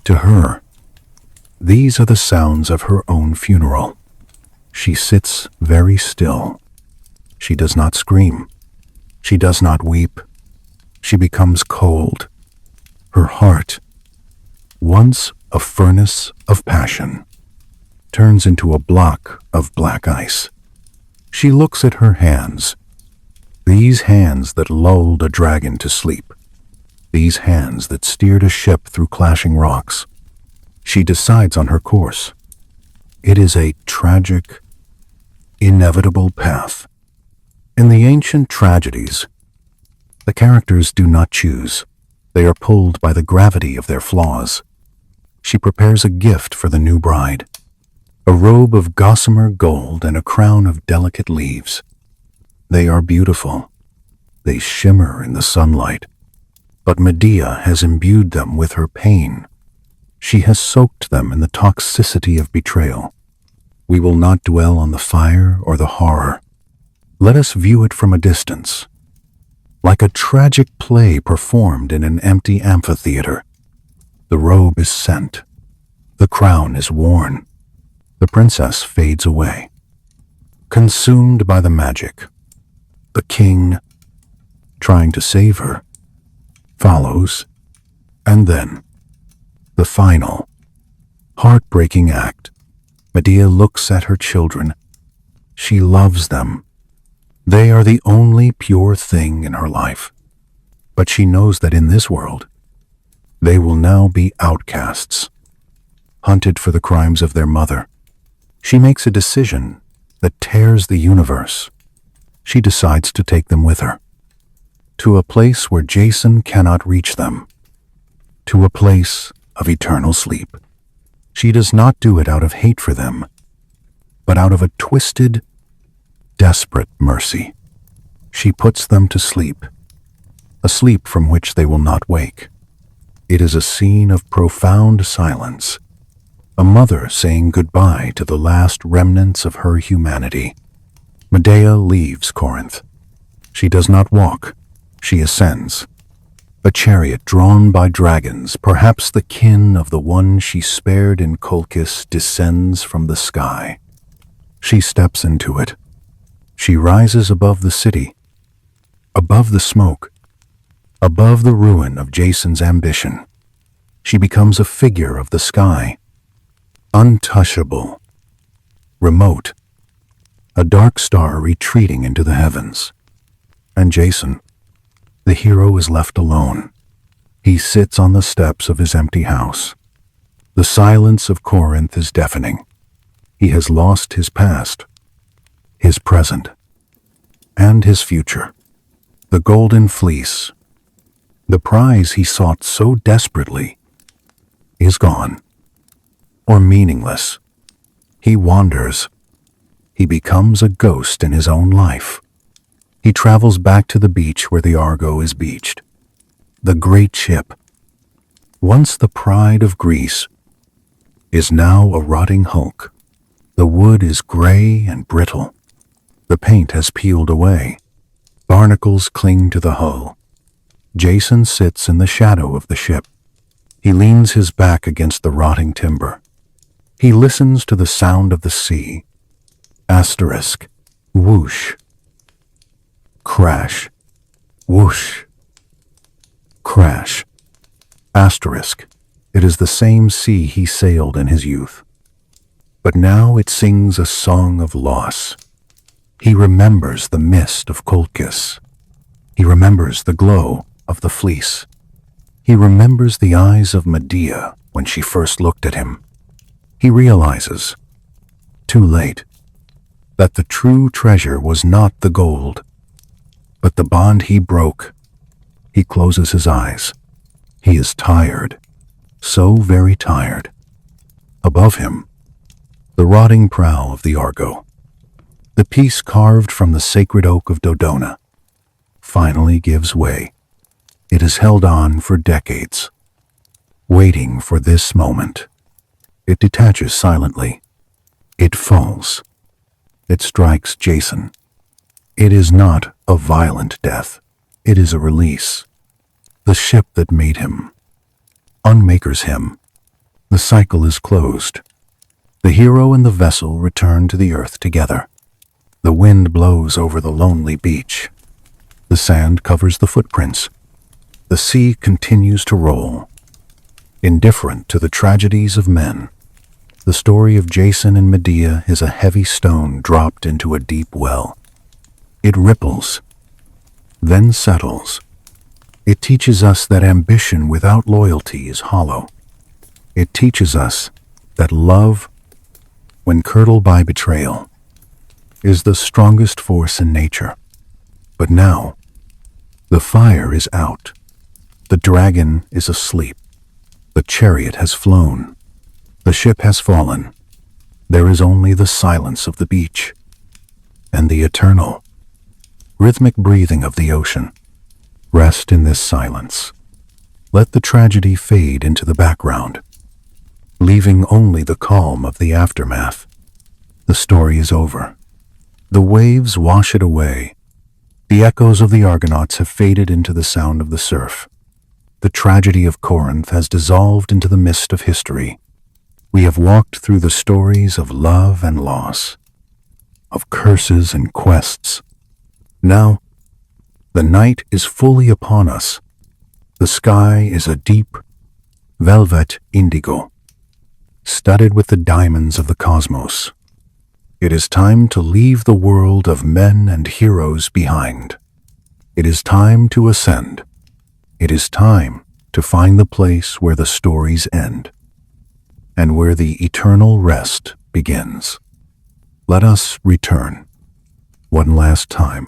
To her, these are the sounds of her own funeral. She sits very still. She does not scream. She does not weep. She becomes cold. Her heart, once a furnace of passion, turns into a block of black ice. She looks at her hands, these hands that lulled a dragon to sleep, these hands that steered a ship through clashing rocks. She decides on her course. It is a tragic, inevitable path. In the ancient tragedies, the characters do not choose. They are pulled by the gravity of their flaws. She prepares a gift for the new bride, a robe of gossamer gold and a crown of delicate leaves. They are beautiful. They shimmer in the sunlight. But Medea has imbued them with her pain. She has soaked them in the toxicity of betrayal. We will not dwell on the fire or the horror. Let us view it from a distance, like a tragic play performed in an empty amphitheater. The robe is sent. The crown is worn. The princess fades away, consumed by the magic. The king, trying to save her, follows, and then, the final, heartbreaking act. Medea looks at her children. She loves them. They are the only pure thing in her life. But she knows that in this world, they will now be outcasts, hunted for the crimes of their mother. She makes a decision that tears the universe. She decides to take them with her, to a place where Jason cannot reach them, to a place of eternal sleep. She does not do it out of hate for them. but out of a twisted, desperate mercy. She puts them to sleep, a sleep from which they will not wake. It is a scene of profound silence, a mother saying goodbye to the last remnants of her humanity. Medea leaves Corinth. She does not walk, she ascends. A chariot drawn by dragons, perhaps the kin of the one she spared in Colchis, descends from the sky. She steps into it. She rises above the city, above the smoke, above the ruin of Jason's ambition. She becomes a figure of the sky, untouchable, remote, a dark star retreating into the heavens. And Jason, the hero, is left alone. He sits on the steps of his empty house. The silence of Corinth is deafening. He has lost his past, his present, and his future. The golden fleece, the prize he sought so desperately, is gone, or meaningless. He wanders. He becomes a ghost in his own life. He travels back to the beach where the Argo is beached. The great ship, once the pride of Greece, is now a rotting hulk. The wood is gray and brittle. The paint has peeled away. Barnacles cling to the hull. Jason sits in the shadow of the ship. He leans his back against the rotting timber. He listens to the sound of the sea. Asterisk, whoosh, crash, whoosh, crash, asterisk. It is the same sea he sailed in his youth. But now it sings a song of loss. He remembers the mist of Colchis. He remembers the glow of the fleece. He remembers the eyes of Medea when she first looked at him. He realizes, too late, that the true treasure was not the gold, but the bond he broke. He closes his eyes. He is tired, so very tired. Above him, the rotting prow of the Argo, the piece carved from the sacred oak of Dodona, finally gives way. It has held on for decades, waiting for this moment. It detaches silently. It falls. It strikes Jason. It is not a violent death. It is a release. The ship that made him unmakers him. The cycle is closed. The hero and the vessel return to the earth together. The wind blows over the lonely beach. The sand covers the footprints. The sea continues to roll. Indifferent to the tragedies of men, the story of Jason and Medea is a heavy stone dropped into a deep well. It ripples, then settles. It teaches us that ambition without loyalty is hollow. It teaches us that love, when curdled by betrayal, is the strongest force in nature. But now, the fire is out. The dragon is asleep. The chariot has flown. The ship has fallen. There is only the silence of the beach and the eternal, rhythmic breathing of the ocean. Rest in this silence. Let the tragedy fade into the background, leaving only the calm of the aftermath. The story is over. The waves wash it away. The echoes of the Argonauts have faded into the sound of the surf. The tragedy of Corinth has dissolved into the mist of history. We have walked through the stories of love and loss, of curses and quests. Now, the night is fully upon us. The sky is a deep, velvet indigo, studded with the diamonds of the cosmos. It is time to leave the world of men and heroes behind. It is time to ascend. It is time to find the place where the stories end and where the eternal rest begins. Let us return, one last time,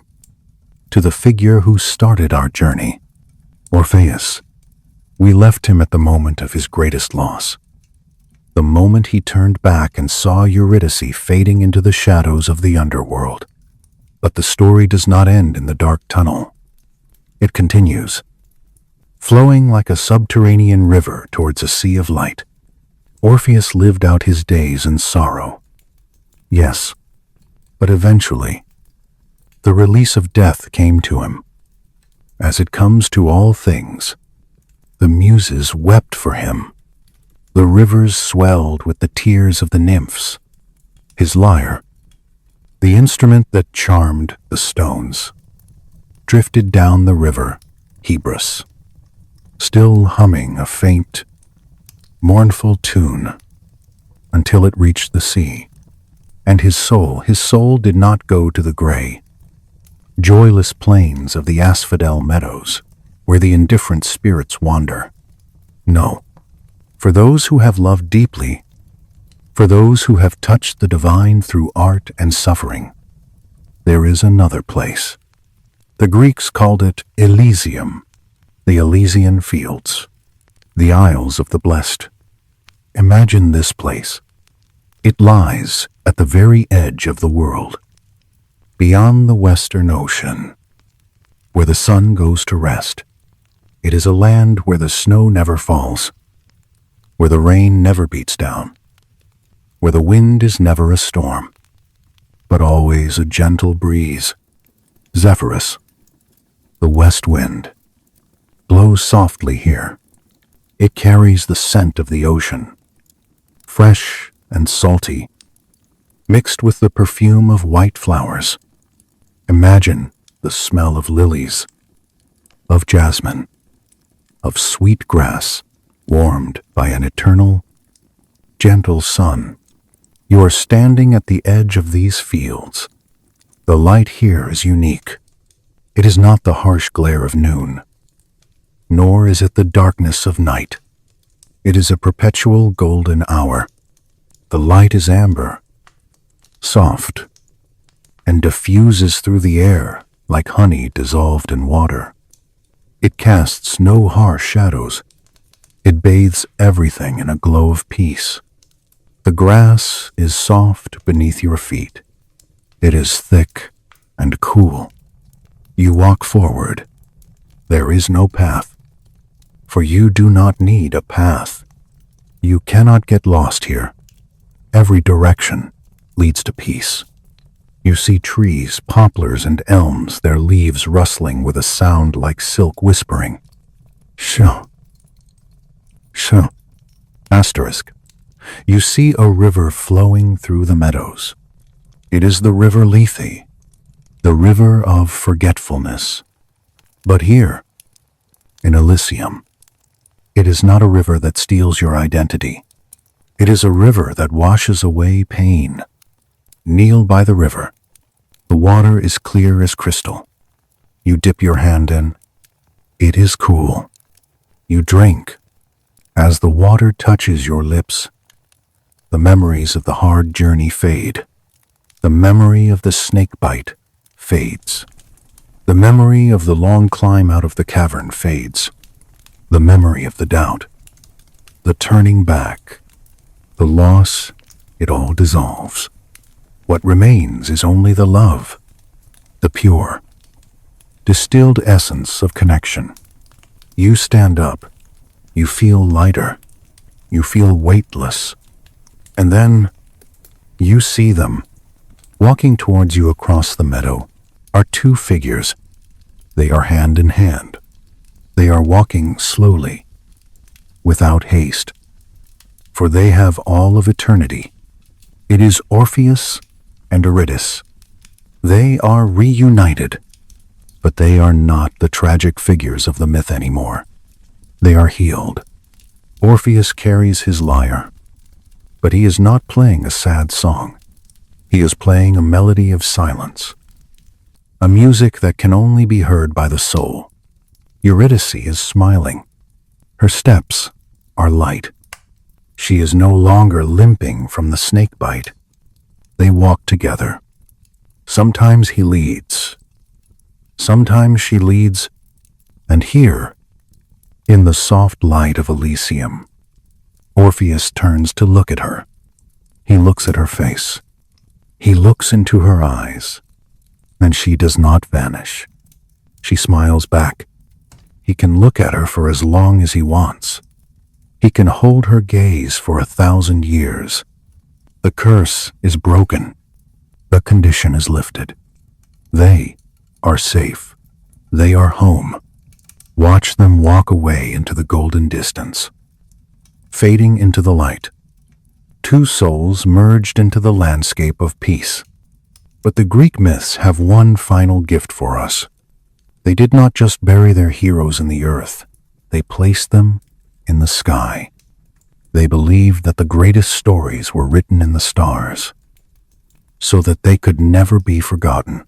to the figure who started our journey, Orpheus. We left him at the moment of his greatest loss. the moment he turned back and saw Eurydice fading into the shadows of the underworld. But the story does not end in the dark tunnel. It continues, flowing like a subterranean river towards a sea of light. Orpheus lived out his days in sorrow. Yes, but eventually, the release of death came to him. As it comes to all things, the muses wept for him. The rivers swelled with the tears of the nymphs. His lyre, the instrument that charmed the stones, drifted down the river Hebrus, still humming a faint, mournful tune until it reached the sea. And his soul did not go to the gray, joyless plains of the asphodel meadows where the indifferent spirits wander. No, for those who have loved deeply, for those who have touched the divine through art and suffering, there is another place. The Greeks called it Elysium, the Elysian fields, the Isles of the Blessed. Imagine this place. It lies at the very edge of the world, beyond the Western Ocean, where the sun goes to rest. It is a land where the snow never falls, where the rain never beats down, where the wind is never a storm, but always a gentle breeze. Zephyrus, the west wind, blows softly here. It carries the scent of the ocean, fresh and salty, mixed with the perfume of white flowers. Imagine the smell of lilies, of jasmine, of sweet grass, warmed by an eternal, gentle sun. You are standing at the edge of these fields. The light here is unique. It is not the harsh glare of noon, nor is it the darkness of night. It is a perpetual golden hour. The light is amber, soft, and diffuses through the air like honey dissolved in water. It casts no harsh shadows. It bathes everything in a glow of peace. The grass is soft beneath your feet. It is thick and cool. You walk forward. There is no path, for you do not need a path. You cannot get lost here. Every direction leads to peace. You see trees, poplars and elms, their leaves rustling with a sound like silk whispering. Shoo. Shoo. Asterisk. You see a river flowing through the meadows. It is the river Lethe, the river of forgetfulness. But here, in Elysium, it is not a river that steals your identity. It is a river that washes away pain. Kneel by the river. The water is clear as crystal. You dip your hand in. It is cool. You drink. As the water touches your lips, the memories of the hard journey fade. The memory of the snake bite fades. The memory of the long climb out of the cavern fades. The memory of the doubt, the turning back, the loss, it all dissolves. What remains is only the love, the pure, distilled essence of connection. You stand up, you feel lighter, you feel weightless, and then you see them. Walking towards you across the meadow are two figures. They are hand in hand. They are walking slowly, without haste, for they have all of eternity. It is Orpheus and Eurydice. They are reunited, but they are not the tragic figures of the myth anymore. They are healed. Orpheus carries his lyre, but he is not playing a sad song. He is playing a melody of silence, a music that can only be heard by the soul. Eurydice is smiling. Her steps are light. She is no longer limping from the snake bite. They walk together. Sometimes he leads. Sometimes she leads. And here, in the soft light of Elysium, Orpheus turns to look at her. He looks at her face. He looks into her eyes. And she does not vanish. She smiles back. He can look at her for as long as he wants. He can hold her gaze for 1,000 years. The curse is broken. The condition is lifted. They are safe. They are home. Watch them walk away into the golden distance. Fading into the light. Two souls merged into the landscape of peace. But the Greek myths have one final gift for us. They did not just bury their heroes in the earth. They placed them in the sky. They believed that the greatest stories were written in the stars, so that they could never be forgotten,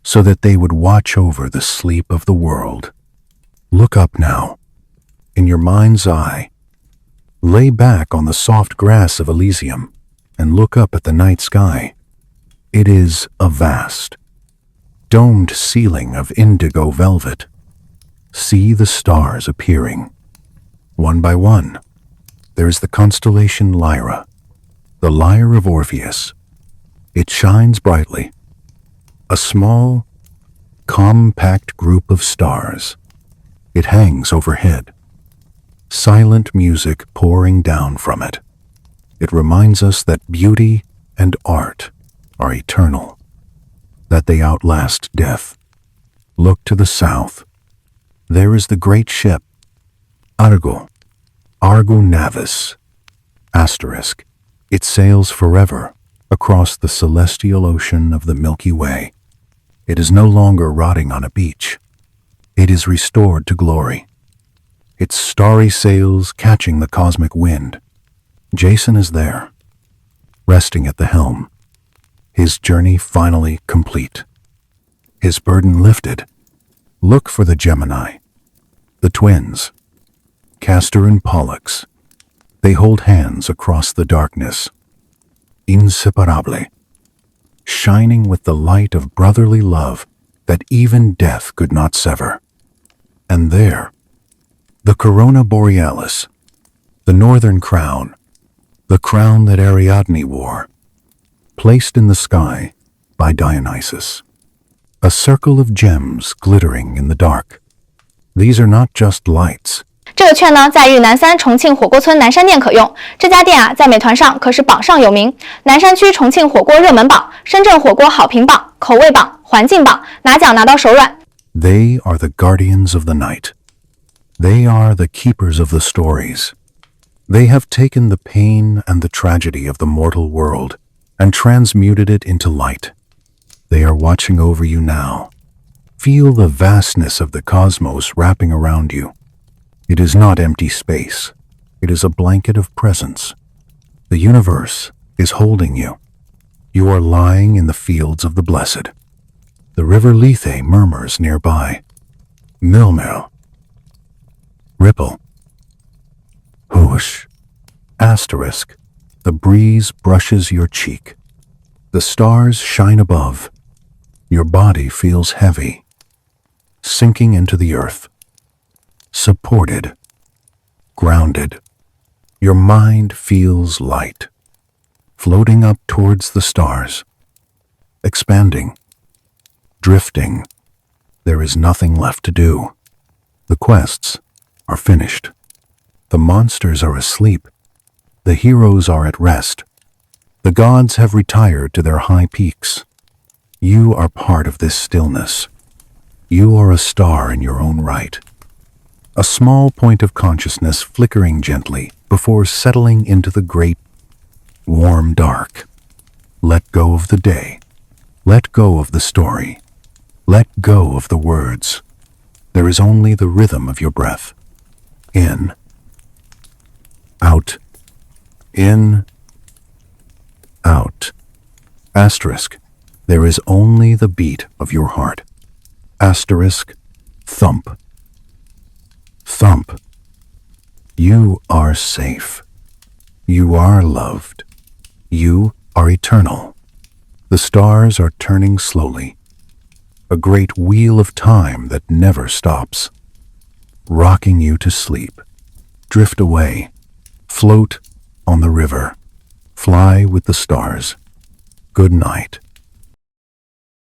so that they would watch over the sleep of the world. Look up now. In your mind's eye, lay back on the soft grass of Elysium and look up at the night sky. It is a vast, domed ceiling of indigo velvet. See the stars appearing. One by one, there is the constellation Lyra, the lyre of Orpheus. It shines brightly. A small, compact group of stars. It hangs overhead. Silent music pouring down from it. It reminds us that beauty and art are eternal, that they outlast death. Look to the south. There is the great ship, Argo Navis, asterisk. It sails forever across the celestial ocean of the Milky Way. It is no longer rotting on a beach. It is restored to glory. Its starry sails catching the cosmic wind. Jason is there, resting at the helm. His journey finally complete. His burden lifted. Look for the Gemini, the twins, Castor and Pollux. They hold hands across the darkness. Inseparable, shining with the light of brotherly love that even death could not sever. And there, the Corona Borealis, the northern crown, the crown that Ariadne wore, placed in the sky by Dionysus. A circle of gems glittering in the dark. These are not just lights. 这个券呢，在日南3重庆火锅村南山店可用。这家店啊，在美团上可是榜上有名，南山区重庆火锅热门榜、深圳火锅好评榜、口味榜、环境榜，拿奖拿到手软。They are the guardians of the night. They are the keepers of the stories. They have taken the pain and the tragedy of the mortal world and transmuted it into light. They are watching over you now. Feel the vastness of the cosmos wrapping around you. It is not empty space. It is a blanket of presence. The universe is holding you. You are lying in the fields of the blessed. The river Lethe murmurs nearby. Mil-mil. Ripple. Whoosh. Asterisk. The breeze brushes your cheek. The stars shine above. Your body feels heavy, sinking into the earth. Supported, grounded. Your mind feels light, floating up towards the stars, expanding, drifting. There is nothing left to do. The quests are finished. The monsters are asleep. The heroes are at rest. The gods have retired to their high peaks. You are part of this stillness. You are a star in your own right. A small point of consciousness flickering gently before settling into the great, warm dark. Let go of the day. Let go of the story. Let go of the words. There is only the rhythm of your breath. In. Out. In. Out. Asterisk. There is only the beat of your heart. Asterisk. Thump. Thump. You are safe. You are loved. You are eternal. The stars are turning slowly. A great wheel of time that never stops. Rocking you to sleep. Drift away. Float on the river. Fly with the stars. Good night.